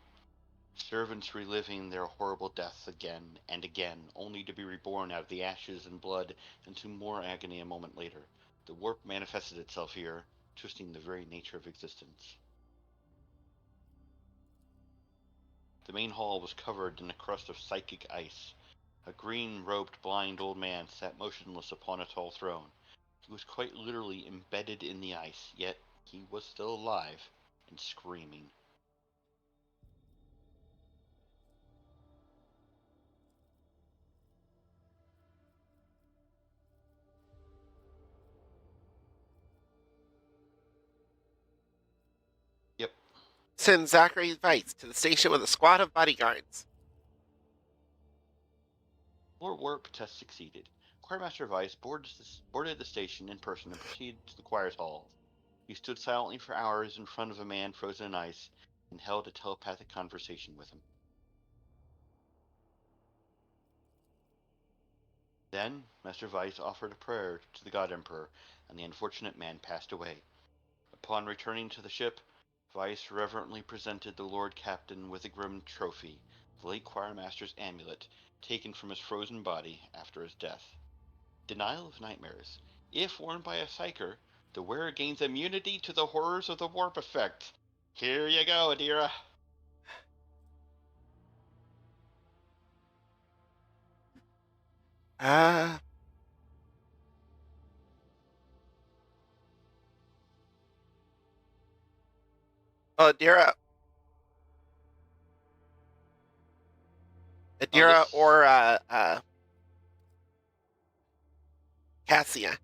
Servants reliving their horrible deaths again and again, only to be reborn out of the ashes and blood into more agony a moment later. The warp manifested itself here, twisting the very nature of existence. The main hall was covered in a crust of psychic ice. A green-robed blind old man sat motionless upon a tall throne. He was quite literally embedded in the ice, yet he was still alive and screaming. Yep. Send Zachary Weiss to the station with a squad of bodyguards. More warp tests succeeded. Choirmaster Weiss boarded the station in person and proceeded to the choir's hall. He stood silently for hours in front of a man frozen in ice and held a telepathic conversation with him. Then, Master Weiss offered a prayer to the God Emperor, and the unfortunate man passed away. Upon returning to the ship, Weiss reverently presented the Lord Captain with a grim trophy, the late choirmaster's amulet, taken from his frozen body after his death. Denial of nightmares. If worn by a psyker, the wearer gains immunity to the horrors of the warp effect. Here you go, Adira. Ah. Oh, Adira this. or Cassia.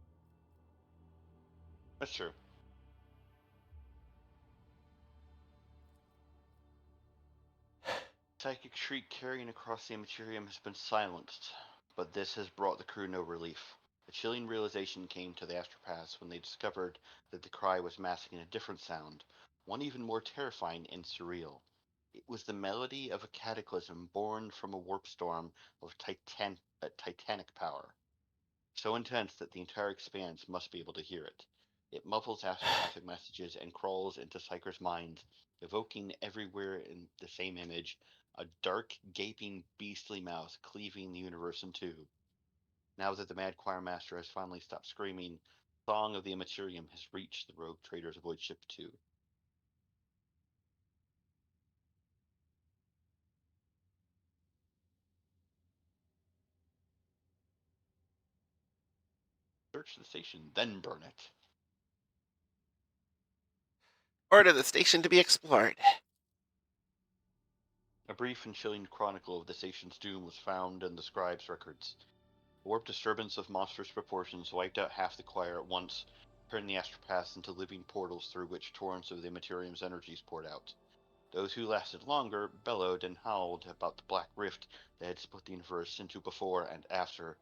That's true. Psychic shriek carrying across the Immaterium has been silenced, but this has brought the crew no relief. A chilling realization came to the astropaths when they discovered that the cry was masking a different sound, one even more terrifying and surreal. It was the melody of a cataclysm born from a warp storm of titanic power, so intense that the entire expanse must be able to hear it. It muffles astropathic messages and crawls into psychers' minds, evoking everywhere in the same image a dark, gaping, beastly mouth cleaving the universe in two. Now that the mad choir master has finally stopped screaming, the song of the Immaterium has reached the rogue traders aboard ship 2. Search the station, then burn it. Order the station to be explored. A brief and chilling chronicle of the station's doom was found in the scribe's records. A warp disturbance of monstrous proportions wiped out half the choir at once, turning the astropaths into living portals through which torrents of the Immaterium's energies poured out. Those who lasted longer bellowed and howled about the black rift that had split the universe into before and after,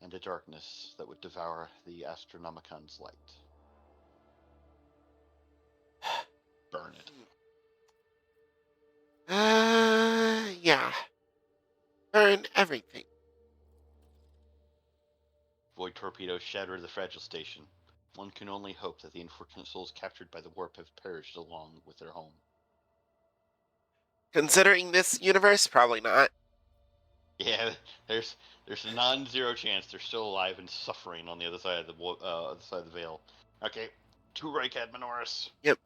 and a darkness that would devour the Astronomicon's light. Burn it. Yeah. Burn everything. Void torpedoes shattered the fragile station. One can only hope that the unfortunate souls captured by the warp have perished along with their home. Considering this universe, probably not. Yeah, there's a non-zero chance they're still alive and suffering on the other side of the other side of the veil. Okay, to right, Adminoris. Yep.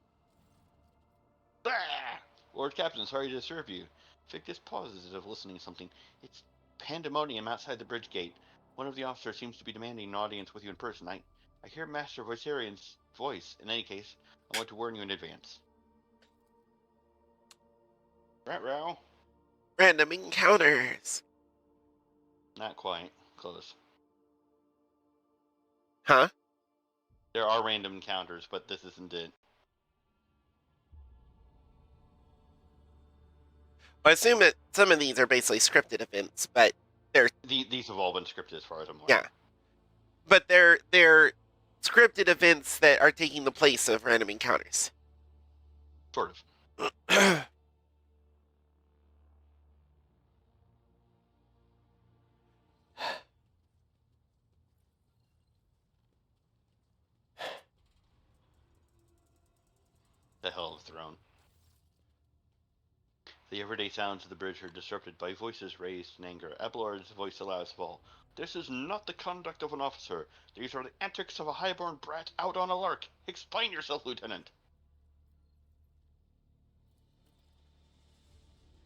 Ah! Lord Captain, sorry to disturb you. Fictus pauses as if listening to something. It's pandemonium outside the bridge gate. One of the officers seems to be demanding an audience with you in person. I hear Master Voicerian's voice. In any case, I want to warn you in advance. Row? Random encounters. Not quite. Close. Huh? There are random encounters, but this isn't it. I assume that some of these are basically scripted events, but These have all been scripted as far as I'm aware. yeah. But they're scripted events that are taking the place of random encounters. Sort of. The hell of the throne. The everyday sounds of the bridge are disrupted by voices raised in anger. Abelard's voice the loudest of all. This is not the conduct of an officer. These are the antics of a highborn brat out on a lark. Explain yourself, Lieutenant.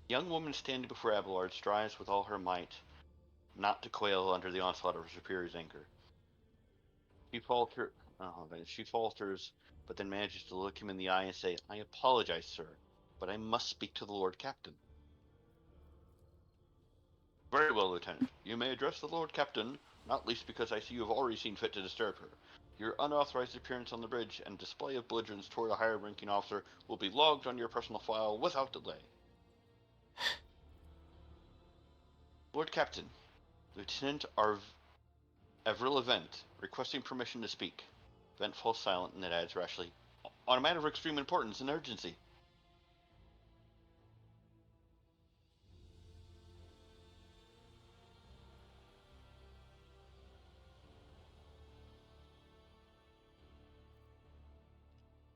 The young woman standing before Abelard strives with all her might not to quail under the onslaught of her superior's anger. She falters, but then manages to look him in the eye and say, I apologize, sir, but I must speak to the Lord Captain. Very well, Lieutenant. You may address the Lord Captain, not least because I see you have already seen fit to disturb her. Your unauthorized appearance on the bridge and display of belligerence toward a higher-ranking officer will be logged on your personal file without delay. Lord Captain, Lieutenant Avril Event, requesting permission to speak. Event falls silent and then adds rashly, on a matter of extreme importance and urgency.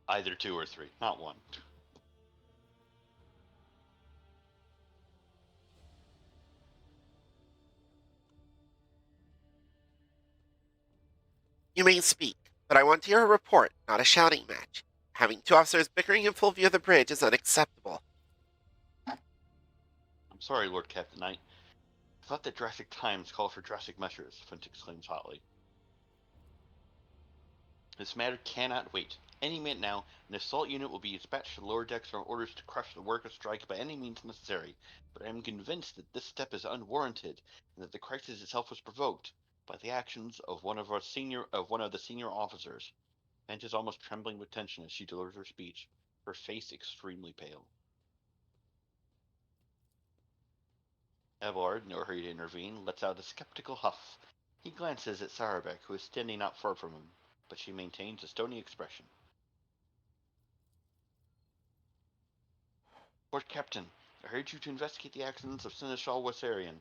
Either 2 or 3, not 1. You may speak, but I want to hear a report, not a shouting match. Having two officers bickering in full view of the bridge is unacceptable. I'm sorry, Lord Captain. I thought that drastic times call for drastic measures, Flint exclaims hotly. This matter cannot wait. Any minute now, an assault unit will be dispatched to the lower decks for orders to crush the workers' strike by any means necessary, but I am convinced that this step is unwarranted, and that the crisis itself was provoked by the actions of one of the senior officers. Flint is almost trembling with tension as she delivers her speech, her face extremely pale. Abelard, no hurry to intervene, lets out a skeptical huff. He glances at Sarabek, who is standing not far from him, but she maintains a stony expression. Lord Captain, I heard you to investigate the actions of Seneschal Wassarian,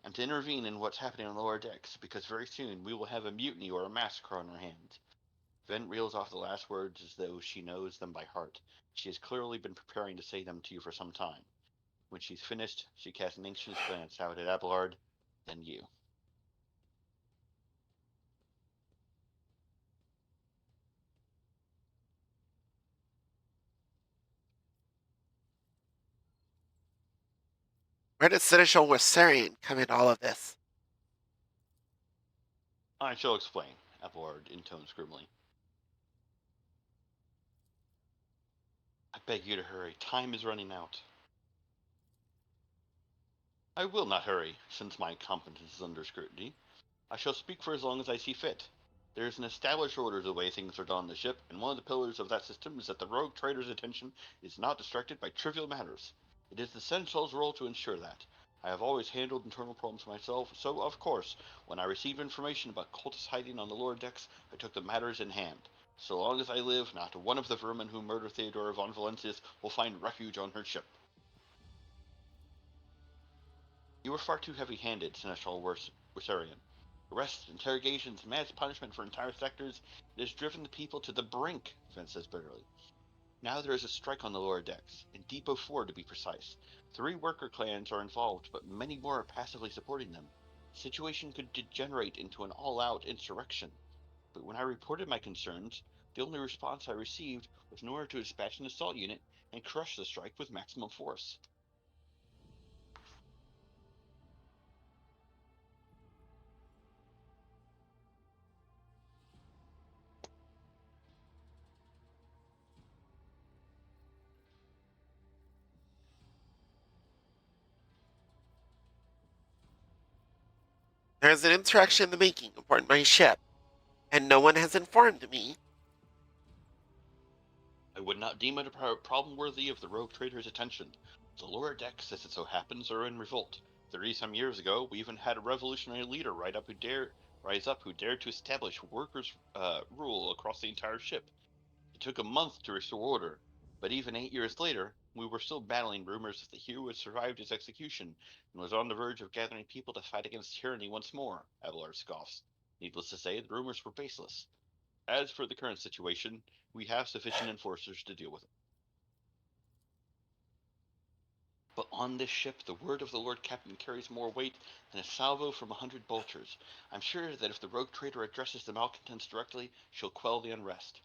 and to intervene in what's happening on the lower decks, because very soon we will have a mutiny or a massacre on our hands. Vent reels off the last words as though she knows them by heart. She has clearly been preparing to say them to you for some time. When she's finished, she casts an anxious glance out at Abelard, then you. Where does Seneschal Wassarian come into all of this? I shall explain, Abelard intones grimly. I beg you to hurry. Time is running out. I will not hurry, since my competence is under scrutiny. I shall speak for as long as I see fit. There is an established order of the way things are done on the ship, and one of the pillars of that system is that the rogue trader's attention is not distracted by trivial matters. It is the Seneschal's role to ensure that. I have always handled internal problems myself, so of course, when I received information about cultists hiding on the lower decks, I took the matters in hand. So long as I live, not one of the vermin who murdered Theodora von Valentius will find refuge on her ship. You were far too heavy-handed, Seneschal Wersarian. Arrests, interrogations, mass punishment for entire sectors, it has driven the people to the brink, Vince says bitterly. Now there is a strike on the lower decks, in Depot 4 to be precise. 3 worker clans are involved, but many more are passively supporting them. The situation could degenerate into an all-out insurrection. But when I reported my concerns, the only response I received was in order to dispatch an assault unit and crush the strike with maximum force. There is an insurrection in the making aboard my ship, and no one has informed me. I would not deem it a problem worthy of the rogue trader's attention. The lower decks, as it so happens, are in revolt. 30-some years ago, we even had a revolutionary leader rise up who dared to establish workers' rule across the entire ship. It took a month to restore order, but even 8 years later, we were still battling rumors that the hero had survived his execution and was on the verge of gathering people to fight against tyranny once more, Abelard scoffs. Needless to say, the rumors were baseless. As for the current situation, we have sufficient enforcers to deal with it. But on this ship, the word of the Lord Captain carries more weight than a salvo from 100 bolters. I'm sure that if the rogue trader addresses the malcontents directly, she'll quell the unrest.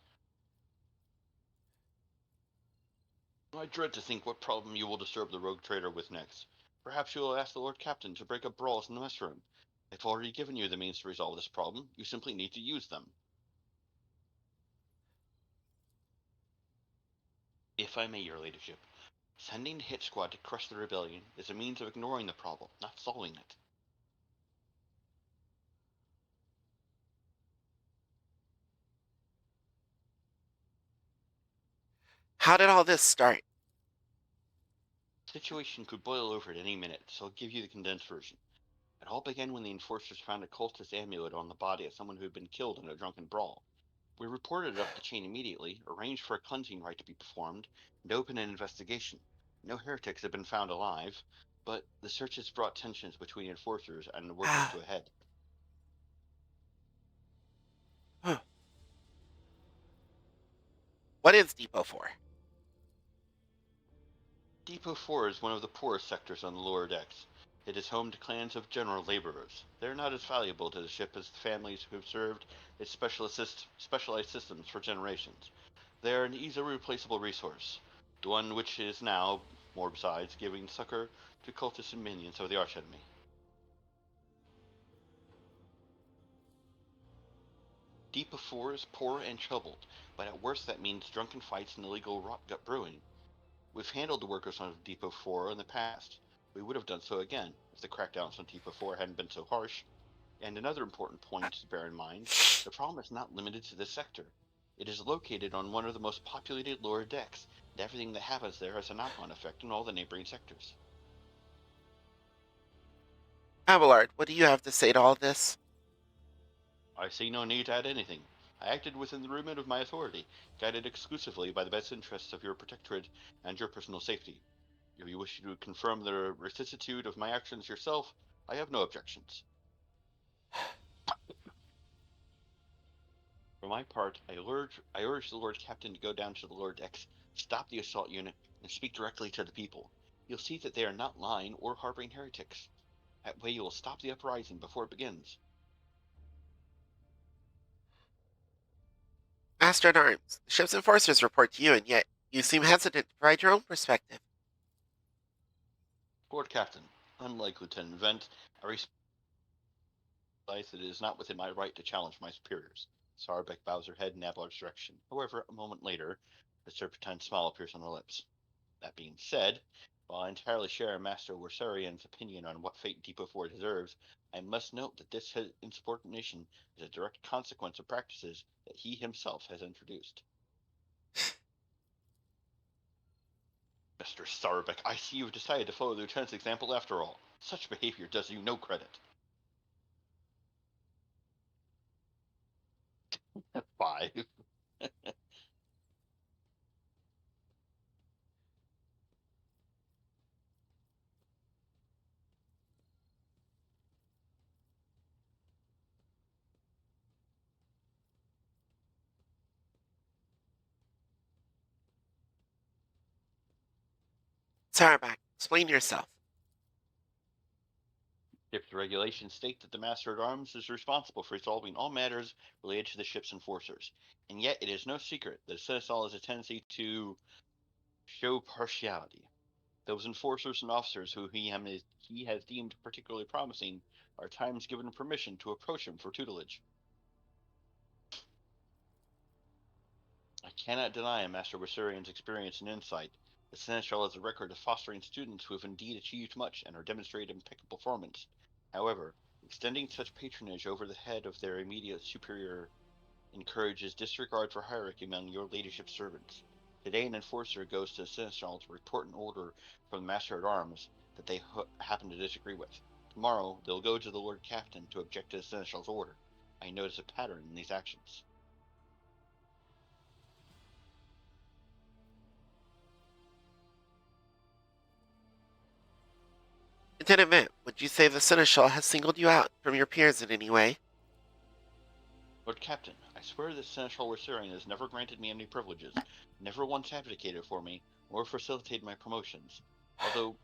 I dread to think what problem you will disturb the rogue trader with next. Perhaps you will ask the Lord Captain to break up brawls in the mess room. I've already given you the means to resolve this problem. You simply need to use them. If I may, your ladyship, sending the hit squad to crush the rebellion is a means of ignoring the problem, not solving it. How did all this start? The situation could boil over at any minute, so I'll give you the condensed version. It all began when the enforcers found a cultist amulet on the body of someone who had been killed in a drunken brawl. We reported it up the chain immediately, arranged for a cleansing rite to be performed, and opened an investigation. No heretics had been found alive, but the searches brought tensions between enforcers and the workers to a head. What is Depot 4? Depot 4 is one of the poorest sectors on the lower decks. It is home to clans of general laborers. They are not as valuable to the ship as the families who have served its specialized systems for generations. They are an easily replaceable resource, the one which is now, more besides, giving succor to cultists and minions of the archenemy. Depot 4 is poor and troubled, but at worst that means drunken fights and illegal rot gut brewing. We've handled the workers on Depot 4 in the past. We would have done so again if the crackdowns on Depot 4 hadn't been so harsh. And another important point to bear in mind, the problem is not limited to this sector. It is located on one of the most populated lower decks, and everything that happens there has a knock-on effect on all the neighboring sectors. Abelard, what do you have to say to all this? I see no need to add anything. I acted within the remit of my authority, guided exclusively by the best interests of your protectorate and your personal safety. If you wish to confirm the rectitude of my actions yourself, I have no objections. For my part, I urge the Lord Captain to go down to the lower decks, stop the assault unit, and speak directly to the people. You'll see that they are not lying or harboring heretics. That way you will stop the uprising before it begins. Master at Arms, the ship's enforcers report to you, and yet you seem hesitant to provide your own perspective. Lord Captain, unlike Lieutenant Vent, I realize that it is not within my right to challenge my superiors. Sarbek bows her head in Ablard's direction. However, a moment later, a serpentine smile appears on her lips. That being said, While I entirely share Master Worsarian's opinion on what fate Depot 4 deserves, I must note that this insubordination is a direct consequence of practices that he himself has introduced. Mr. Starbuck, I see you've decided to follow the Lieutenant's example after all. Such behavior does you no credit. 5. Sarback, explain yourself. Ship's regulations state that the Master at Arms is responsible for resolving all matters related to the ship's enforcers, and yet it is no secret that Seneschal has a tendency to show partiality. Those enforcers and officers who he has deemed particularly promising are at times given permission to approach him for tutelage. I cannot deny Master Wasurian's experience and insight. The Seneschal has a record of fostering students who have indeed achieved much and are demonstrating impeccable performance. However, extending such patronage over the head of their immediate superior encourages disregard for hierarchy among your ladyship's servants. Today, an enforcer goes to the Seneschal to report an order from the Master at Arms that they happen to disagree with. Tomorrow, they'll go to the Lord Captain to object to the Seneschal's order. I notice a pattern in these actions. Lieutenant Vint, would you say the Seneschal has singled you out from your peers in any way? Lord Captain, I swear that Seneschal Wasurian has never granted me any privileges, never once advocated for me, or facilitated my promotions, although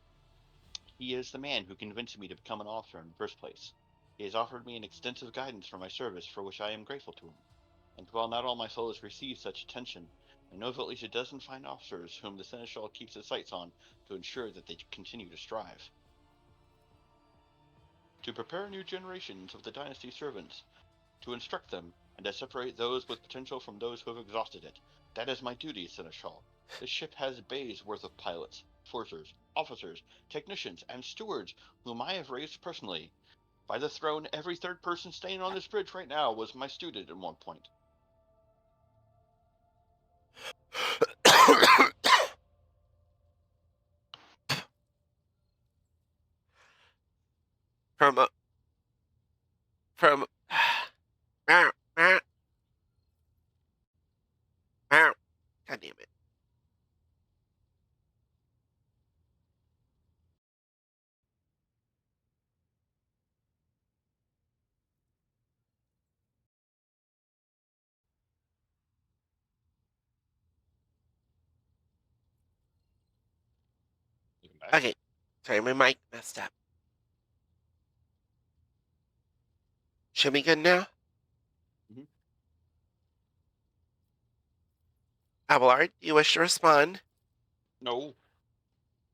he is the man who convinced me to become an officer in the first place. He has offered me an extensive guidance for my service, for which I am grateful to him. And while not all my fellows receive such attention, I know of at least a dozen fine officers whom the Seneschal keeps his sights on to ensure that they continue to strive. To prepare new generations of the dynasty's servants, to instruct them, and to separate those with potential from those who have exhausted it. That is my duty, Seneschal. This ship has bays worth of pilots, forcers, officers, technicians, and stewards whom I have raised personally. By the throne, every third person staying on this bridge right now was my student at one point. from from meow, meow, meow. God damn it. Okay. Sorry, my mic messed up. Should be good now? Mhm. Abelard, do you wish to respond? No.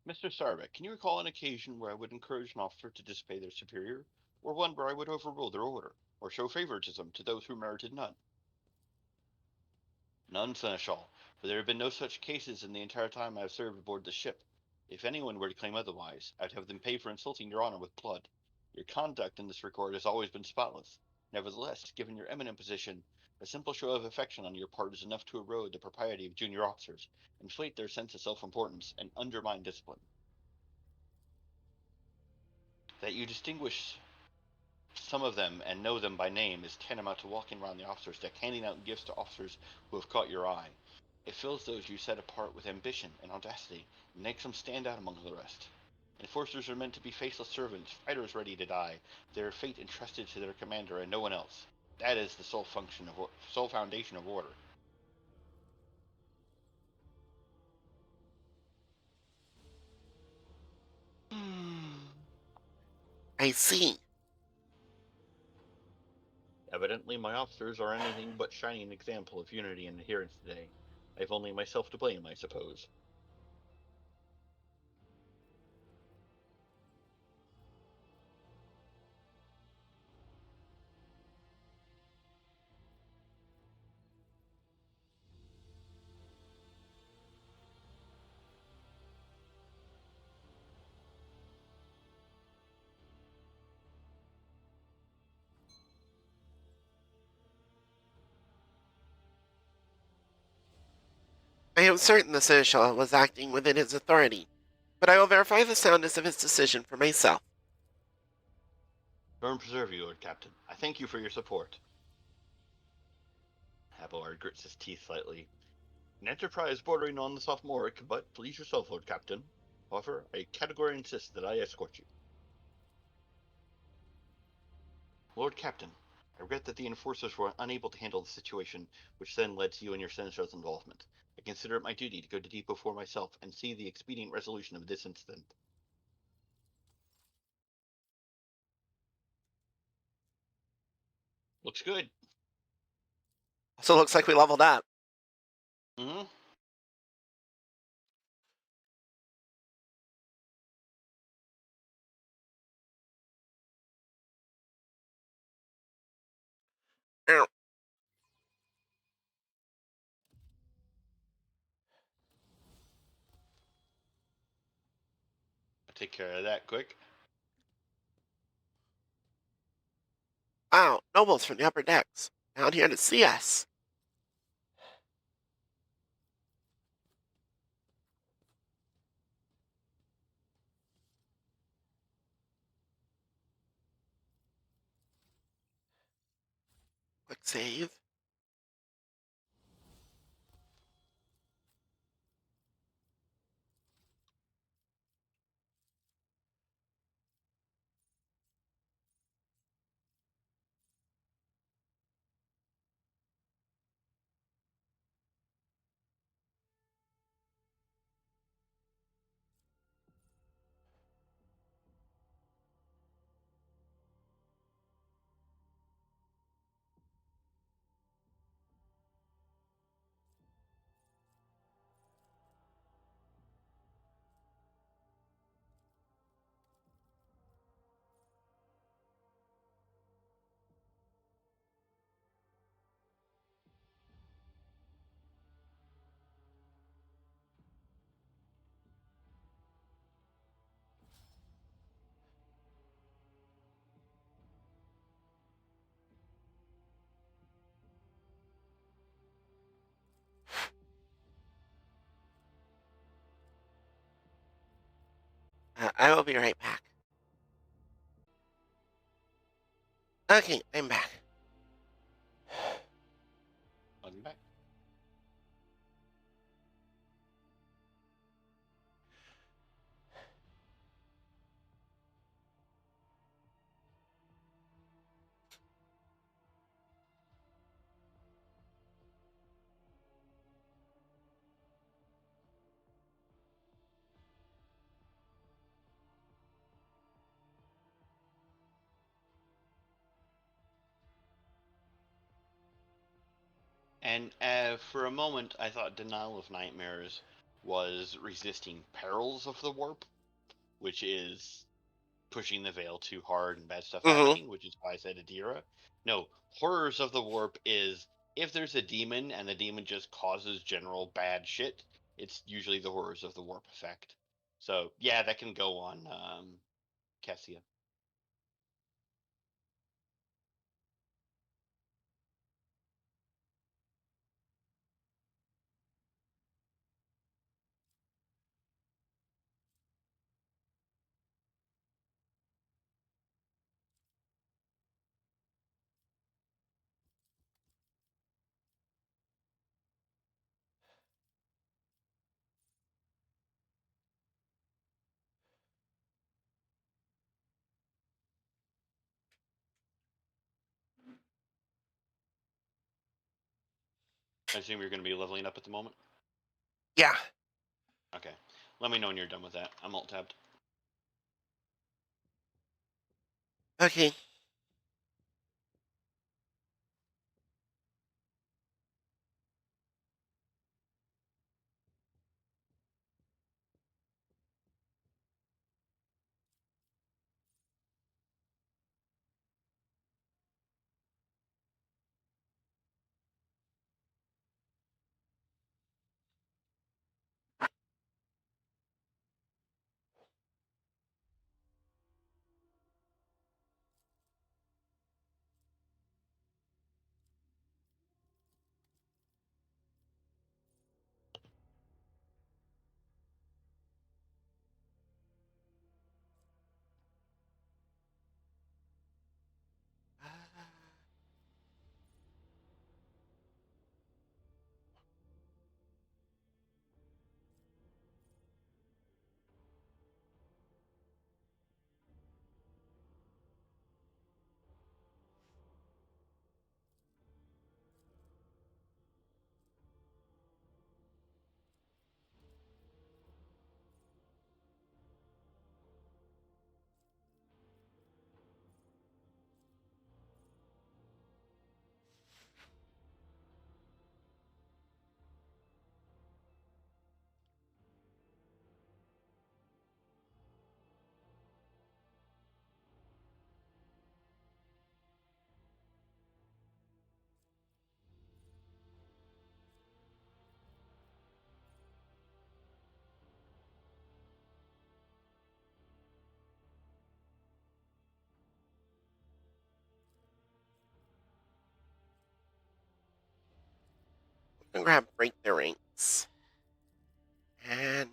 Mr. Sarbeck, can you recall an occasion where I would encourage an officer to disobey their superior, or one where I would overrule their order, or show favoritism to those who merited none? None, Seneschal, for there have been no such cases in the entire time I have served aboard the ship. If anyone were to claim otherwise, I'd have them pay for insulting your honor with blood. Your conduct in this regard has always been spotless. Nevertheless, given your eminent position, a simple show of affection on your part is enough to erode the propriety of junior officers, inflate their sense of self-importance, and undermine discipline. That you distinguish some of them and know them by name is tantamount to walking around the officers' deck handing out gifts to officers who have caught your eye. It fills those you set apart with ambition and audacity, and makes them stand out among the rest. Enforcers are meant to be faceless servants, fighters ready to die, their fate entrusted to their commander and no one else. That is the sole foundation of order. I see. Evidently, my officers are anything but shining example of unity and adherence today. I have only myself to blame, I suppose. I am certain the Seneschal was acting within his authority, but I will verify the soundness of his decision for myself. Burn preserve you, Lord Captain. I thank you for your support. Abelard grits his teeth slightly. An enterprise bordering on the sophomoric, but please yourself, Lord Captain. However, I categorically insist that I escort you. Lord Captain, I regret that the enforcers were unable to handle the situation, which then led to you and your senator's involvement. I consider it my duty to go to Depot for myself and see the expedient resolution of this incident. Looks good. So it looks like we leveled up. Mm-hmm. Ow. I'll take care of that quick. Wow, nobles from the upper decks, down here to see us. Quick save. I will be right back. Okay, I'm back. Welcome back. And for a moment, I thought Denial of Nightmares was resisting perils of the warp, which is pushing the veil too hard and bad stuff Mm-hmm. happening, which is why I said Adira. No, Horrors of the Warp is if there's a demon and the demon just causes general bad shit, it's usually the Horrors of the Warp effect. So, yeah, that can go on Cassia. I assume you're going to be leveling up at the moment? Yeah. Okay. Let me know when you're done with that. I'm alt-tabbed. Okay. I'm gonna grab break their ranks. And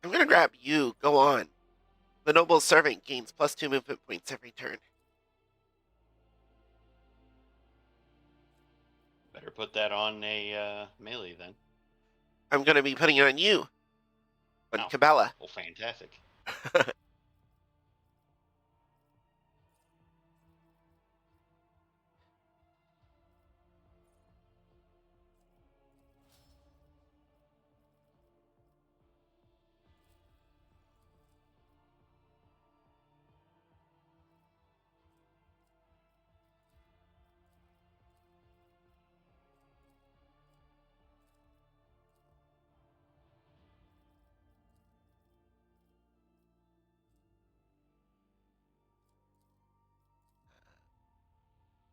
I'm gonna grab you. Go on. The noble servant gains +2 movement points every turn. Better put that on a melee then. I'm gonna be putting it on you. On Oh. Cabela. Well, fantastic.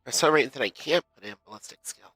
For some reason, I can't put in ballistic skill.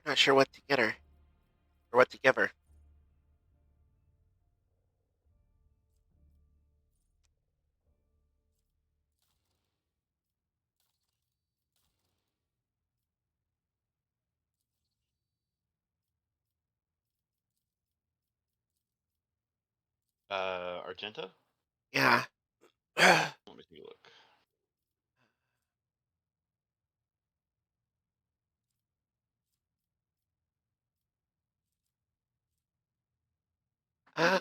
Not sure what to get her. Or what to give her. Argenta? Yeah. Let me take a look. uh,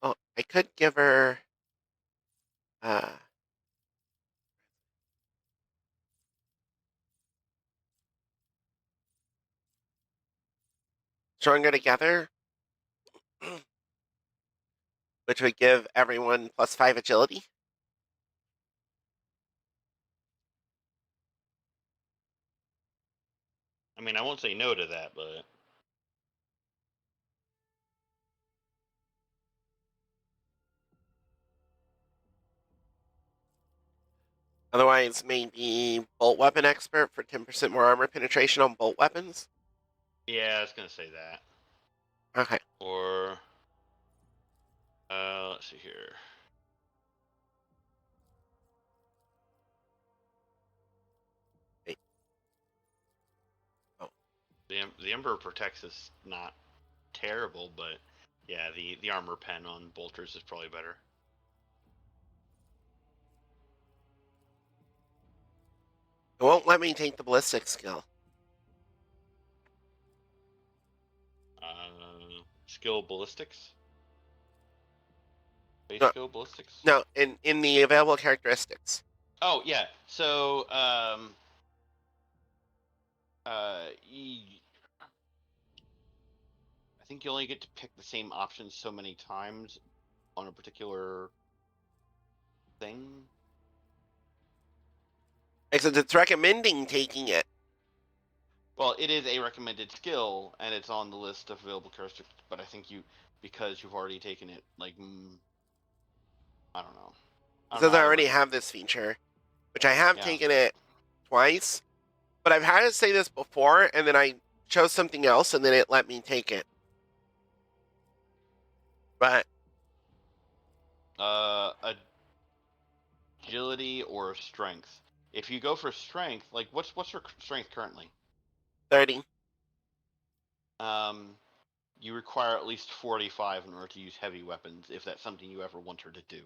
well, I could give her Stronger Together, which would give everyone +5 agility. I mean, I won't say no to that, but Otherwise, maybe Bolt Weapon Expert for 10% more armor penetration on bolt weapons. yeah, I was gonna say that. Okay. Or let's see here. Wait. Oh. The Emperor Protects is not terrible, but yeah, the armor pen on bolters is probably better. It won't let me take the ballistic skill. Skill ballistics. Base No, skill ballistics. no, in the available characteristics. Oh yeah. So I think you only get to pick the same options so many times on a particular thing. Except it's recommending taking it. Well, it is a recommended skill, and it's on the list of available characteristics. But I think because you've already taken it, like, I don't know. I It don't know says I how to already recommend. have this feature, which I have Yeah. taken it twice, but I've had to say this before, and then I chose something else, and then it let me take it. But Agility or strength. If you go for strength, like what's your strength currently? 30. You require at least 45 in order to use heavy weapons, if that's something you ever want her to do.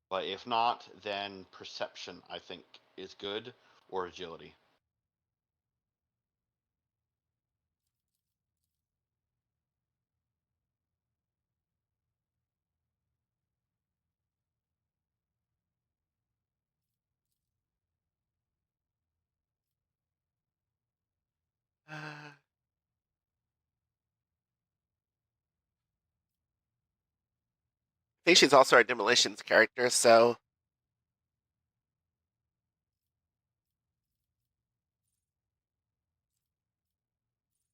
But if not, then perception, I think, is good, or agility. I think she's also our demolitions character, so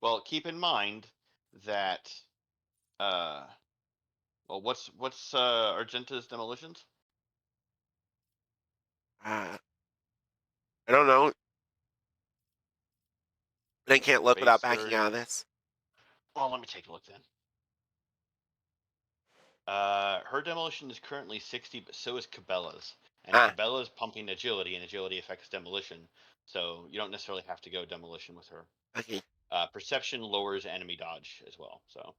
Well, keep in mind that, uh, well, what's Argenta's demolitions? I don't know. But I can't look without Base backing 30. out of this. Well, let me take a look then. Her demolition is currently 60, but so is Cabela's. And Ah, Cabela's pumping agility, and agility affects demolition. So you don't necessarily have to go demolition with her. okay. Perception lowers enemy dodge as well. So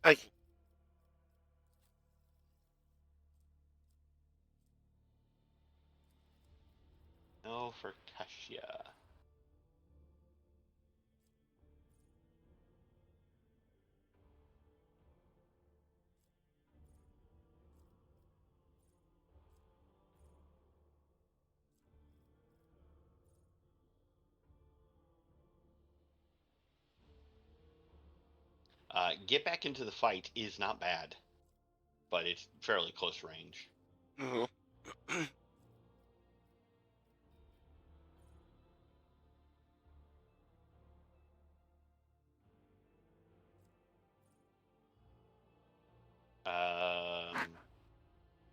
Okay. no for Kashia. Get back into the fight is not bad, but it's fairly close range. Mhm.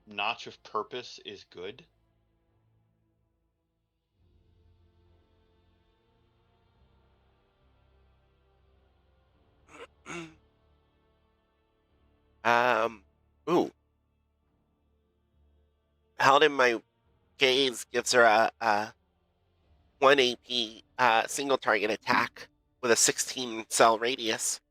Notch of Purpose is good. Um, ooh, Paladin My Gaze gives her a 1 AP single target attack with a 16 cell radius.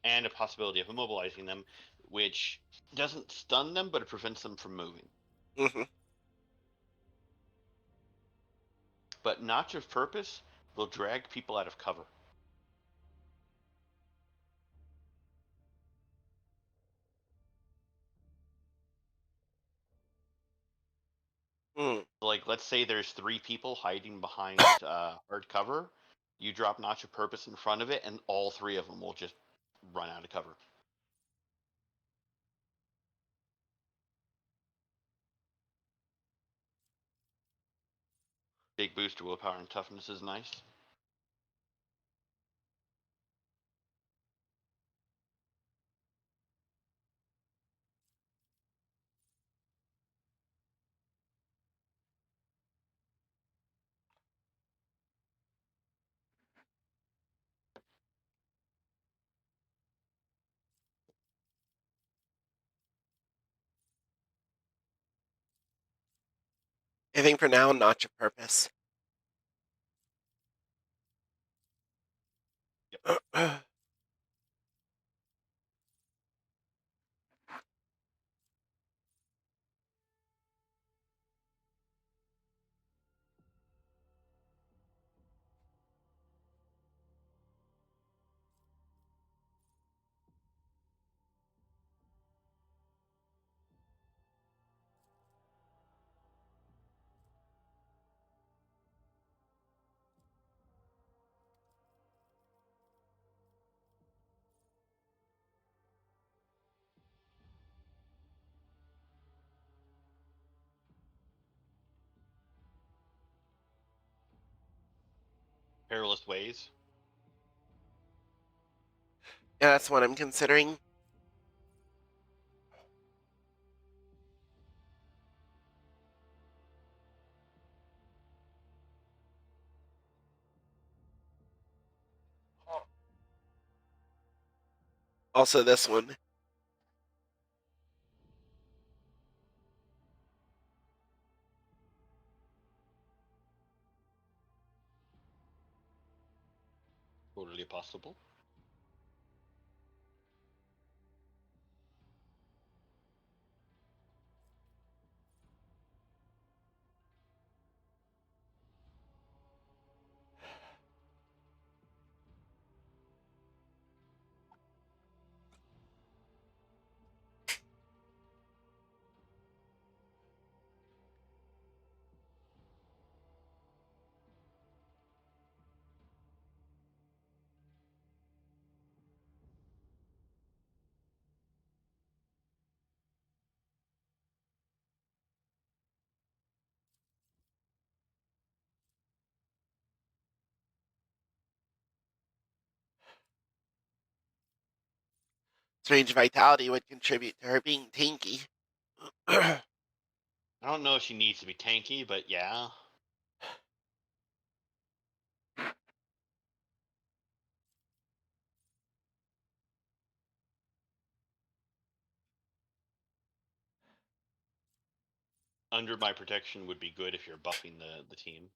And a possibility of immobilizing them, which doesn't stun them, but it prevents them from moving. hmm But Notch of Purpose will drag people out of cover. Mm. Like, let's say there's 3 people hiding behind hard cover. You drop Notch of Purpose in front of it, and all 3 of them will just run out of cover. Big boost to willpower and toughness is nice. I think for now, Notch of Purpose. Perilous Ways. Yeah, that's what I'm considering. Also, this one. Totally possible. Strange Vitality would contribute to her being tanky. I don't know if she needs to be tanky, but yeah. Under my protection would be good if you're buffing the team.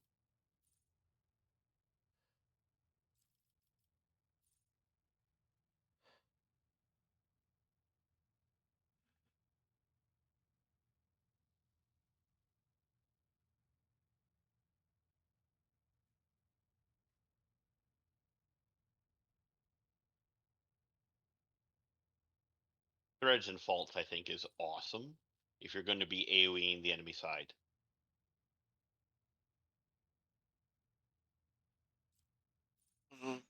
Threads and Faults, I think, is awesome if you're going to be AoEing the enemy side. Mhm.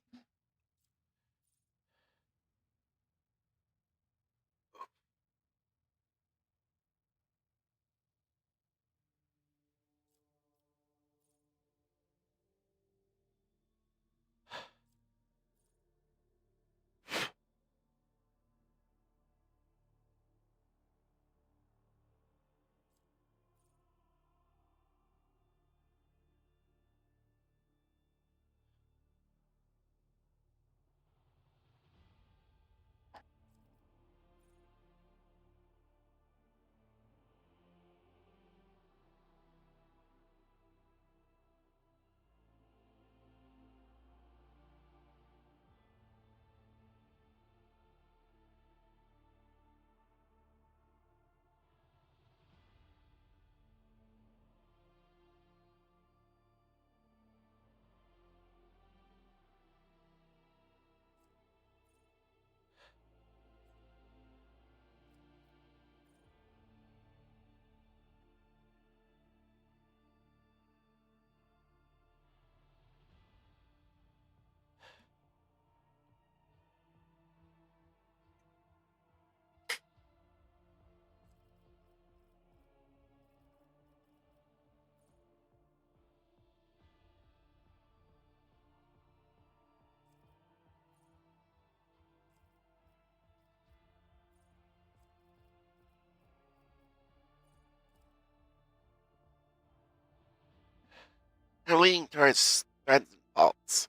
They're leaning towards threads and faults.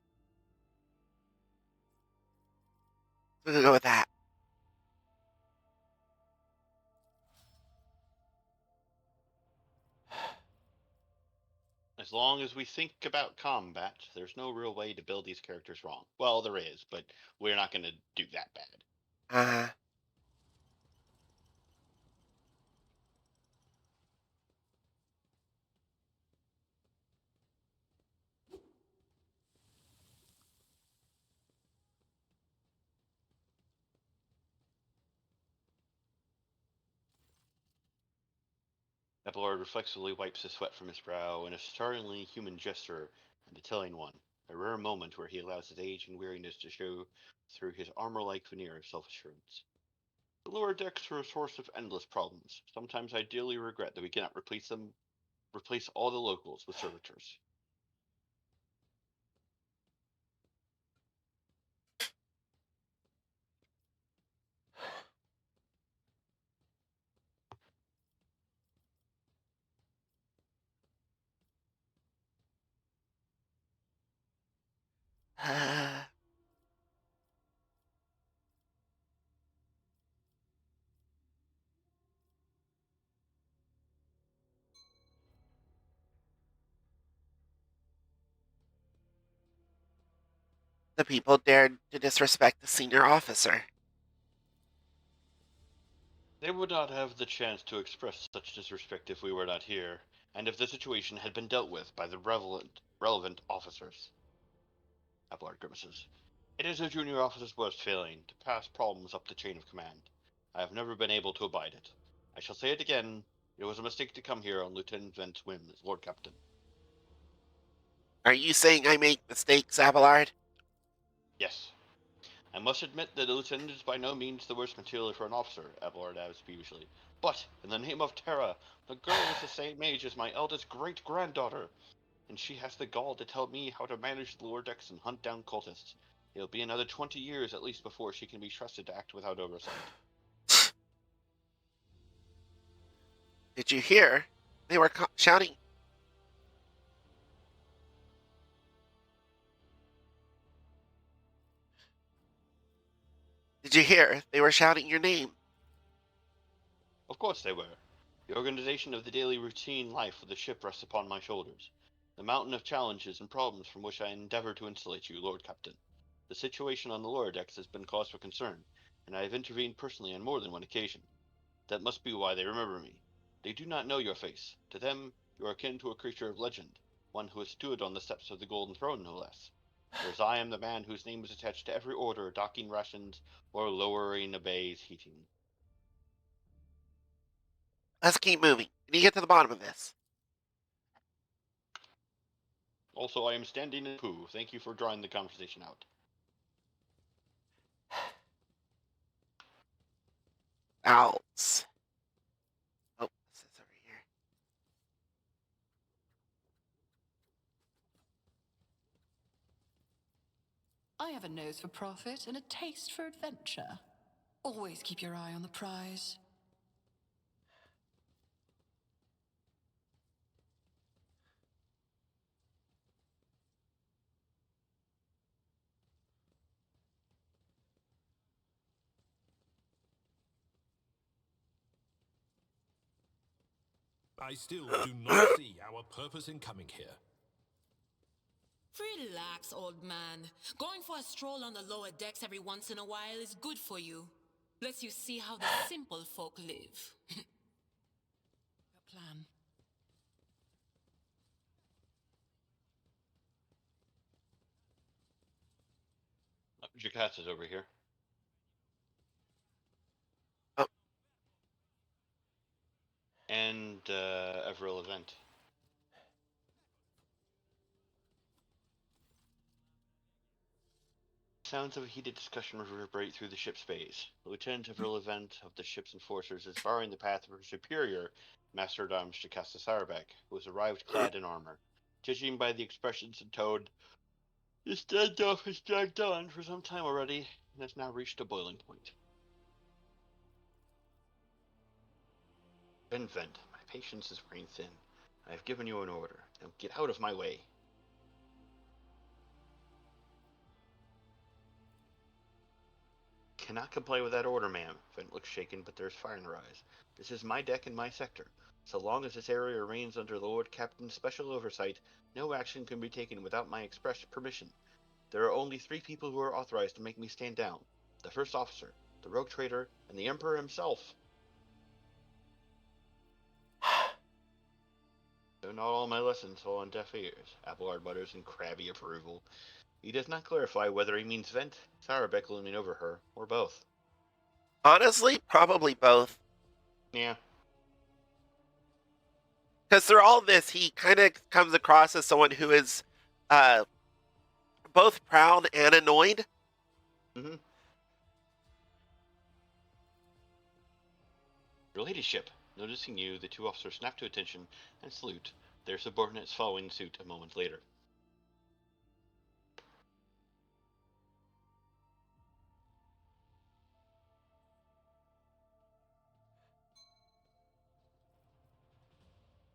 We're gonna go with that. As long as we think about combat, there's no real way to build these characters wrong. Well, there is, but we're not going to do that bad. Uh, Epilar reflexively wipes the sweat from his brow in a startlingly human gesture and a telling one, a rare moment where he allows his age and weariness to show through his armor-like veneer of self-assurance. The lower decks are a source of endless problems. Sometimes I dearly regret that we cannot replace all the locals with servitors. uh, the people dared to disrespect the senior officer. They would not have the chance to express such disrespect if we were not here, and if the situation had been dealt with by the relevant officers. Abelard grimaces. It is a junior officer's worst failing, to pass problems up the chain of command. I have never been able to abide it. I shall say it again, it was a mistake to come here on Lieutenant Vent's whim, Lord Captain. Are you saying I make mistakes, Abelard? Yes. I must admit that the lieutenant is by no means the worst material for an officer, Abelard adds peevishly. But, in the name of Terra, the girl is the same age as my eldest great-granddaughter, and she has the gall to tell me how to manage the lower decks and hunt down cultists. It'll be another 20 years at least before she can be trusted to act without oversight. Did you hear? They were shouting. Did you hear? They were shouting your name. Of course they were. The organization of the daily routine life of the ship rests upon my shoulders. The mountain of challenges and problems from which I endeavor to insulate you, Lord Captain. The situation on the lower decks has been cause for concern, and I have intervened personally on more than one occasion. That must be why they remember me. They do not know your face. To them, you are akin to a creature of legend, one who has stood on the steps of the Golden Throne, no less. Whereas I am the man whose name is attached to every order docking rations or lowering a bay's heating. Let's keep moving. We need to get to the bottom of this. Also, I am standing in poo. Thank you for drawing the conversation out. Owls. Oh, this is over here. I have a nose for profit and a taste for adventure. Always keep your eye on the prize. I still do not see our purpose in coming here. Relax, old man. Going for a stroll on the lower decks every once in a while is good for you. Lets you see how the simple folk live. Your plan. Jacats is over here. Oh. And Everil event. Sounds of a heated discussion reverberate through the ship's bays. The Lieutenant Everil event of the ship's enforcers is barring the path of her superior, Master at Arms Jocasta Sarabek, who has arrived clad in armor. Judging by the expressions and tone, the standoff has dragged on for some time already, and has now reached a boiling point. Vent, my patience is wearing thin. I have given you an order. Now get out of my way. cannot comply with that order, ma'am. Vent looks shaken, but there's fire in her eyes. This is my deck and my sector. So long as this area remains under Lord Captain's special oversight, no action can be taken without my express permission. There are only 3 people who are authorized to make me stand down. The first officer, the rogue trader, and the Emperor himself. So not all my lessons fall on deaf ears, Appleyard mutters in crabby approval. He does not clarify whether he means Vent, Sourbeck looming over her, or both. Honestly, probably both. Yeah. Because through all this, he kind of comes across as someone who is uh, both proud and annoyed. Mm-hmm. Your ladyship. Noticing you, the 2 officers snap to attention and salute, their subordinates following suit a moment later.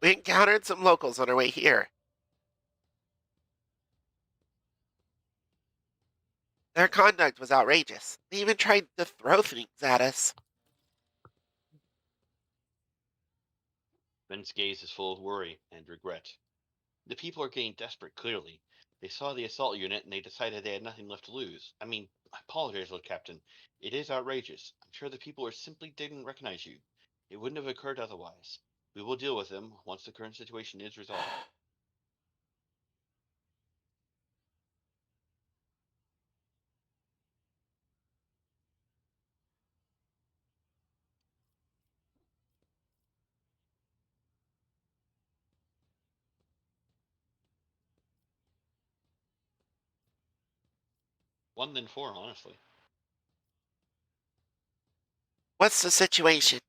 We encountered some locals on our way here. Their conduct was outrageous. They even tried to throw things at us. Vent's gaze is full of worry and regret. The people are getting desperate, clearly. They saw the assault unit and they decided they had nothing left to lose. I mean, I apologize, Lord Captain. It is outrageous. I'm sure the people simply didn't recognize you. It wouldn't have occurred otherwise. We will deal with them once the current situation is resolved. One than 4, honestly. What's the situation?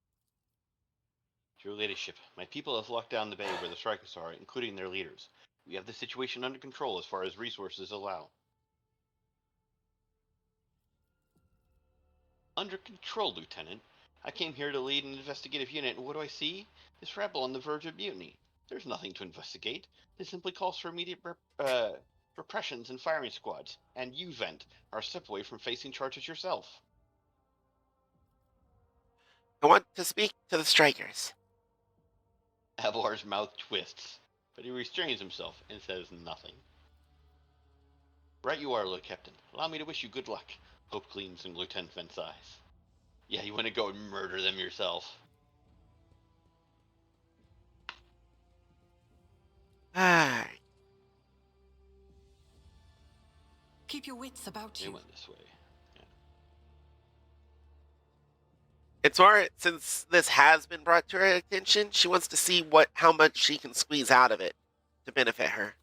Your ladyship, my people have locked down the bay where the strikers are, including their leaders. We have the situation under control as far as resources allow. Under control, Lieutenant. I came here to lead an investigative unit, and what do I see? This rebel on the verge of mutiny. There's nothing to investigate. This simply calls for immediate repressions and firing squads, and you, Vent, are a step away from facing charges yourself. I want to speak to the strikers. Avalar's mouth twists, but he restrains himself and says nothing. Right you are, Lord Captain. Allow me to wish you good luck. Hope gleams in Lieutenant Vent's eyes. Yeah, you want to go and murder them yourself. Alright. Keep your wits about They you. went this way. It's more since this has been brought to her attention, she wants to see how much she can squeeze out of it to benefit her.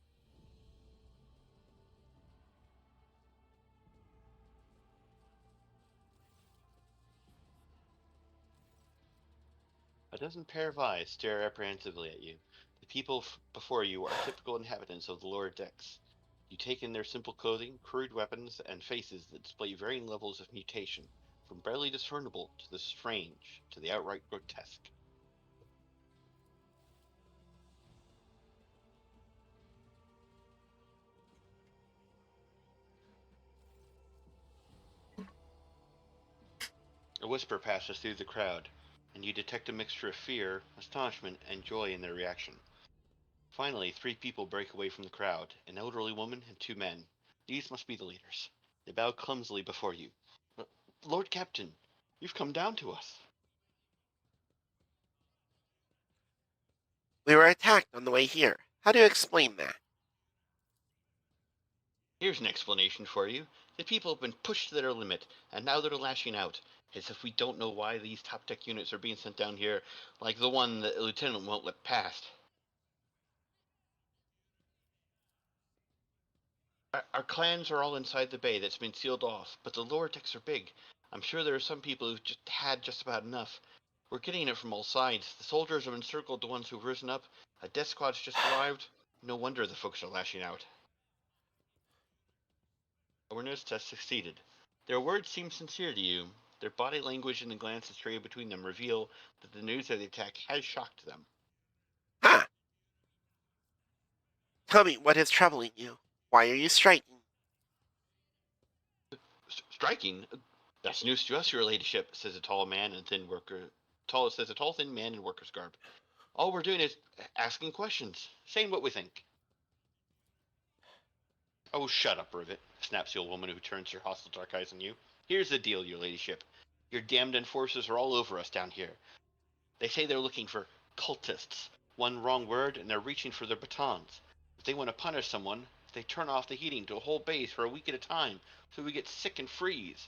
A dozen pair of eyes stare apprehensively at you. The people before you are typical inhabitants of the lower decks. You take in their simple clothing, crude weapons, and faces that display varying levels of mutation, from barely discernible to the strange to the outright grotesque. A whisper passes through the crowd, and you detect a mixture of fear, astonishment, and joy in their reaction. Finally, 3 people break away from the crowd, an elderly woman and 2 men. These must be the leaders. They bow clumsily before you. Lord Captain, you've come down to us. We were attacked on the way here. How do you explain that? Here's an explanation for you. The people have been pushed to their limit, and now they're lashing out, as if we don't know why these top tech units are being sent down here, like the one the lieutenant won't let past. Our clans are all inside the bay that's been sealed off, but the lower decks are big. I'm sure there are some people who've just about enough. We're getting it from all sides. The soldiers have encircled the ones who've risen up. A death squad's just arrived. No wonder the folks are lashing out. Awareness test succeeded. Their words seem sincere to you. Their body language and the glances traded between them reveal that the news of the attack has shocked them. Huh. Tell me what is troubling you. Why are you striking? Striking? That's news to us, your ladyship, says a tall man in thin worker. Tall says a tall, thin man in worker's garb. All we're doing is asking questions, saying what we think. Oh, shut up, Rivet, snaps the old woman who turns her hostile dark eyes on you. Here's the deal, your ladyship. Your damned enforcers are all over us down here. They say they're looking for cultists. One wrong word, and they're reaching for their batons. If they want to punish someone, they turn off the heating to a whole base for a week at a time, so we get sick and freeze.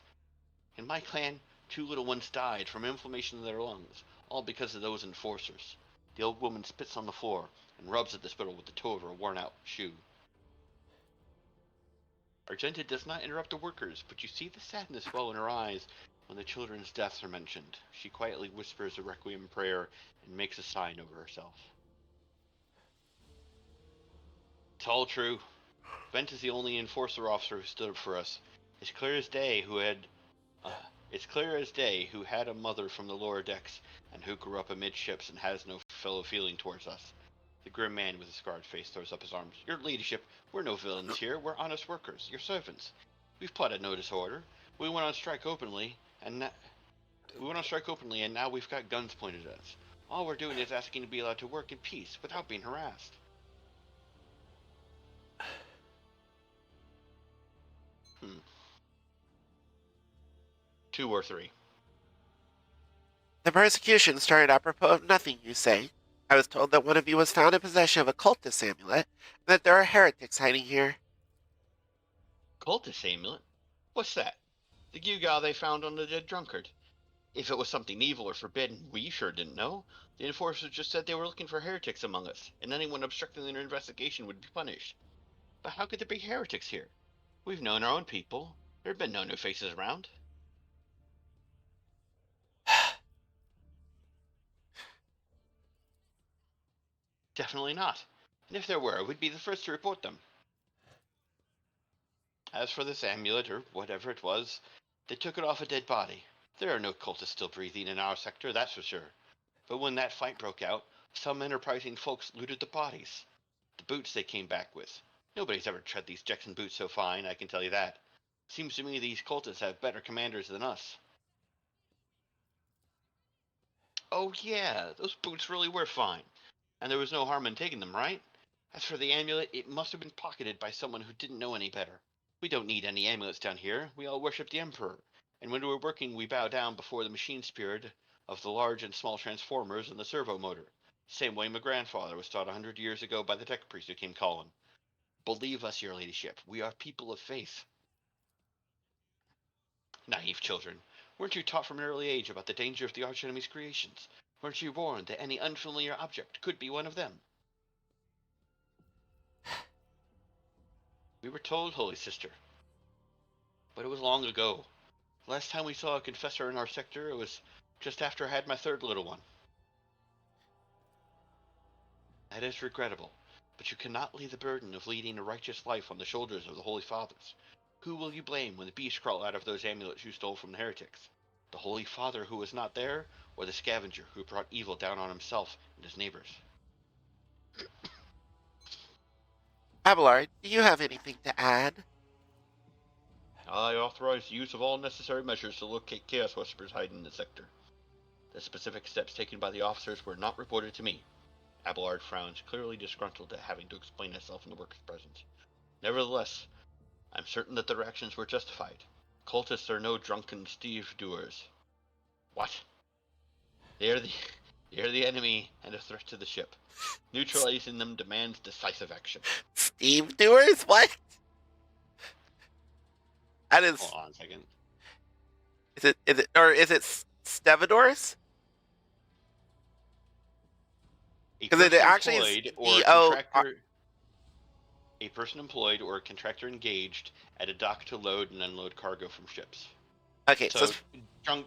In my clan, 2 little ones died from inflammation in their lungs, all because of those enforcers. The old woman spits on the floor and rubs at the spittle with the toe of her worn-out shoe. Argenta does not interrupt the workers, but you see the sadness well in her eyes when the children's deaths are mentioned. She quietly whispers a requiem prayer and makes a sign over herself. It's all true. Bent is the only enforcer officer who stood up for us. It's clear as day who had a mother from the lower decks and who grew up amidships and has no fellow feeling towards us. The grim man with a scarred face throws up his arms. Your ladyship, we're no villains here. We're honest workers, your servants. We've plotted no disorder. We went on strike openly, and now we've got guns pointed at us. All we're doing is asking to be allowed to work in peace without being harassed. Hmm. 2 or 3. The persecution started apropos of nothing, you say. I was told that one of you was found in possession of a cultist amulet, and that there are heretics hiding here. Cultist amulet? What's that? The gewgaw they found on the dead drunkard. If it was something evil or forbidden, we sure didn't know. The enforcers just said they were looking for heretics among us, and anyone obstructing their investigation would be punished. But how could there be heretics here? We've known our own people. There have been no new faces around. Definitely not. And if there were, we'd be the first to report them. As for this amulet, or whatever it was, they took it off a dead body. There are no cultists still breathing in our sector, that's for sure. But when that fight broke out, some enterprising folks looted the bodies. The boots they came back with. Nobody's ever tread these Jackson boots so fine, I can tell you that. Seems to me these cultists have better commanders than us. Oh yeah, those boots really were fine. And there was no harm in taking them, right? As for the amulet, it must have been pocketed by someone who didn't know any better. We don't need any amulets down here. We all worship the Emperor. And when we're working, we bow down before the machine spirit of the large and small transformers and the servo motor. Same way my grandfather was taught 100 years ago by the tech priest who came calling. Believe us, your ladyship. We are people of faith. Naive children. Weren't you taught from an early age about the danger of the archenemy's creations? Weren't you warned that any unfamiliar object could be one of them? We were told, Holy Sister. But it was long ago. Last time we saw a confessor in our sector, it was just after I had my 3rd little one. That is regrettable, but you cannot lay the burden of leading a righteous life on the shoulders of the Holy Fathers. Who will you blame when the beasts crawl out of those amulets you stole from the heretics? The Holy Father who was not there, or the scavenger who brought evil down on himself and his neighbors? Abelard, do you have anything to add? I authorize the use of all necessary measures to locate Chaos Whispers hiding in the sector. The specific steps taken by the officers were not reported to me. Abelard frowns, clearly disgruntled at having to explain himself in the worker's presence. Nevertheless, I'm certain that their actions were justified. Cultists are no drunken stevedoers. What? They are the enemy and a threat to the ship. Neutralizing them demands decisive action. Steve doers? What? That is. Hold on a second. Is it stevedores? Because it actually is a person employed or a contractor engaged at a dock to load and unload cargo from ships. Okay, so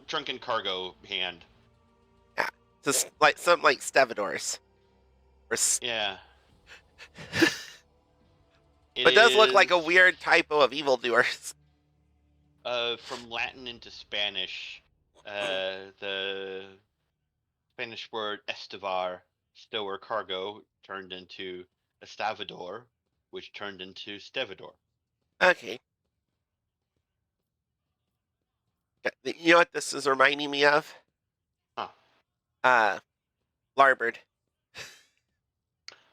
drunken cargo hand. Yeah, so like something like stevedores. Yeah. But it does look like a weird typo of evildoers. From Latin into Spanish, the Spanish word estevar, stower cargo, turned into estavador, which turned into stevedore. Okay. You know what this is reminding me of? Huh. Larbert.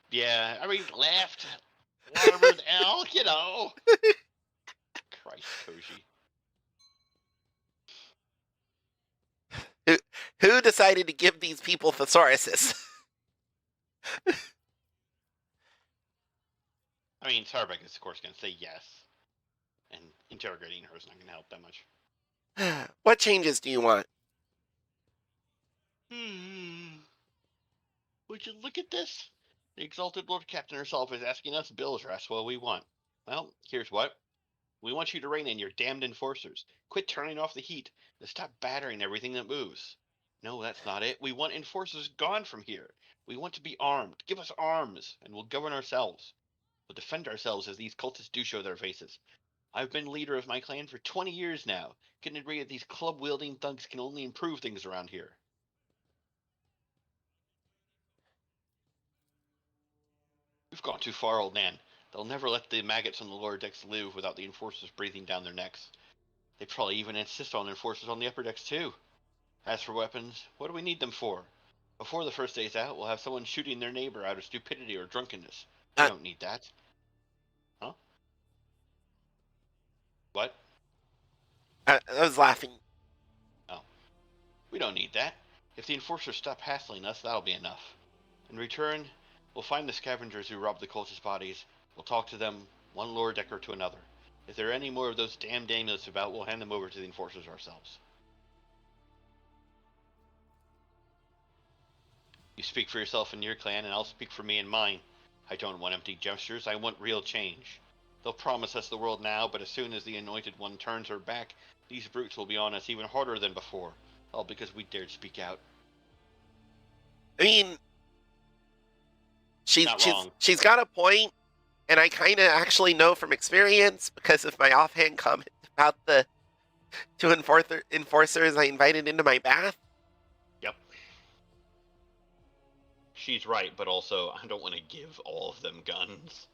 Yeah, I mean, left, larboard, L, you know. Christ, Koji. Who decided to give these people thesauruses? I mean, Sarbeck is, of course, going to say yes. And interrogating her is not going to help that much. What changes do you want? Would you look at this? The exalted Lord Captain herself is asking us bills for us what we want. Well, here's what. We want you to rein in your damned enforcers. Quit turning off the heat and stop battering everything that moves. No, that's not it. We want enforcers gone from here. We want to be armed. Give us arms, and we'll govern ourselves. We'll defend ourselves as these cultists do show their faces. I've been leader of my clan for 20 years now. Getting rid of these club-wielding thugs can only improve things around here. We've gone too far, old man. They'll never let the maggots on the lower decks live without the enforcers breathing down their necks. They probably even insist on enforcers on the upper decks too. As for weapons, what do we need them for? Before the first day's out, we'll have someone shooting their neighbor out of stupidity or drunkenness. We don't need that. Huh? What? I was laughing. Oh. We don't need that. If the enforcers stop hassling us, that'll be enough. In return, we'll find the scavengers who robbed the cultist bodies. We'll talk to them, one lower decker to another. If there are any more of those damned amulets about, we'll hand them over to the enforcers ourselves. You speak for yourself and your clan, and I'll speak for me and mine. I don't want empty gestures, I want real change. They'll promise us the world now, but as soon as the Anointed One turns her back, these brutes will be on us even harder than before. All because we dared speak out. I mean, Not wrong. she's got a point, and I kind of actually know from experience because of my offhand comment about the two enforcers I invited into my bath. Yep. She's right, but also, I don't want to give all of them guns.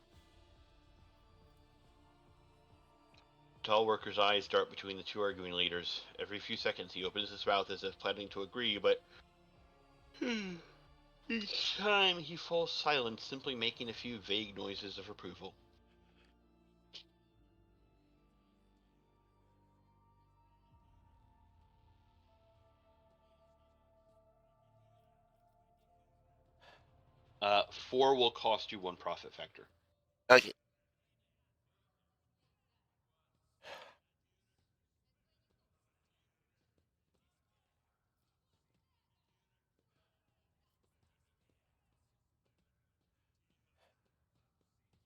Tall worker's eyes dart between the two arguing leaders. Every few seconds he opens his mouth as if planning to agree, but each time he falls silent, simply making a few vague noises of approval. Four will cost you 1 profit factor. Okay.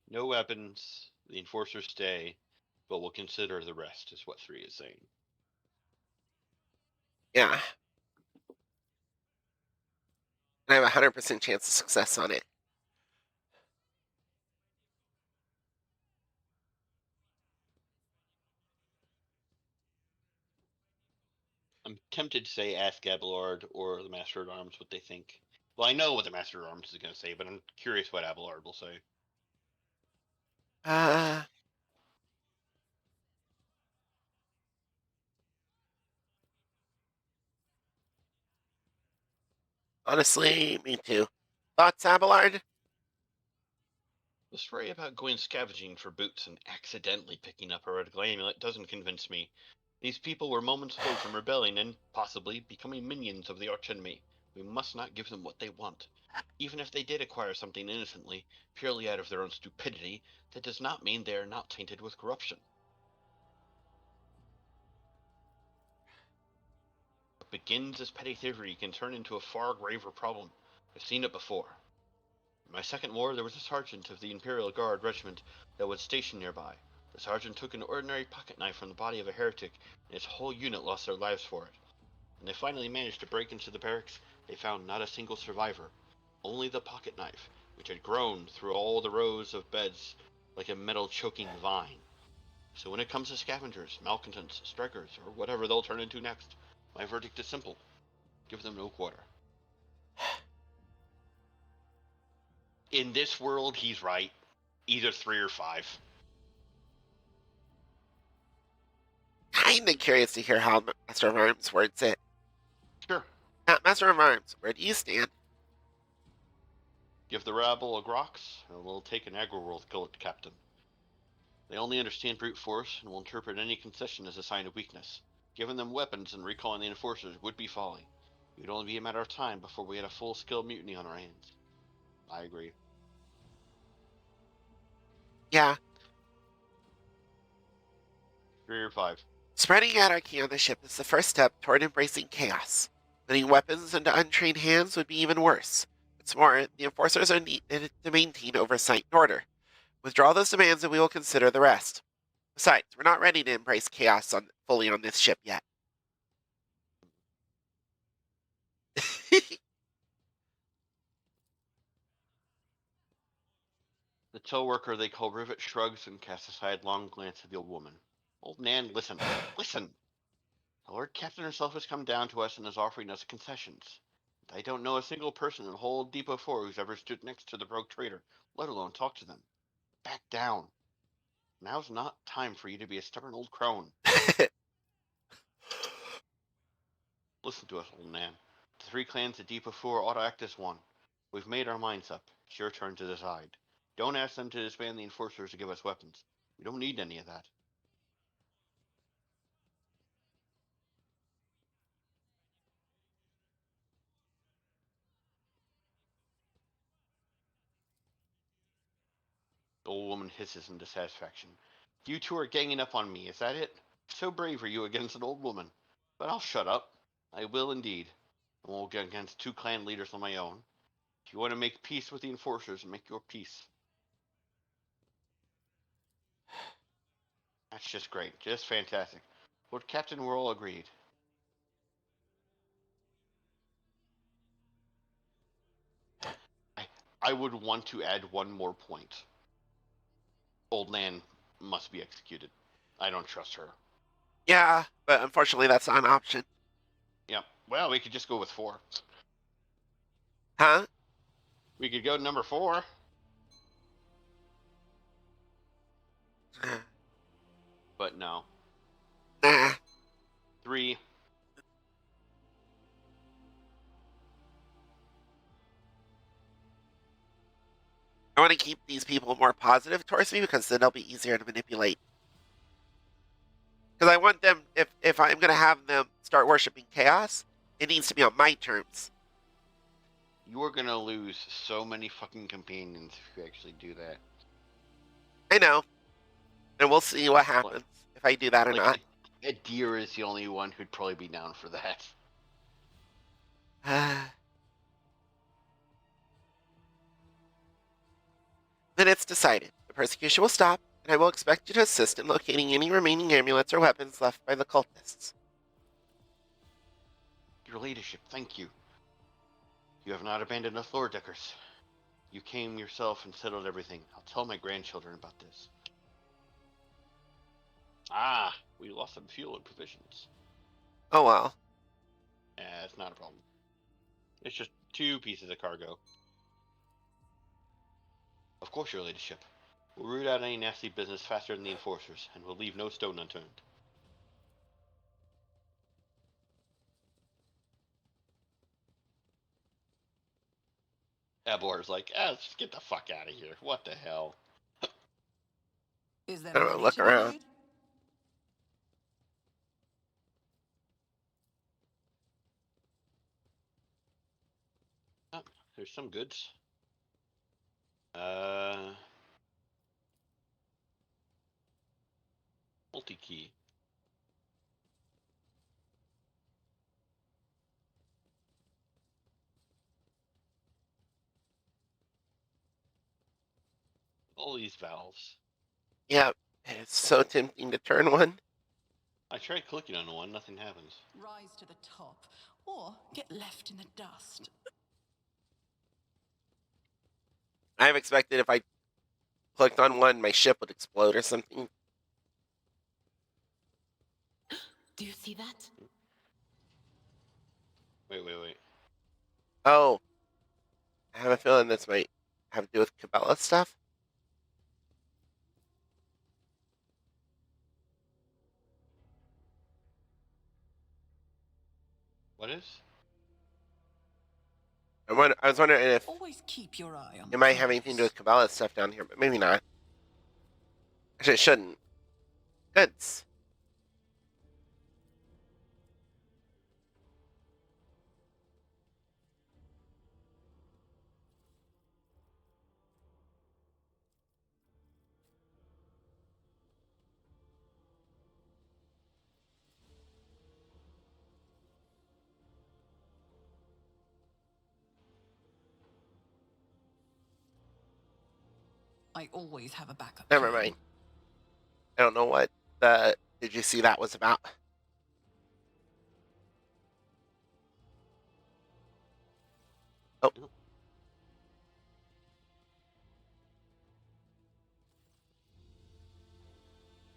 No weapons, the enforcers stay, but we'll consider the rest, is what 3 is saying. Yeah. I have a 100% chance of success on it. I'm tempted to say ask Abelard or the Master at Arms what they think. Well, I know what the Master at Arms is going to say, but I'm curious what Abelard will say. Honestly, me too. Thoughts, Abelard? The story about going scavenging for boots and accidentally picking up a red amulet doesn't convince me. These people were moments away from rebelling and, possibly, becoming minions of the archenemy. We must not give them what they want. Even if they did acquire something innocently, purely out of their own stupidity, that does not mean they are not tainted with corruption. What begins as petty thievery can turn into a far graver problem. I've seen it before. In my second war, there was a sergeant of the Imperial Guard regiment that was stationed nearby. The sergeant took an ordinary pocket knife from the body of a heretic, and his whole unit lost their lives for it. When they finally managed to break into the barracks, they found not a single survivor, only the pocket knife, which had grown through all the rows of beds like a metal-choking vine. So when it comes to scavengers, malcontents, strikers, or whatever they'll turn into next, my verdict is simple. Give them no quarter. In this world, he's right. Either 3 or 5. kinda curious to hear how Master of Arms words it. Sure. Master of Arms, where do you stand? Give the rabble a grox, and we'll take an aggro-world captain. They only understand brute force and will interpret any concession as a sign of weakness. Giving them weapons and recalling the enforcers would be folly. It would only be a matter of time before we had a full-scale mutiny on our hands. I agree. Yeah. 3 or 5. Spreading anarchy on the ship is the first step toward embracing chaos. Putting weapons into untrained hands would be even worse. What's more, the enforcers are needed to maintain oversight and order. Withdraw those demands and we will consider the rest. Besides, we're not ready to embrace chaos fully on this ship yet. The tow worker they call Rivet shrugs and casts a sidelong glance at the old woman. Old Nan, listen. Listen! The Lord Captain herself has come down to us and is offering us concessions. I don't know a single person in the whole Depot 4 who's ever stood next to the broke trader, let alone talk to them. Back down. Now's not time for you to be a stubborn old crone. Listen to us, old Nan. The 3 clans at Depot 4 ought to act as one. We've made our minds up. It's your turn to decide. Don't ask them to disband the enforcers to give us weapons. We don't need any of that. The old woman hisses in dissatisfaction. You 2 are ganging up on me, is that it? So brave are you against an old woman. But I'll shut up. I will indeed. I won't go against 2 clan leaders on my own. If you want to make peace with the enforcers, make your peace. That's just great. Just fantastic. Lord Captain, we're all agreed. I would want to add one more point. Old Nan must be executed. I don't trust her. Yeah, but unfortunately that's not an option. Yep. Well, we could just go with 4. Huh? We could go to number 4. But no. Nah. 3. I want to keep these people more positive towards me because then they'll be easier to manipulate. Because I want them, if I'm going to have them start worshiping chaos, it needs to be on my terms. You are gonna lose so many fucking companions if you actually do that. I know. And we'll see what happens if I do that or not. A deer is the only one who'd probably be down for that. Then it's decided. The persecution will stop, and I will expect you to assist in locating any remaining amulets or weapons left by the cultists. Your ladyship, thank you. You have not abandoned us, Lord Deckers. You came yourself and settled everything. I'll tell my grandchildren about this. Ah, we lost some fuel and provisions. Oh well. Yeah, it's not a problem. It's just 2 pieces of cargo. Of course, your ladyship. We'll root out any nasty business faster than the enforcers, and we'll leave no stone unturned. Abor's like, let's get the fuck out of here. What the hell? Is there I don't know, money look to be around. made? Oh, there's some goods. Multi-key. All these valves. Yeah, it's so tempting to turn one. I tried clicking on one, nothing happens. Rise to the top, or get left in the dust. I've expected if I clicked on one, my ship would explode or something. Do you see that? Wait. Oh, I have a feeling this might have to do with Cabela stuff. What is? I was wondering if Always keep your eye on the it might have anything to do prize. with Cabela's stuff down here, but maybe not. Actually, it shouldn't. Goods. I always have a backup Never plan. mind. I don't know what the. Did you see that was about? Oh,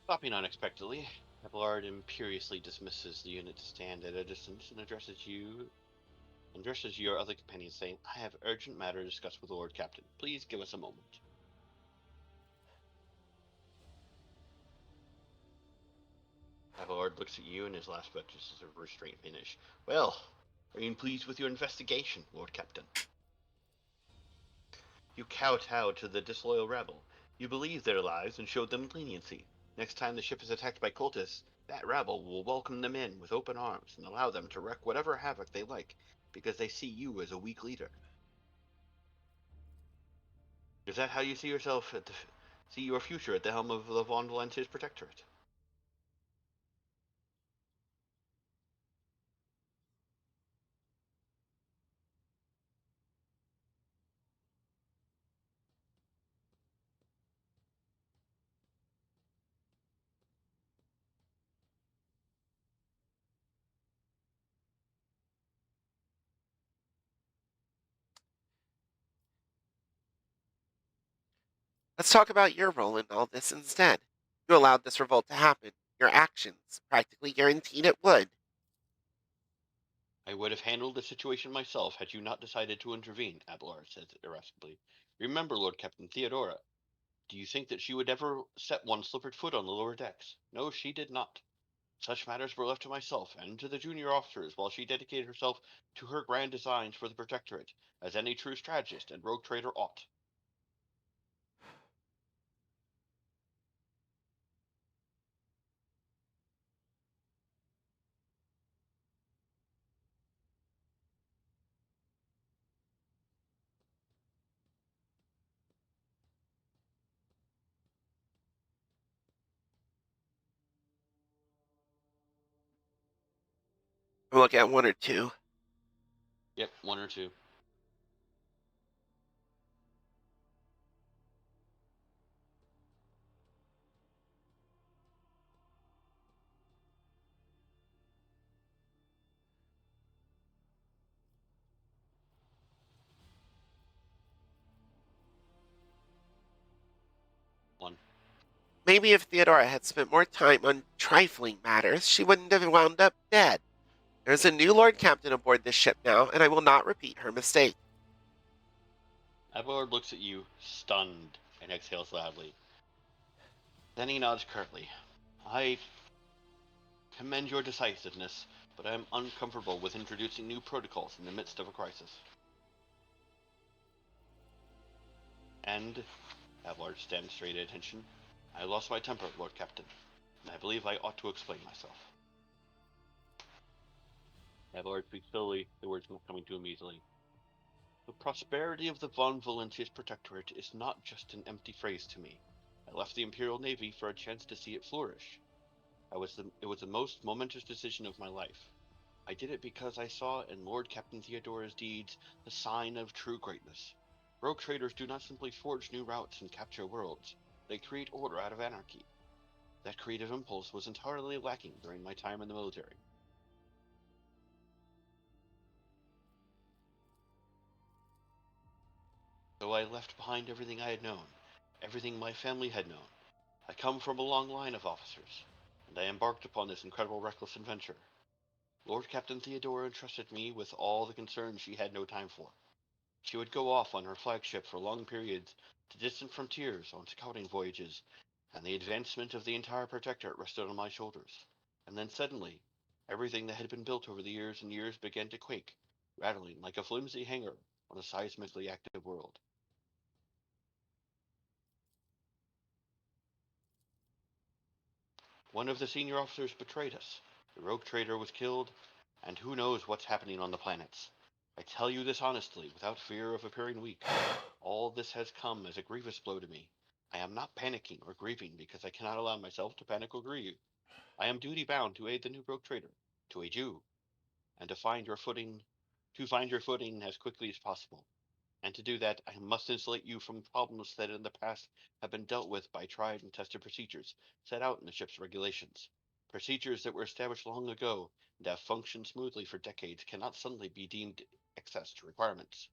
Stopping unexpectedly, Abelard imperiously dismisses the unit to stand at a distance and addresses your other companions, saying, "I have urgent matter to discuss with the Lord Captain. Please give us a moment." Abelard looks at you, and his last breath is a restrained finish. "Well, are you pleased with your investigation, Lord Captain? You kowtowed to the disloyal rabble. You believed their lies and showed them leniency. Next time the ship is attacked by cultists, that rabble will welcome them in with open arms and allow them to wreak whatever havoc they like, because they see you as a weak leader. Is that how you see yourself see your future at the helm of the Von Valentia's Protectorate?" let's talk about your role in all this instead. You allowed this revolt to happen. Your actions practically guaranteed it would. "I would have handled the situation myself had you not decided to intervene," Abelard said irascibly. "Remember, Lord Captain, Theodora. Do you think that she would ever set one slippered foot on the lower decks? No, she did not. Such matters were left to myself and to the junior officers, while she dedicated herself to her grand designs for the Protectorate, as any true strategist and rogue trader ought." I'm looking at one or two. Yep, one or two. One. Maybe if Theodora had spent more time on trifling matters, she wouldn't have wound up dead. There's a new Lord Captain aboard this ship now, and I will not repeat her mistake. Abelard looks at you, stunned, and exhales loudly. Then he nods curtly. "I commend your decisiveness, but I am uncomfortable with introducing new protocols in the midst of a crisis." And, Abelard stands straight at attention, "I lost my temper, Lord Captain, and I believe I ought to explain myself." Abelard speaks slowly, the words not coming to him easily. "The prosperity of the Von Valentius Protectorate is not just an empty phrase to me. I left the Imperial Navy for a chance to see it flourish. It was the most momentous decision of my life. I did it because I saw in Lord Captain Theodora's deeds the sign of true greatness. Rogue traders do not simply forge new routes and capture worlds. They create order out of anarchy. That creative impulse was entirely lacking during my time in the military. So I left behind everything I had known, everything my family had known. I come from a long line of officers, and I embarked upon this incredible reckless adventure. Lord Captain Theodora entrusted me with all the concerns she had no time for. She would go off on her flagship for long periods to distant frontiers on scouting voyages, and the advancement of the entire Protectorate rested on my shoulders. And then suddenly, Everything that had been built over the years and years began to quake, rattling like a flimsy hangar on a seismically active world. One of the senior officers betrayed us. The rogue trader was killed, and who knows what's happening on the planets. I tell you this honestly, without fear of appearing weak. All this has come as a grievous blow to me. I am not panicking or grieving because I cannot allow myself to panic or grieve. I am duty bound to aid the new rogue trader, to aid you, and to find your footing as quickly as possible. And to do that, I must insulate you from problems that in the past have been dealt with by tried and tested procedures set out in the ship's regulations. Procedures that were established long ago and have functioned smoothly for decades cannot suddenly be deemed excess to requirements.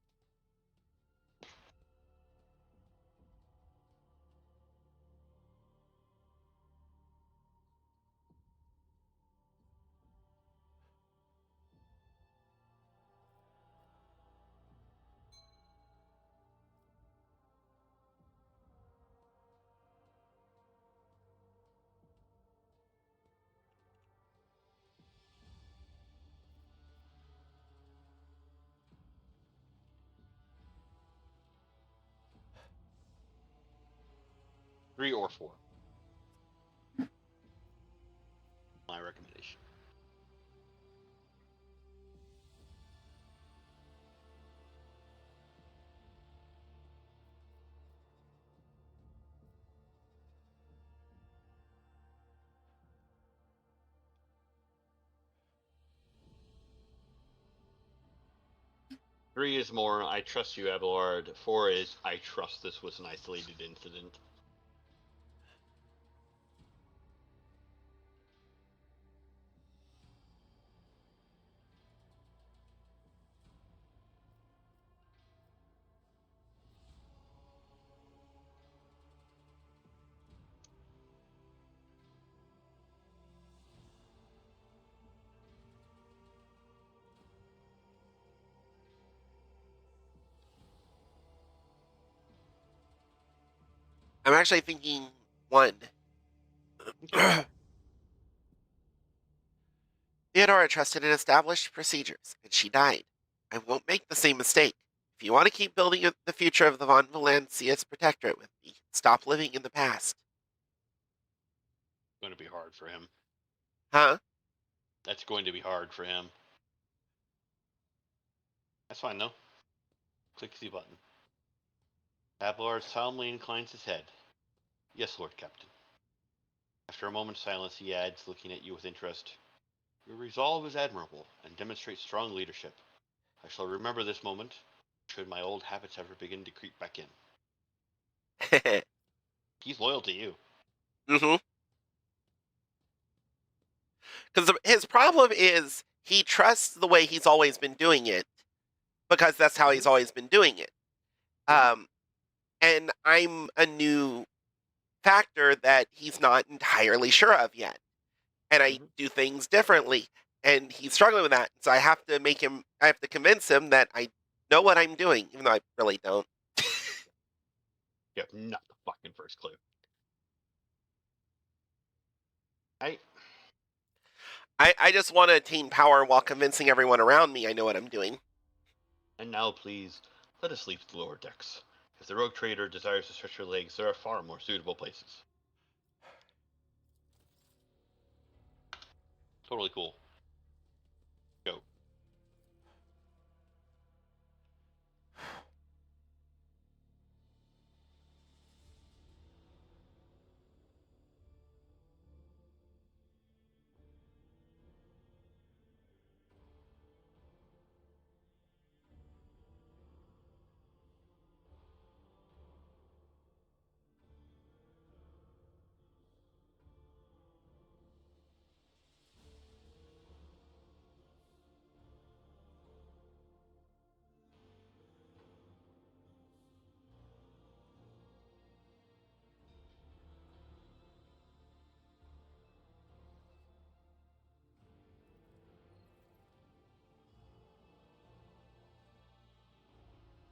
Three or four. My recommendation. Three is more, I trust you, Abelard. Four is, I trust this was an isolated incident. I'm actually thinking 1. Theodora trusted in established procedures, and she died. I won't make the same mistake. If you want to keep building the future of the Von Valancius Protectorate with me, stop living in the past. Going to be hard for him. Huh? That's going to be hard for him. That's fine though. Click the button. Abelard solemnly inclines his head. Yes, Lord Captain. After a moment's silence, he adds, looking at you with interest, your resolve is admirable and demonstrates strong leadership. I shall remember this moment, should my old habits ever begin to creep back in. He's loyal to you. Mm-hmm. Because his problem is he trusts the way he's always been doing it because that's how he's always been doing it. And I'm a new factor that he's not entirely sure of yet. And I do things differently. And he's struggling with that. So I have to convince him that I know what I'm doing, even though I really don't. You have not the fucking first clue. I just want to attain power while convincing everyone around me I know what I'm doing. And now, please, let us leave the lower decks. If the rogue trader desires to stretch her legs, there are far more suitable places. Totally cool. Go.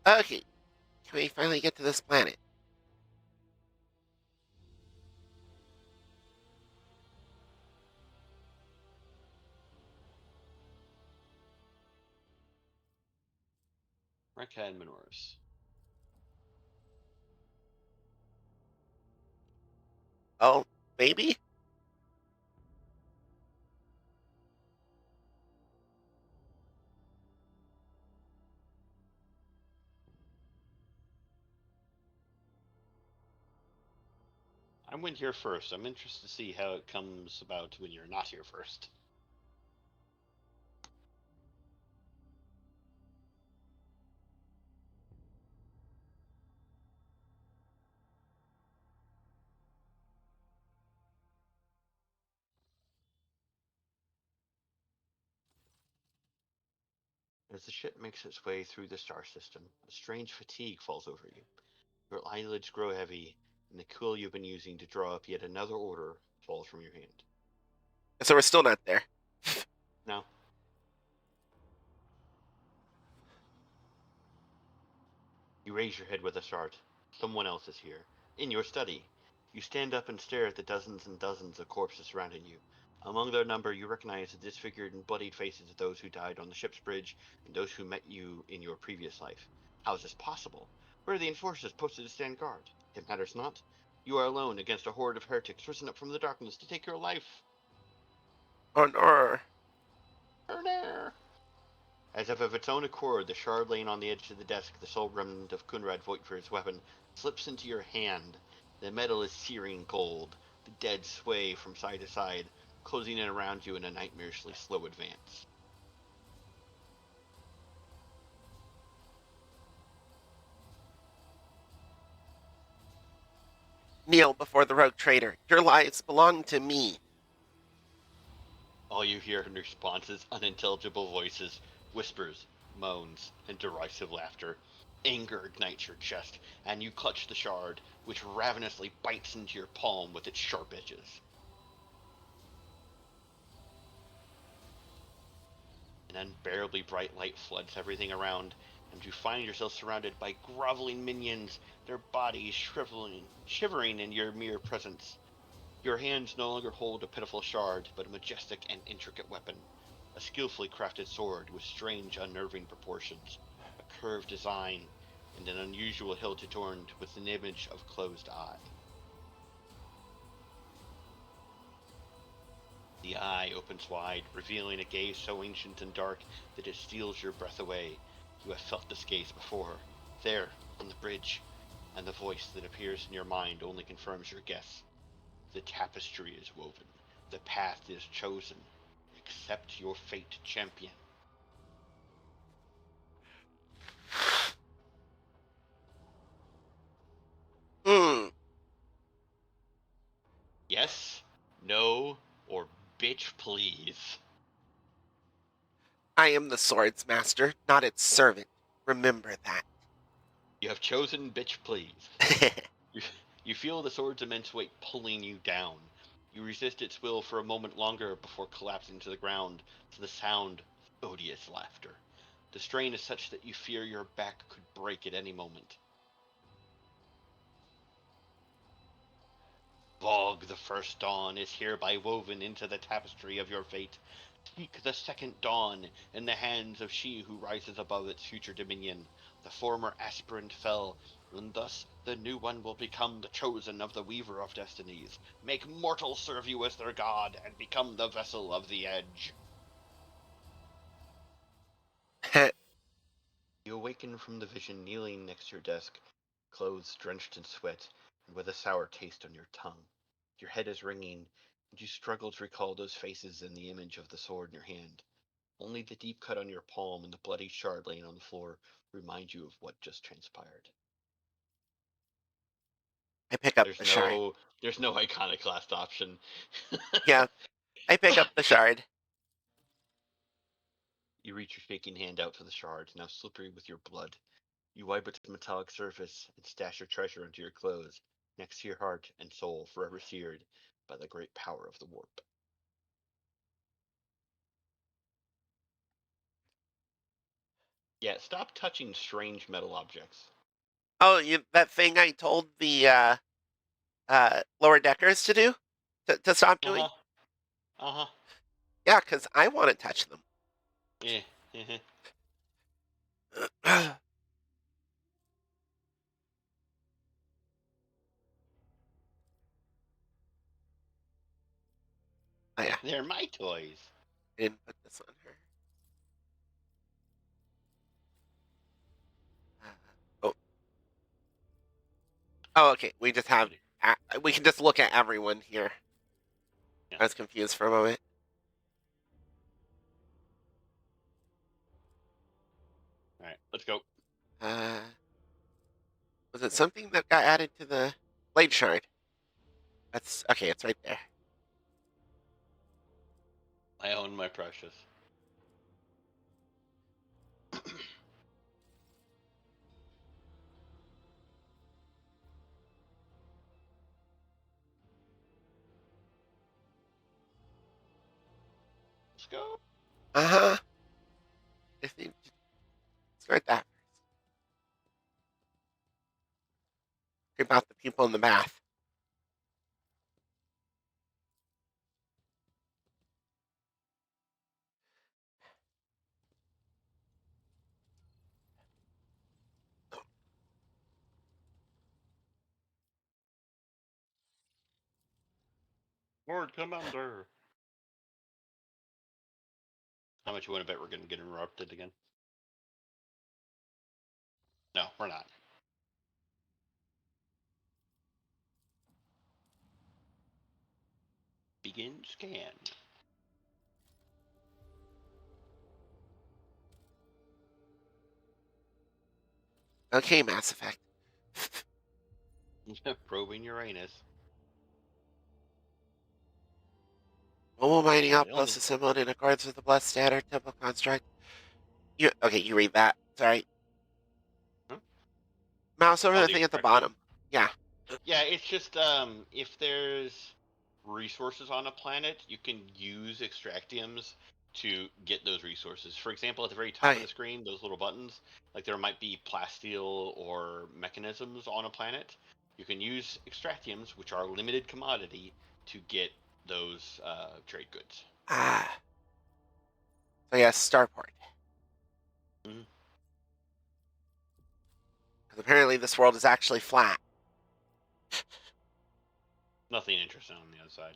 Okay, can we finally get to this planet? Rekka and Minoris. Oh, maybe? I went here first. I'm interested to see how it comes about when you're not here first. As the ship makes its way through the star system, a strange fatigue falls over you. Your eyelids grow heavy, and the quill you've been using to draw up yet another order falls from your hand. So we're still not there. Now, you raise your head with a start. Someone else is here. In your study. You stand up and stare at the dozens and dozens of corpses surrounding you. Among their number, you recognize the disfigured and bloodied faces of those who died on the ship's bridge and those who met you in your previous life. How is this possible? Where are the enforcers posted to stand guard? It matters not. You are alone against a horde of heretics risen up from the darkness to take your life. Oh, no. Erner! As if of its own accord, the shard laying on the edge of the desk, the sole remnant of Kunrad Voigtfir's weapon, slips into your hand. The metal is searing cold. The dead sway from side to side, closing in around you in a nightmarishly slow advance. Kneel before the rogue traitor. Your lives belong to me. All you hear in response is unintelligible voices, whispers, moans, and derisive laughter. Anger ignites your chest, and you clutch the shard, which ravenously bites into your palm with its sharp edges. An unbearably bright light floods everything around, and you find yourself surrounded by groveling minions, their bodies shivering in your mere presence. Your hands no longer hold a pitiful shard, but a majestic and intricate weapon. A skillfully crafted sword with strange, unnerving proportions, a curved design, and an unusual hilt adorned with an image of closed eye. The eye opens wide, revealing a gaze so ancient and dark that it steals your breath away. You have felt this gaze before, there, on the bridge, and the voice that appears in your mind only confirms your guess. The tapestry is woven, the path is chosen. Accept your fate, champion. Hmm. Yes, no, or bitch please. I am the sword's master, not its servant. Remember that. You have chosen bitch please. You, you feel the sword's immense weight pulling you down. You resist its will for a moment longer before collapsing to the ground to the sound of odious laughter. The strain is such that you fear your back could break at any moment. Vogue, the first dawn, is hereby woven into the tapestry of your fate. Seek the second dawn in the hands of she who rises above its future dominion. The former aspirant fell, and thus the new one will become the chosen of the Weaver of Destinies. Make mortals serve you as their god, and become the vessel of the Edge. You awaken from the vision kneeling next to your desk, clothes drenched in sweat, and with a sour taste on your tongue. Your head is ringing, and you struggle to recall those faces and the image of the sword in your hand. Only the deep cut on your palm and the bloody shard laying on the floor remind you of what just transpired. I pick up There's the shard. no there's no iconoclast option. Yeah, I pick up the shard. You reach your shaking hand out for the shard, now slippery with your blood. You wipe its metallic surface and stash your treasure into your clothes, next to your heart and soul forever seared by the great power of the warp. Yeah, stop touching strange metal objects. Oh, that thing I told the lower deckers to do? To stop doing? Uh-huh. Uh-huh. Yeah, because I want to touch them. Yeah. Uh-huh. Oh yeah, They're my toys. I didn't put this on her. Oh, oh, okay. We just have. We can just look at everyone here. Yeah. I was confused for a moment. All right, let's go. Was it something that got added to the blade shard? That's okay. It's right there. I own my precious. Let's go. Uh huh. I think start that first. About the people in the bath. Lord Commander. How much you want to bet we're going to get interrupted again? No, we're not. Begin scan. Okay, Mass Effect. Probing Uranus. Mobile mining The outpost only assembled in accordance with the Blessed Standard Temple construct. You read that. Sorry. Huh? Mouse over the the thing at the extraction. bottom. Yeah. Yeah, it's just if there's resources on a planet, you can use extractiums to get those resources. For example, at the very top of the screen, those little buttons, like there might be plasteel or mechanisms on a planet. You can use extractiums, which are limited commodity, to get those trade goods. Ah. So yes, Starport. Mm-hmm. Because apparently this world is actually flat. Nothing interesting on the other side.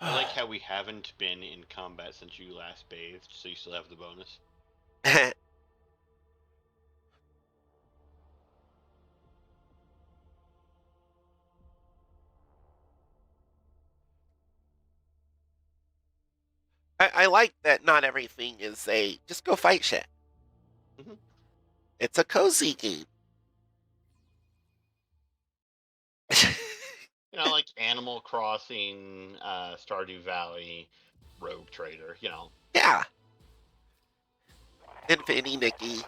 I like how we haven't been in combat since you last bathed, so you still have the bonus. I like that not everything is a just go fight shit. Mm-hmm. It's a cozy game. You know, like Animal Crossing, Stardew Valley, Rogue Trader, you know. Yeah. Infinity Nikki.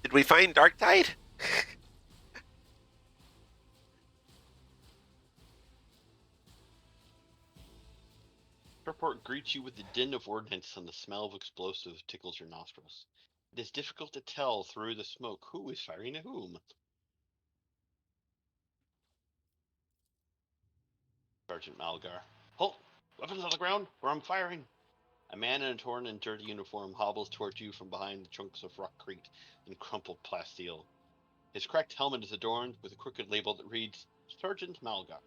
Did we find Darktide? Airport greets you with the din of ordnance and the smell of explosives tickles your nostrils. It is difficult to tell through the smoke who is firing at whom. Sergeant Malgar. Halt! Weapons on the ground, or I'm firing! A man in a torn and dirty uniform hobbles towards you from behind the chunks of rockcrete and crumpled plasteel. His cracked helmet is adorned with a crooked label that reads, Sergeant Malgar.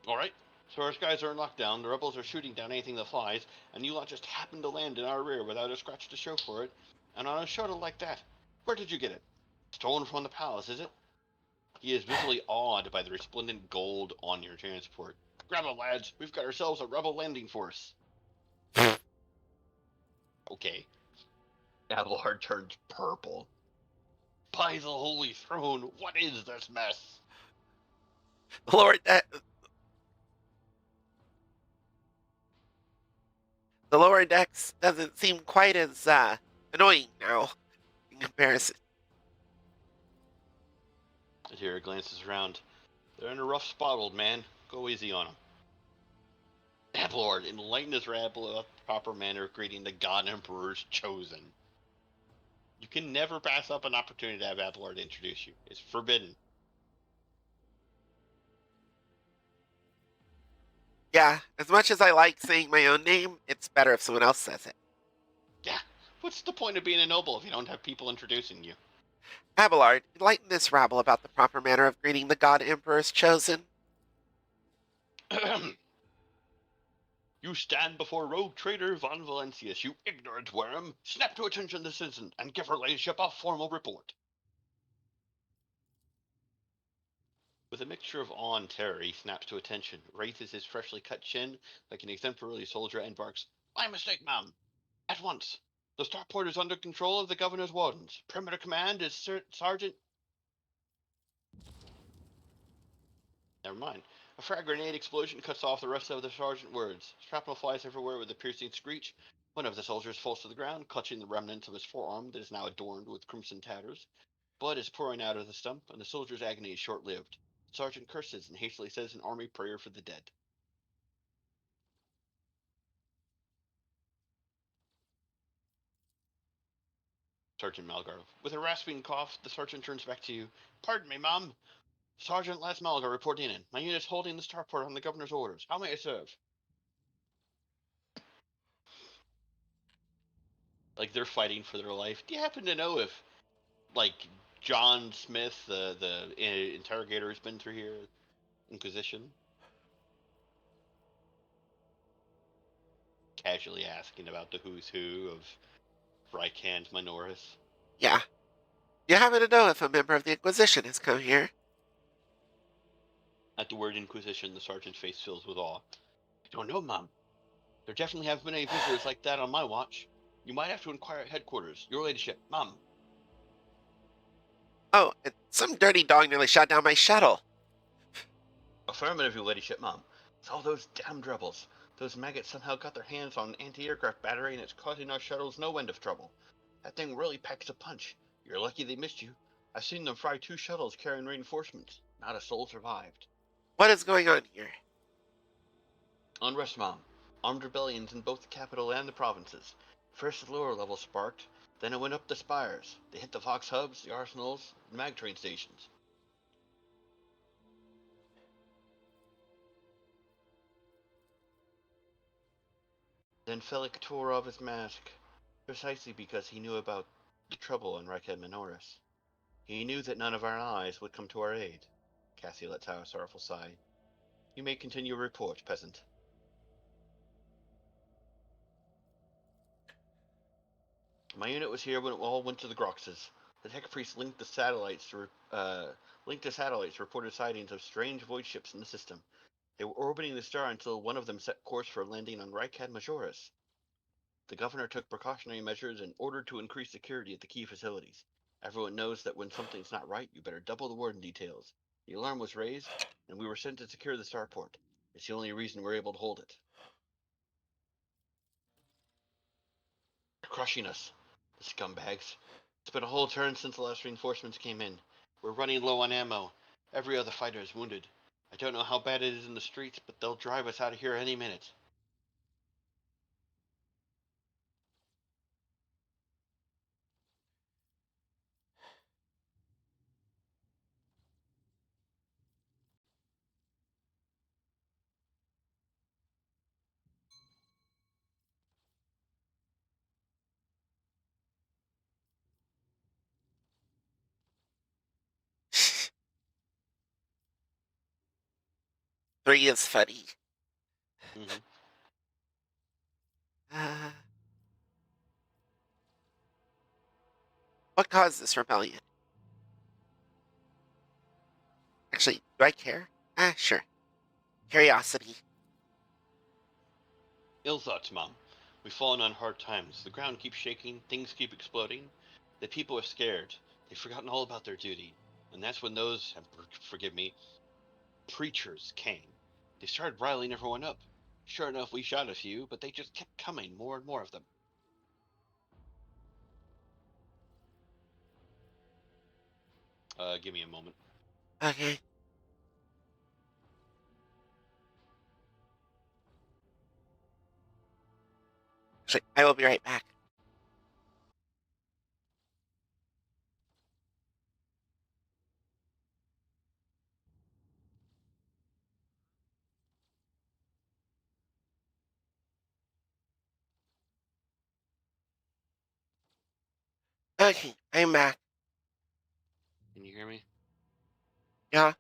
Alright, so our skies are in lockdown, the rebels are shooting down anything that flies, and you lot just happen to land in our rear without a scratch to show for it, and on a shuttle like that. Where did you get it? Stolen from the palace, is it? He is visibly awed by the resplendent gold on your transport. Grab it, lads, we've got ourselves a rebel landing force. Okay. Abelard turns purple. By the holy throne, what is this mess? Lord, the lower decks doesn't seem quite as annoying now in comparison. Atira glances around. They're in a rough spot, old man. Go easy on them. Ablord, enlighten this rabble about the proper manner of greeting the God Emperor's chosen. You can never pass up an opportunity to have Ablord introduce you. It's forbidden. Yeah, as much as I like saying my own name, it's better if someone else says it. Yeah. What's the point of being a noble if you don't have people introducing you? Abelard, enlighten this rabble about the proper manner of greeting the God Emperor's chosen. You stand before rogue traitor Von Valentius, you ignorant worm! Snap to attention this instant, and give her ladyship a formal report. With a mixture of awe and terror, he snaps to attention, raises his freshly cut chin like an exemplary soldier, and barks, "My mistake, ma'am! At once! The starport is under control of the governor's wardens. Perimeter command is Sergeant..." Never mind. A frag grenade explosion cuts off the rest of the sergeant words. Shrapnel flies everywhere with a piercing screech. One of the soldiers falls to the ground, clutching the remnants of his forearm that is now adorned with crimson tatters. Blood is pouring out of the stump, and the soldier's agony is short-lived. The sergeant curses and hastily says an army prayer for the dead. Sergeant Malgar. With a rasping cough, the sergeant turns back to you. "Pardon me, ma'am. Sergeant Les Malgar reporting in. My unit's holding the starport on the governor's orders. How may I serve?" Like, they're fighting for their life. Do you happen to know if, like, John Smith, the interrogator, has been through here? Inquisition? Casually asking about the who's who of Rykand Minoris. Yeah. You happen to know if a member of the Inquisition has come here? At the word Inquisition, the sergeant's face fills with awe. "I don't know, ma'am. There definitely haven't been any visitors like that on my watch. You might have to inquire at headquarters. Your ladyship, ma'am." Oh, and some dirty dog nearly shot down my shuttle. "Affirmative, your ladyship, ma'am. It's all those damned rebels. Those maggots somehow got their hands on an anti-aircraft battery, and it's causing our shuttles no end of trouble. That thing really packs a punch. You're lucky they missed you. I've seen them fry 2 shuttles carrying reinforcements. Not a soul survived." What is going on here? "Unrest, ma'am. Armed rebellions in both the capital and the provinces. First the lower level sparked, then it went up the spires. They hit the Fox hubs, the arsenals, the mag train stations." Then Felik tore off his mask, precisely because he knew about the trouble in Rykad Minoris. He knew that none of our allies would come to our aid. Cassie lets out a sorrowful sigh. "You may continue your report, peasant." "My unit was here when it all went to the Groxes. The tech priests linked to satellites reported sightings of strange void ships in the system. They were orbiting the star until one of them set course for landing on Rykad Majoris. The governor took precautionary measures and ordered to increase security at the key facilities. Everyone knows that when something's not right, you better double the warden details. The alarm was raised, and we were sent to secure the starport. It's the only reason we're able to hold it." "They're crushing us, the scumbags. It's been a whole turn since the last reinforcements came in. We're running low on ammo. Every other fighter is wounded. I don't know how bad it is in the streets, but they'll drive us out of here any minute." Three is funny. Mm-hmm. Uh, what caused this rebellion? Actually, do I care? Sure. Curiosity. "Ill thoughts, Mom. We've fallen on hard times. The ground keeps shaking, things keep exploding. The people are scared. They've forgotten all about their duty. And that's when those, forgive me, preachers came. They started riling everyone up. Sure enough, we shot a few, but they just kept coming, more and more of them." Give me a moment. Okay. Actually, I will be right back. Okay, I'm back. Can you hear me? Yeah.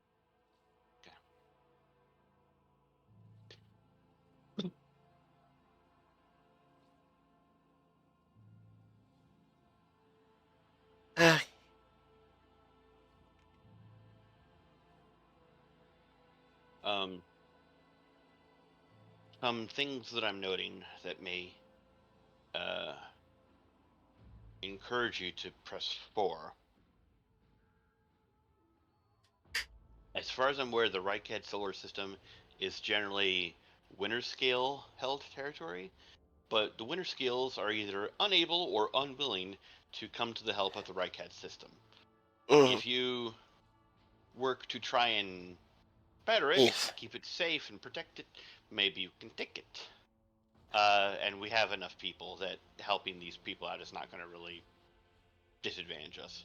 Uh, Some things that I'm noting that may encourage you to press 4. As far as I'm aware, the Rycad solar system is generally winter scale held territory, but the winter scales are either unable or unwilling to come to the help of the Rycad system. mm, If you work to try and better it, yes. keep it safe and protect it, maybe you can take it. And we have enough people that helping these people out is not going to really disadvantage us.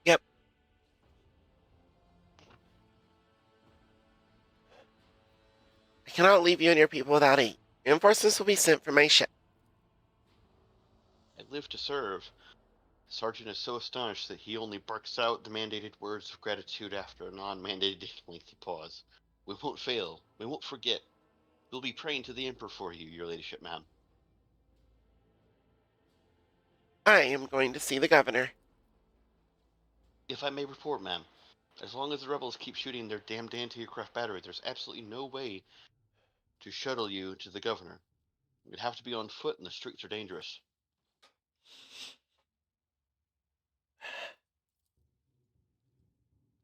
Yep. I cannot leave you and your people without aid. Reinforcements will be sent from my ship. I live to serve. The sergeant is so astonished that he only barks out the mandated words of gratitude after a non-mandated lengthy pause. We won't fail. We won't forget. We'll be praying to the Emperor for you, your ladyship, ma'am. I am going to see the governor. If I may report, ma'am, as long as the rebels keep shooting their damned anti-aircraft battery, there's absolutely no way to shuttle you to the governor. You'd have to be on foot, and the streets are dangerous.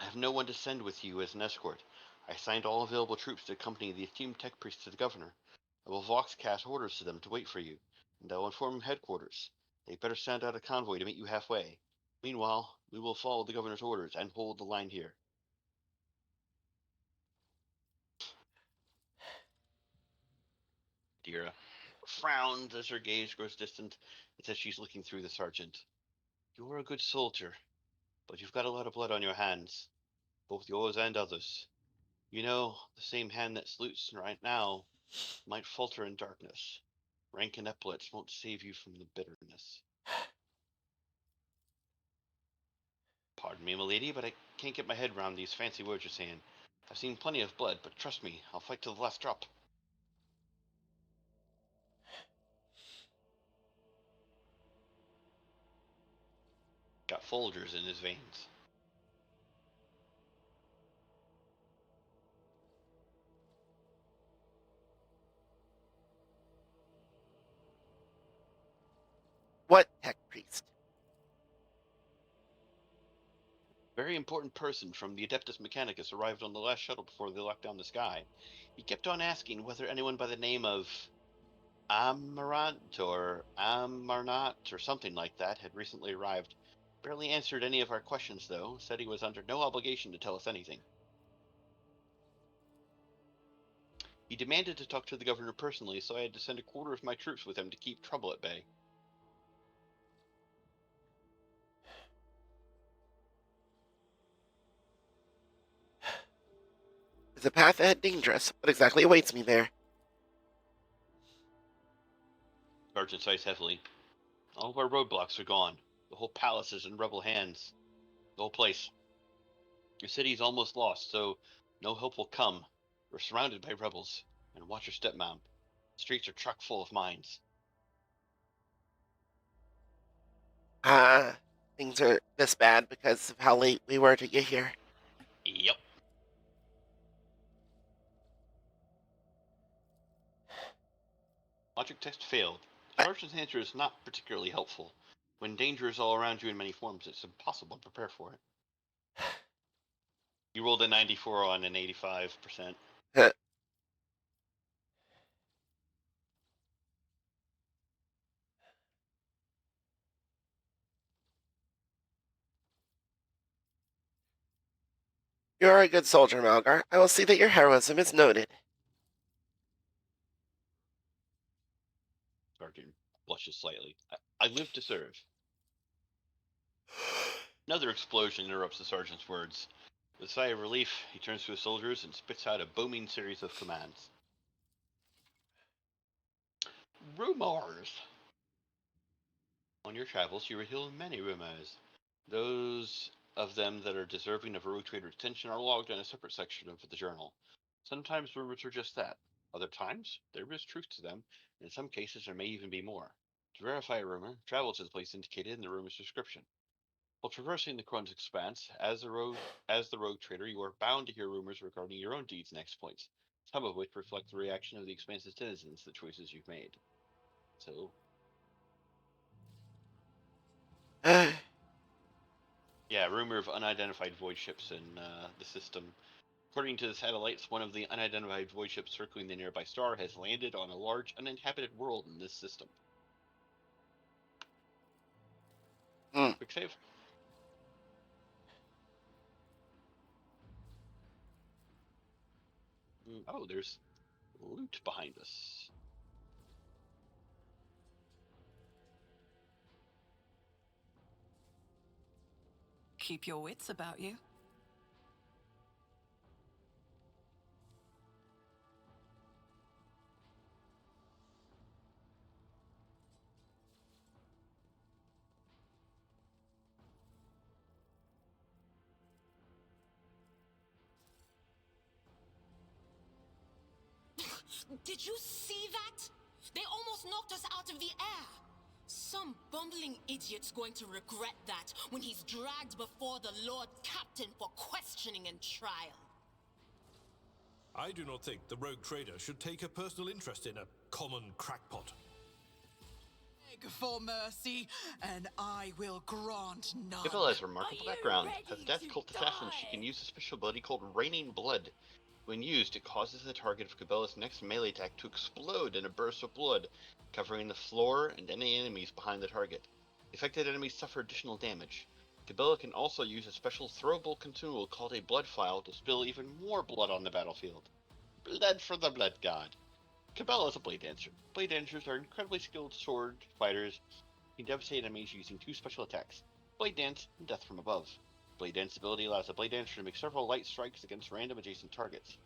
I have no one to send with you as an escort. I assigned all available troops to accompany the esteemed tech priest to the governor. I will voxcast orders to them to wait for you, and I will inform headquarters. They better send out a convoy to meet you halfway. Meanwhile, we will follow the governor's orders and hold the line here. Dira frowns as her gaze grows distant and says she's looking through the sergeant. You're a good soldier, but you've got a lot of blood on your hands, both yours and others. You know, the same hand that salutes right now might falter in darkness. Rank and epaulets won't save you from the bitterness. Pardon me, milady, but I can't get my head around these fancy words you're saying. I've seen plenty of blood, but trust me, I'll fight to the last drop. Got Folgers in his veins. What tech priest? Very important person from the Adeptus Mechanicus arrived on the last shuttle before they locked down the sky. He kept on asking whether anyone by the name of Amarant or Amarnat or something like that had recently arrived. Barely answered any of our questions, though. Said he was under no obligation to tell us anything. He demanded to talk to the governor personally, so I had to send a quarter of my troops with him to keep trouble at bay. Is the path ahead dangerous? What exactly awaits me there? Sergeant sighs heavily. All of our roadblocks are gone. The whole palace is in rebel hands. The whole place. Your city's almost lost, so no help will come. We're surrounded by rebels. And watch your step, ma'am. Streets are chock full of mines. Ah, things are this bad because of how late we were to get here. Yep. Logic test failed. I, Sergeant's answer is not particularly helpful. When danger is all around you in many forms, it's impossible to prepare for it. You rolled a 94 on an 85%. You are a good soldier, Malgar. I will see that your heroism is noted. Sergeant blushes slightly. I live to serve. Another explosion interrupts the sergeant's words. With a sigh of relief, he turns to his soldiers and spits out a booming series of commands. Rumors! On your travels, you reveal many rumors. Those of them that are deserving of a rogue trader's attention are logged in a separate section of the journal. Sometimes rumors are just that. Other times, there is truth to them, and in some cases there may even be more. To verify a rumor, travel to the place indicated in the rumor's description. While traversing the Crone's expanse, as the rogue trader, you are bound to hear rumors regarding your own deeds and exploits, some of which reflect the reaction of the expanse's denizens to the choices you've made. So, yeah, rumor of unidentified void ships in the system. According to the satellites, one of the unidentified void ships circling the nearby star has landed on a large uninhabited world in this system. Quick save. Oh, there's loot behind us. Keep your wits about you. Did you see that? They almost knocked us out of the air. Some bumbling idiot's going to regret that when he's dragged before the Lord Captain for questioning and trial. I do not think the rogue trader should take a personal interest in a common crackpot. Beg for mercy, and I will grant none. Isabella has a remarkable background. As a death cult assassin, she can use a special ability called Raining Blood. When used, it causes the target of Cabela's next melee attack to explode in a burst of blood, covering the floor and any enemies behind the target. Affected enemies suffer additional damage. Cabela can also use a special throwable consumable called a Blood File to spill even more blood on the battlefield. Blood for the Blood God. Cabela is a Blade Dancer. Blade Dancers are incredibly skilled sword fighters who can devastate enemies using two special attacks, Blade Dance and Death from Above. Blade Dance ability allows a Blade Dancer to make several light strikes against random adjacent targets.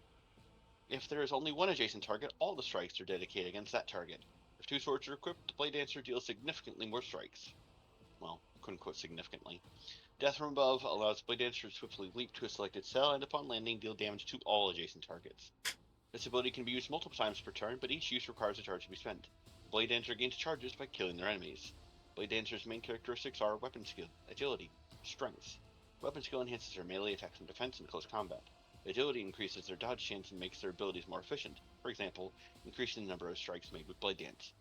If there is only one adjacent target, all the strikes are dedicated against that target. If two swords are equipped, the Blade Dancer deals significantly more strikes. Well, quote-unquote significantly. Death from Above allows Blade Dancer to swiftly leap to a selected cell and upon landing deal damage to all adjacent targets. This ability can be used multiple times per turn, but each use requires a charge to be spent. The Blade Dancer gains charges by killing their enemies. Blade Dancer's main characteristics are weapon skill, agility, strength. Weapon skill enhances their melee attacks and defense in close combat. Agility increases their dodge chance and makes their abilities more efficient, for example, increasing the number of strikes made with Blade Dance.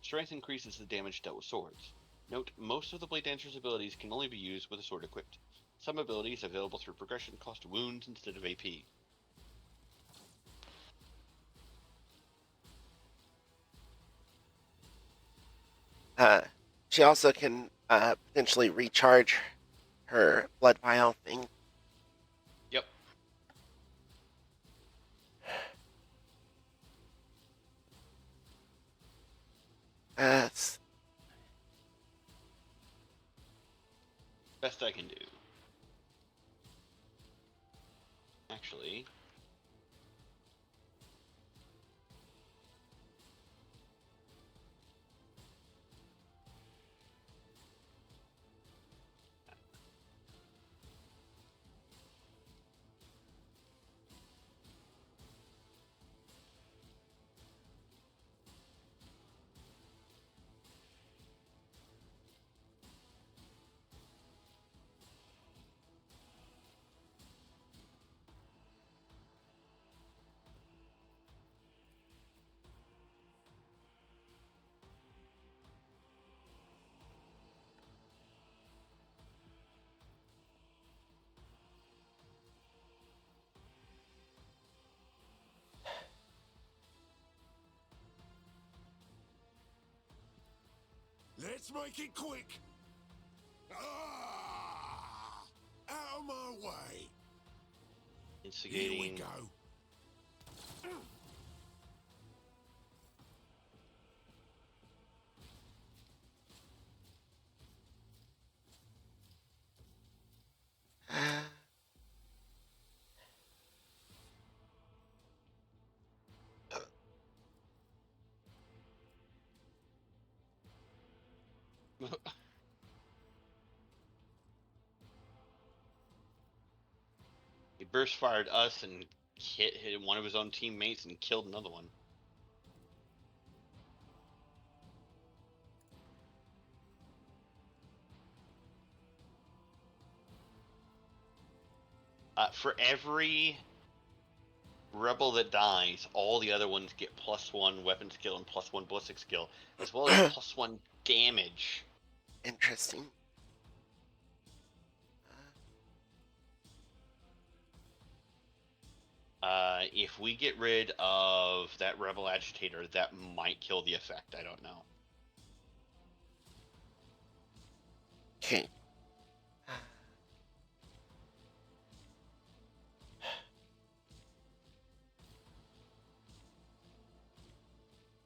Strength increases the damage dealt with swords. Note, most of the Blade Dancer's abilities can only be used with a sword equipped. Some abilities available through progression cost wounds instead of AP. She also can potentially recharge her blood vial thing. Yep. Best I can do. Actually, Let's make it quick. Ah! Out of my way. Here we instigating. go. He burst fired us and hit one of his own teammates and killed another one. For every rebel that dies, all the other ones get +1 weapon skill and +1 ballistic skill, as well as +1 damage. Interesting. If we get rid of that rebel agitator, that might kill the effect. I don't know. Okay.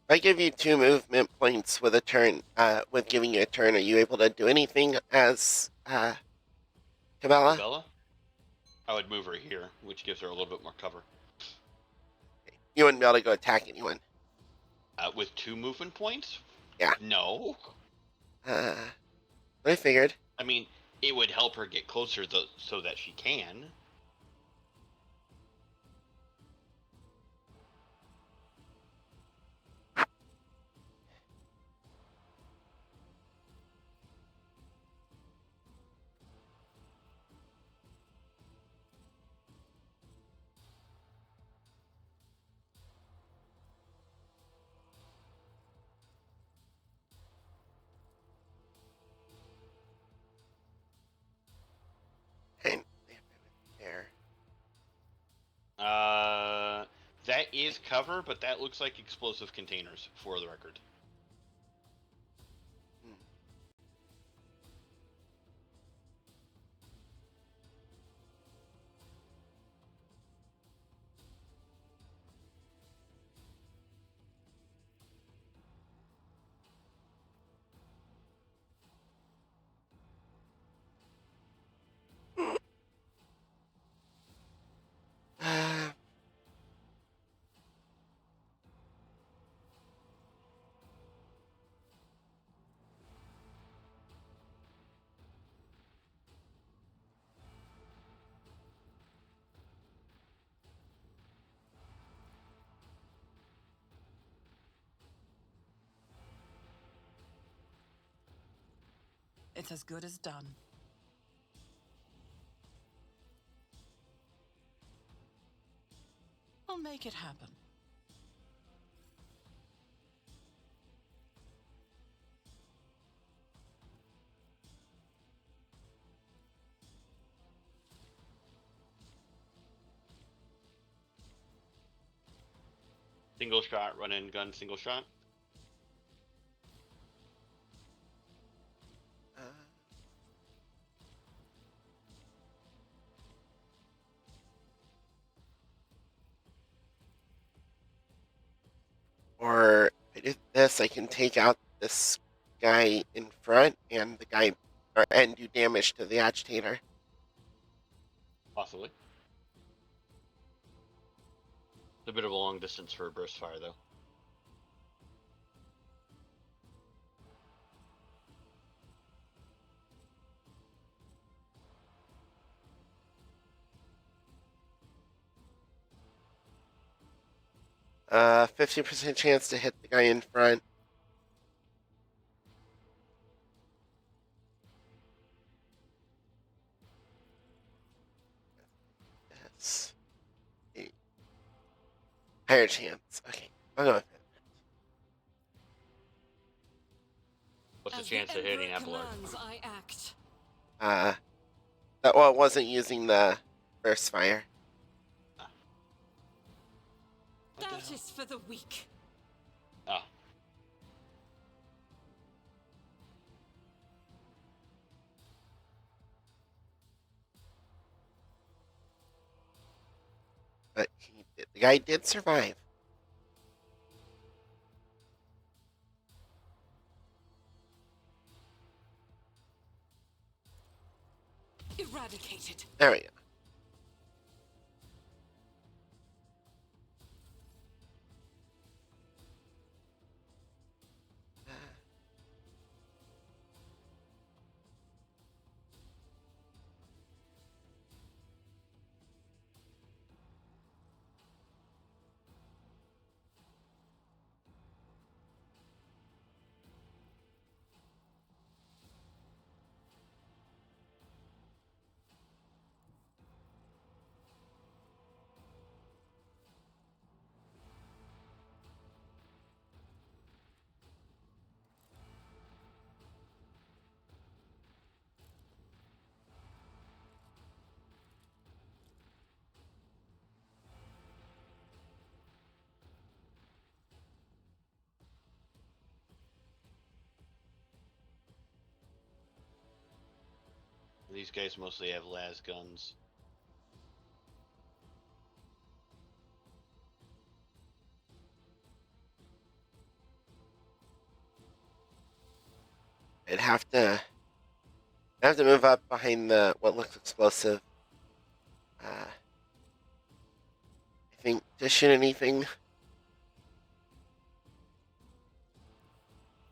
If I give you 2 movement points with a turn, with giving you a turn, are you able to do anything as Cabela? Bella? I would move her here, which gives her a little bit more cover. You wouldn't be able to go attack anyone. With 2 movement points? Yeah. No. I figured. I mean, it would help her get closer so that she can. And there. That is cover, but that looks like explosive containers, for the record. It's as good as done. I'll make it happen. Single shot, run in gun, single shot. Or if I did this, I can take out this guy in front and the guy, and do damage to the agitator. Possibly. It's a bit of a long distance for a burst fire, though. Uh, 50% chance to hit the guy in front. That's a higher chance. Okay, I'll go with it. What's the As chance of hitting Emperor Abelard? commands, I act. That well, it wasn't using the burst fire. What the That hell? is for the weak. Ah. But the guy did survive. Eradicated. There we go. these guys mostly have las guns. I'd have to move up behind the what looks explosive. I think to shoot anything.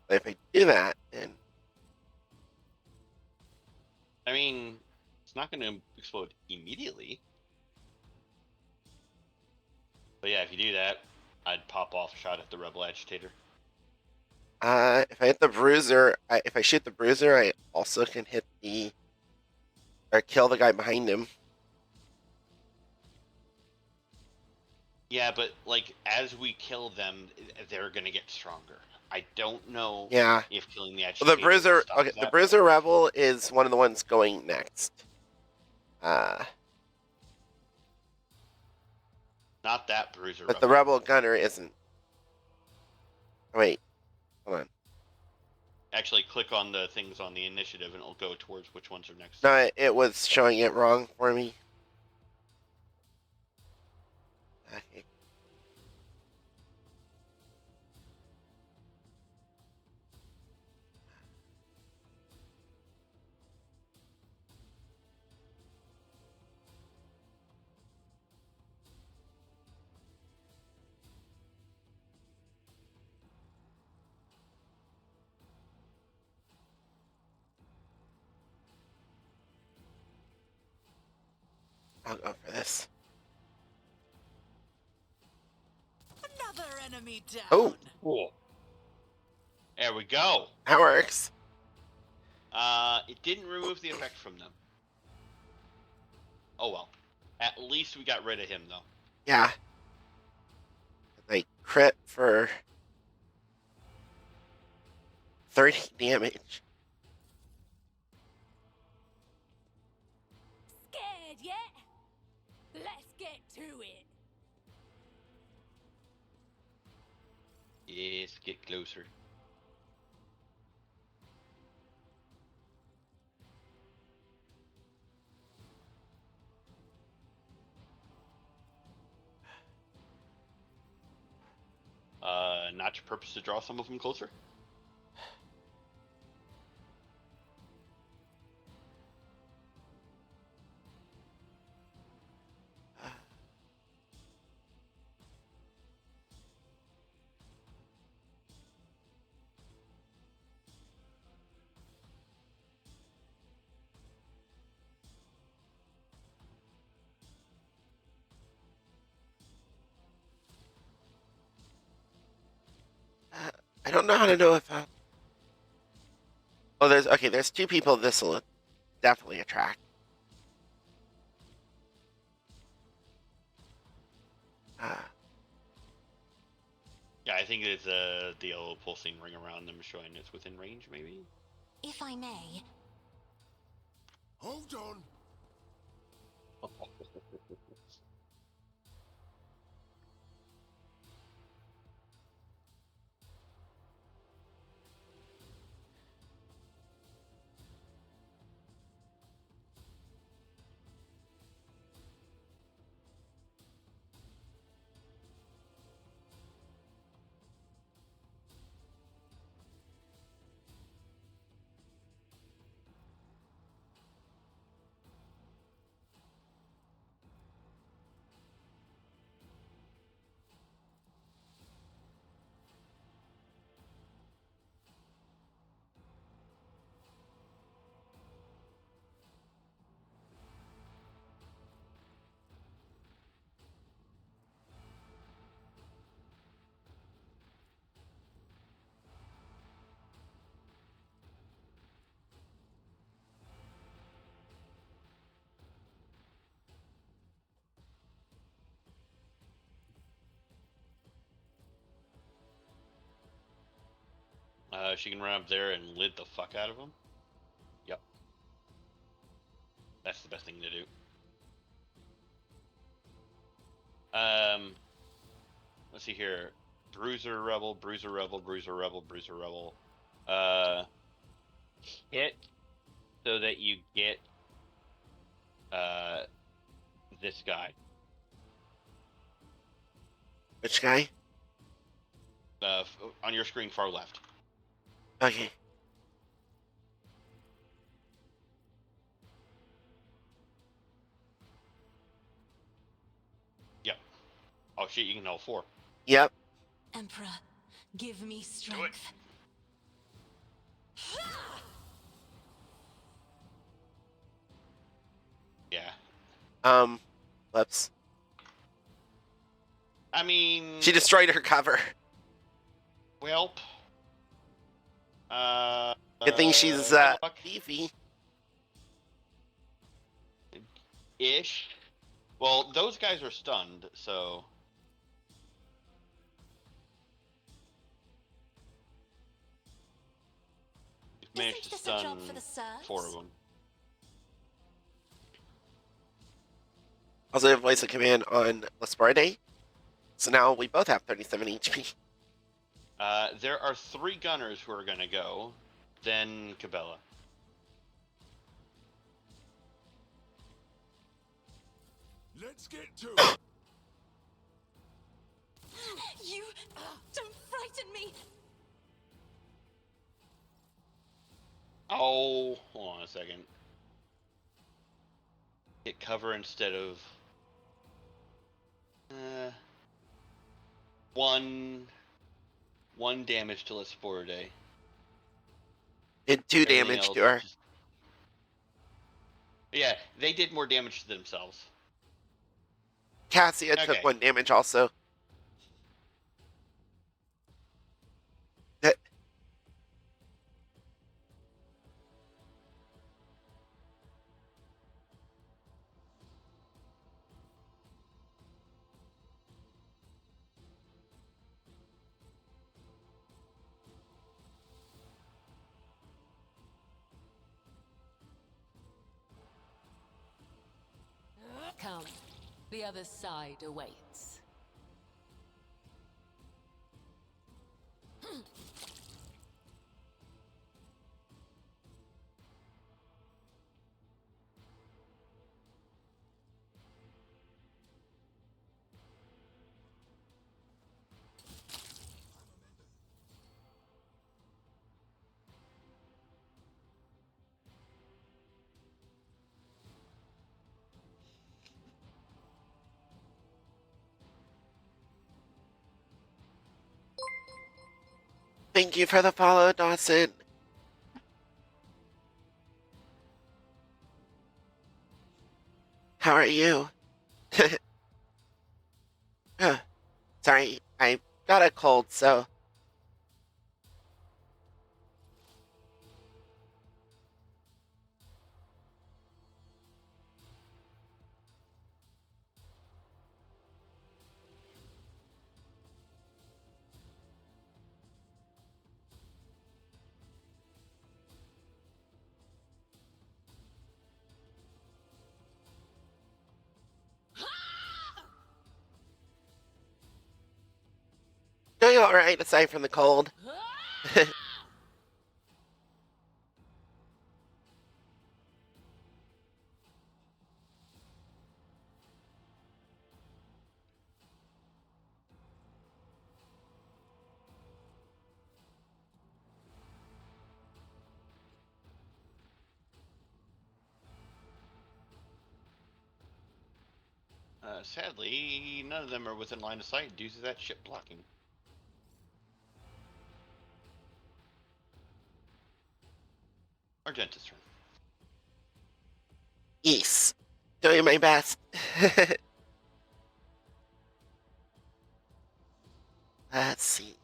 But if I do that, then I mean, it's not going to explode immediately. But yeah, if you do that, I'd pop off a shot at the rebel agitator. if I hit the bruiser, if I shoot the bruiser, I also can hit or kill the guy behind him. Yeah, but like as we kill them, they're gonna get stronger. I don't know Yeah. if killing the Well, agitator the bruiser. stops Okay, that. the bruiser rebel is one of the ones going next. Not that bruiser But rebel. the rebel gunner isn't. Wait, hold on. Actually, click on the things on the initiative, and it'll go towards which ones are next. No, it was showing it wrong for me. Okay. I'll go for this. Another enemy down. Oh, Cool. There we go. that works. It didn't remove the effect from them. Oh well. At least we got rid of him, though. Yeah. Like crit for 30 damage. Scared yet? Let's get to it. Yes, get closer. Not your purpose to draw some of them closer? I don't know how to know if. Oh, there's two people this will definitely attract. Yeah, I think it's the yellow pulsing ring around them showing it's within range, maybe? If I may, Hold on. She can run up there and lid the fuck out of him. Yep. That's the best thing to do. Let's see here. Bruiser Rebel, Bruiser Rebel, Bruiser Rebel, Bruiser Rebel. Hit so that you get This guy. Which guy? On your screen, far left. Okay. Yep. Oh shit, you can hold 4. Yep. Emperor, give me strength. Yeah. Whoops. I mean, She destroyed her cover. Welp. Good thing she's good luck. beefy. Ish. Well, those guys are stunned, so. You've managed Isn't to this a stun job for the serfs? 4 of them. Also, have voice of command on Lasparde. So now we both have 37 HP. There are 3 gunners who are gonna go, then Cabela. Let's get to it. You don't frighten me. Oh, hold on a second. Hit cover instead of one damage to Lasparde. Did 2 Everything damage else to her. is just... Yeah, they did more damage to themselves. Cassia took 1 damage also. That. Come, the other side awaits. Thank you for the follow, Dawson. How are you? Sorry, I got a cold, so. Doing alright aside from the cold. Sadly, none of them are within line of sight due to that ship blocking. Argenta's turn. Yes. Doing my best. Let's see.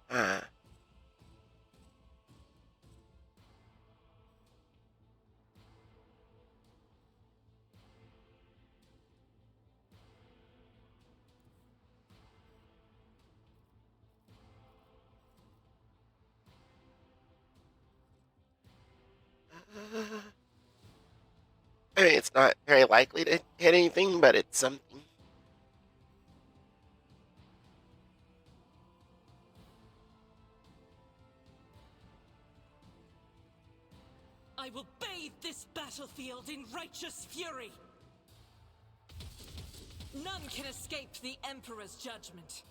Uh, not very likely to hit anything, but it's something. I will bathe this battlefield in righteous fury. None can escape the Emperor's judgment.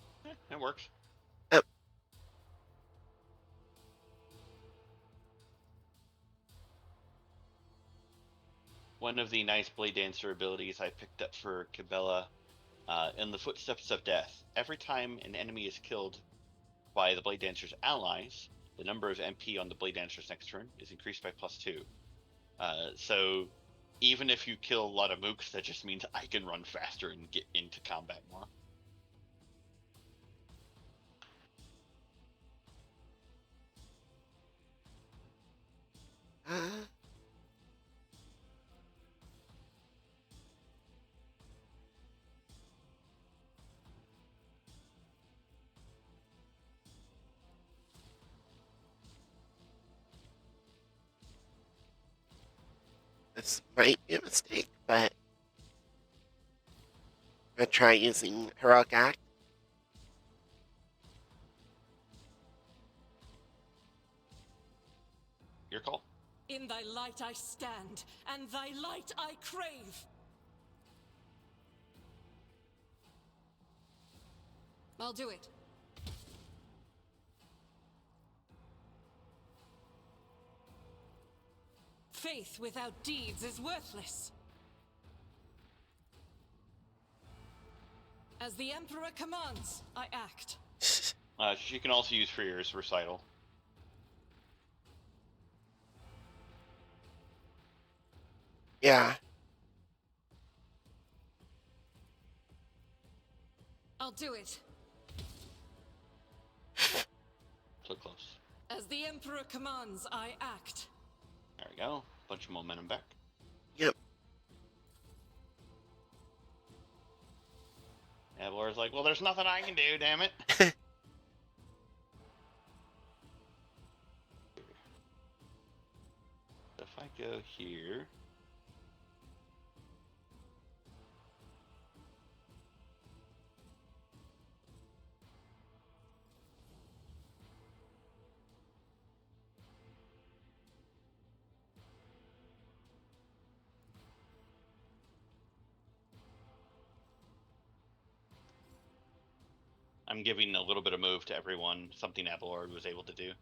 That works. Yep. One of the nice Blade Dancer abilities I picked up for Cabela, in the Footsteps of Death. Every time an enemy is killed by the Blade Dancer's allies, the number of MP on the Blade Dancer's next turn is increased by +2. So even if you kill a lot of mooks, that just means I can run faster and get into combat more. This might be a mistake, but I'm gonna try using Heroic Act. Your call. In thy light I stand, and thy light I crave. I'll do it. Faith without deeds is worthless. As the Emperor commands, I act. She can also use Freer's Recital. Yeah. I'll do it. So close. As the Emperor commands, I act. There we go. Bunch of momentum back. Yep. Abelard's like, well, there's nothing I can do, damn it. If I go here... I'm giving a little bit of move to everyone, something Abelard was able to do.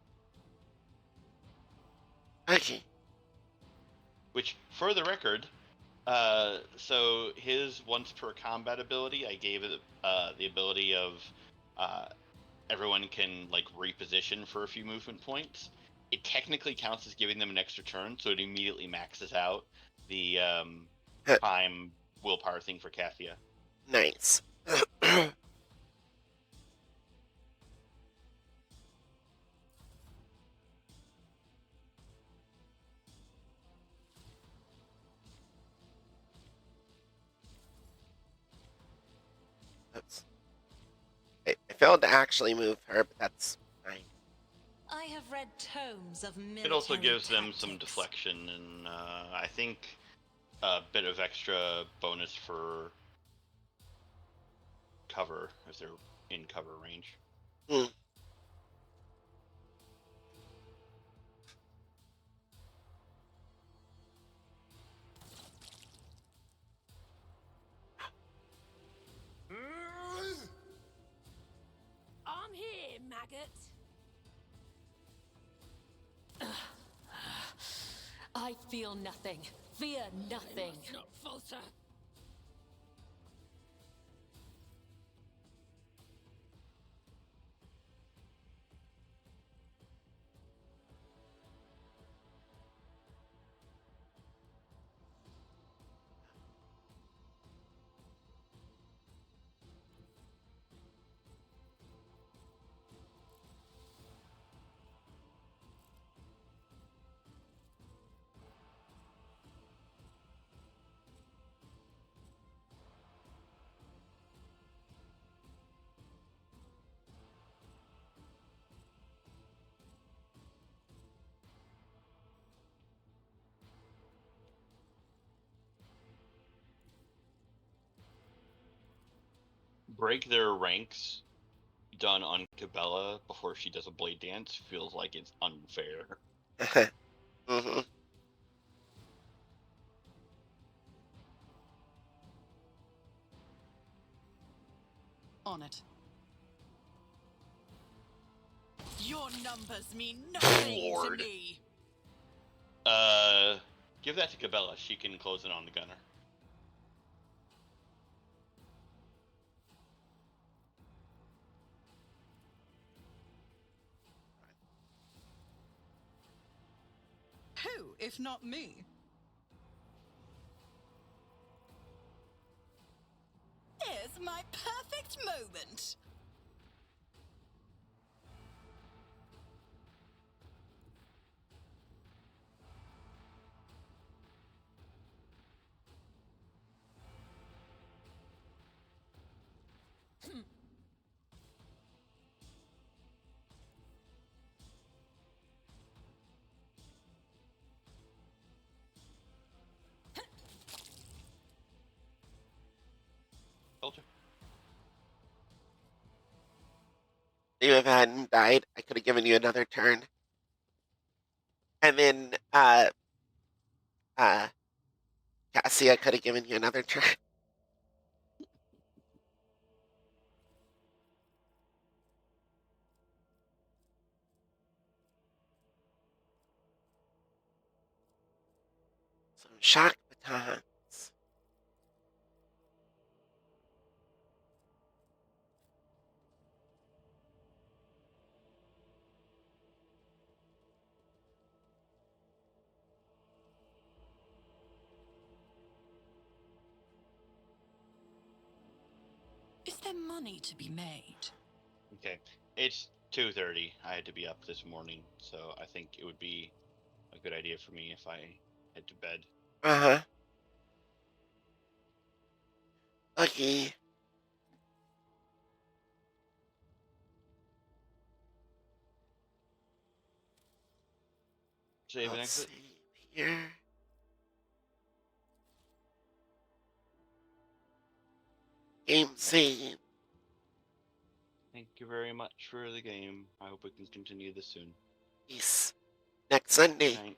Okay. Which, for the record, so his once per combat ability, I gave it the ability of everyone can like reposition for a few movement points. It technically counts as giving them an extra turn, so it immediately maxes out the time willpower thing for Kathia. Nice. Oops. I failed to actually move her, but that's fine. I have read tomes of military It also gives them some tactics. deflection, and I think a bit of extra bonus for cover if they're in cover range. Hmm. I'm here, maggot. I feel nothing. Fear nothing. Not falter. break their ranks done on Cabela before she does a blade dance feels like it's unfair. Hmm. On it. Your numbers mean nothing to Lord. me. Give that to Cabela. She can close in on the gunner. Who, if not me? Here's my perfect moment. Told you. You have hadn't died, I could have given you another turn. And then Cassie, I could have given you another turn. Some shock batons. Is there money to be made? Okay. It's 2:30. I had to be up this morning, so I think it would be a good idea for me if I head to bed. Uh-huh. Okay. Save and Let's exit. see here. Game save. Thank you very much for the game. I hope we can continue this soon. Peace. Next Sunday. Good night.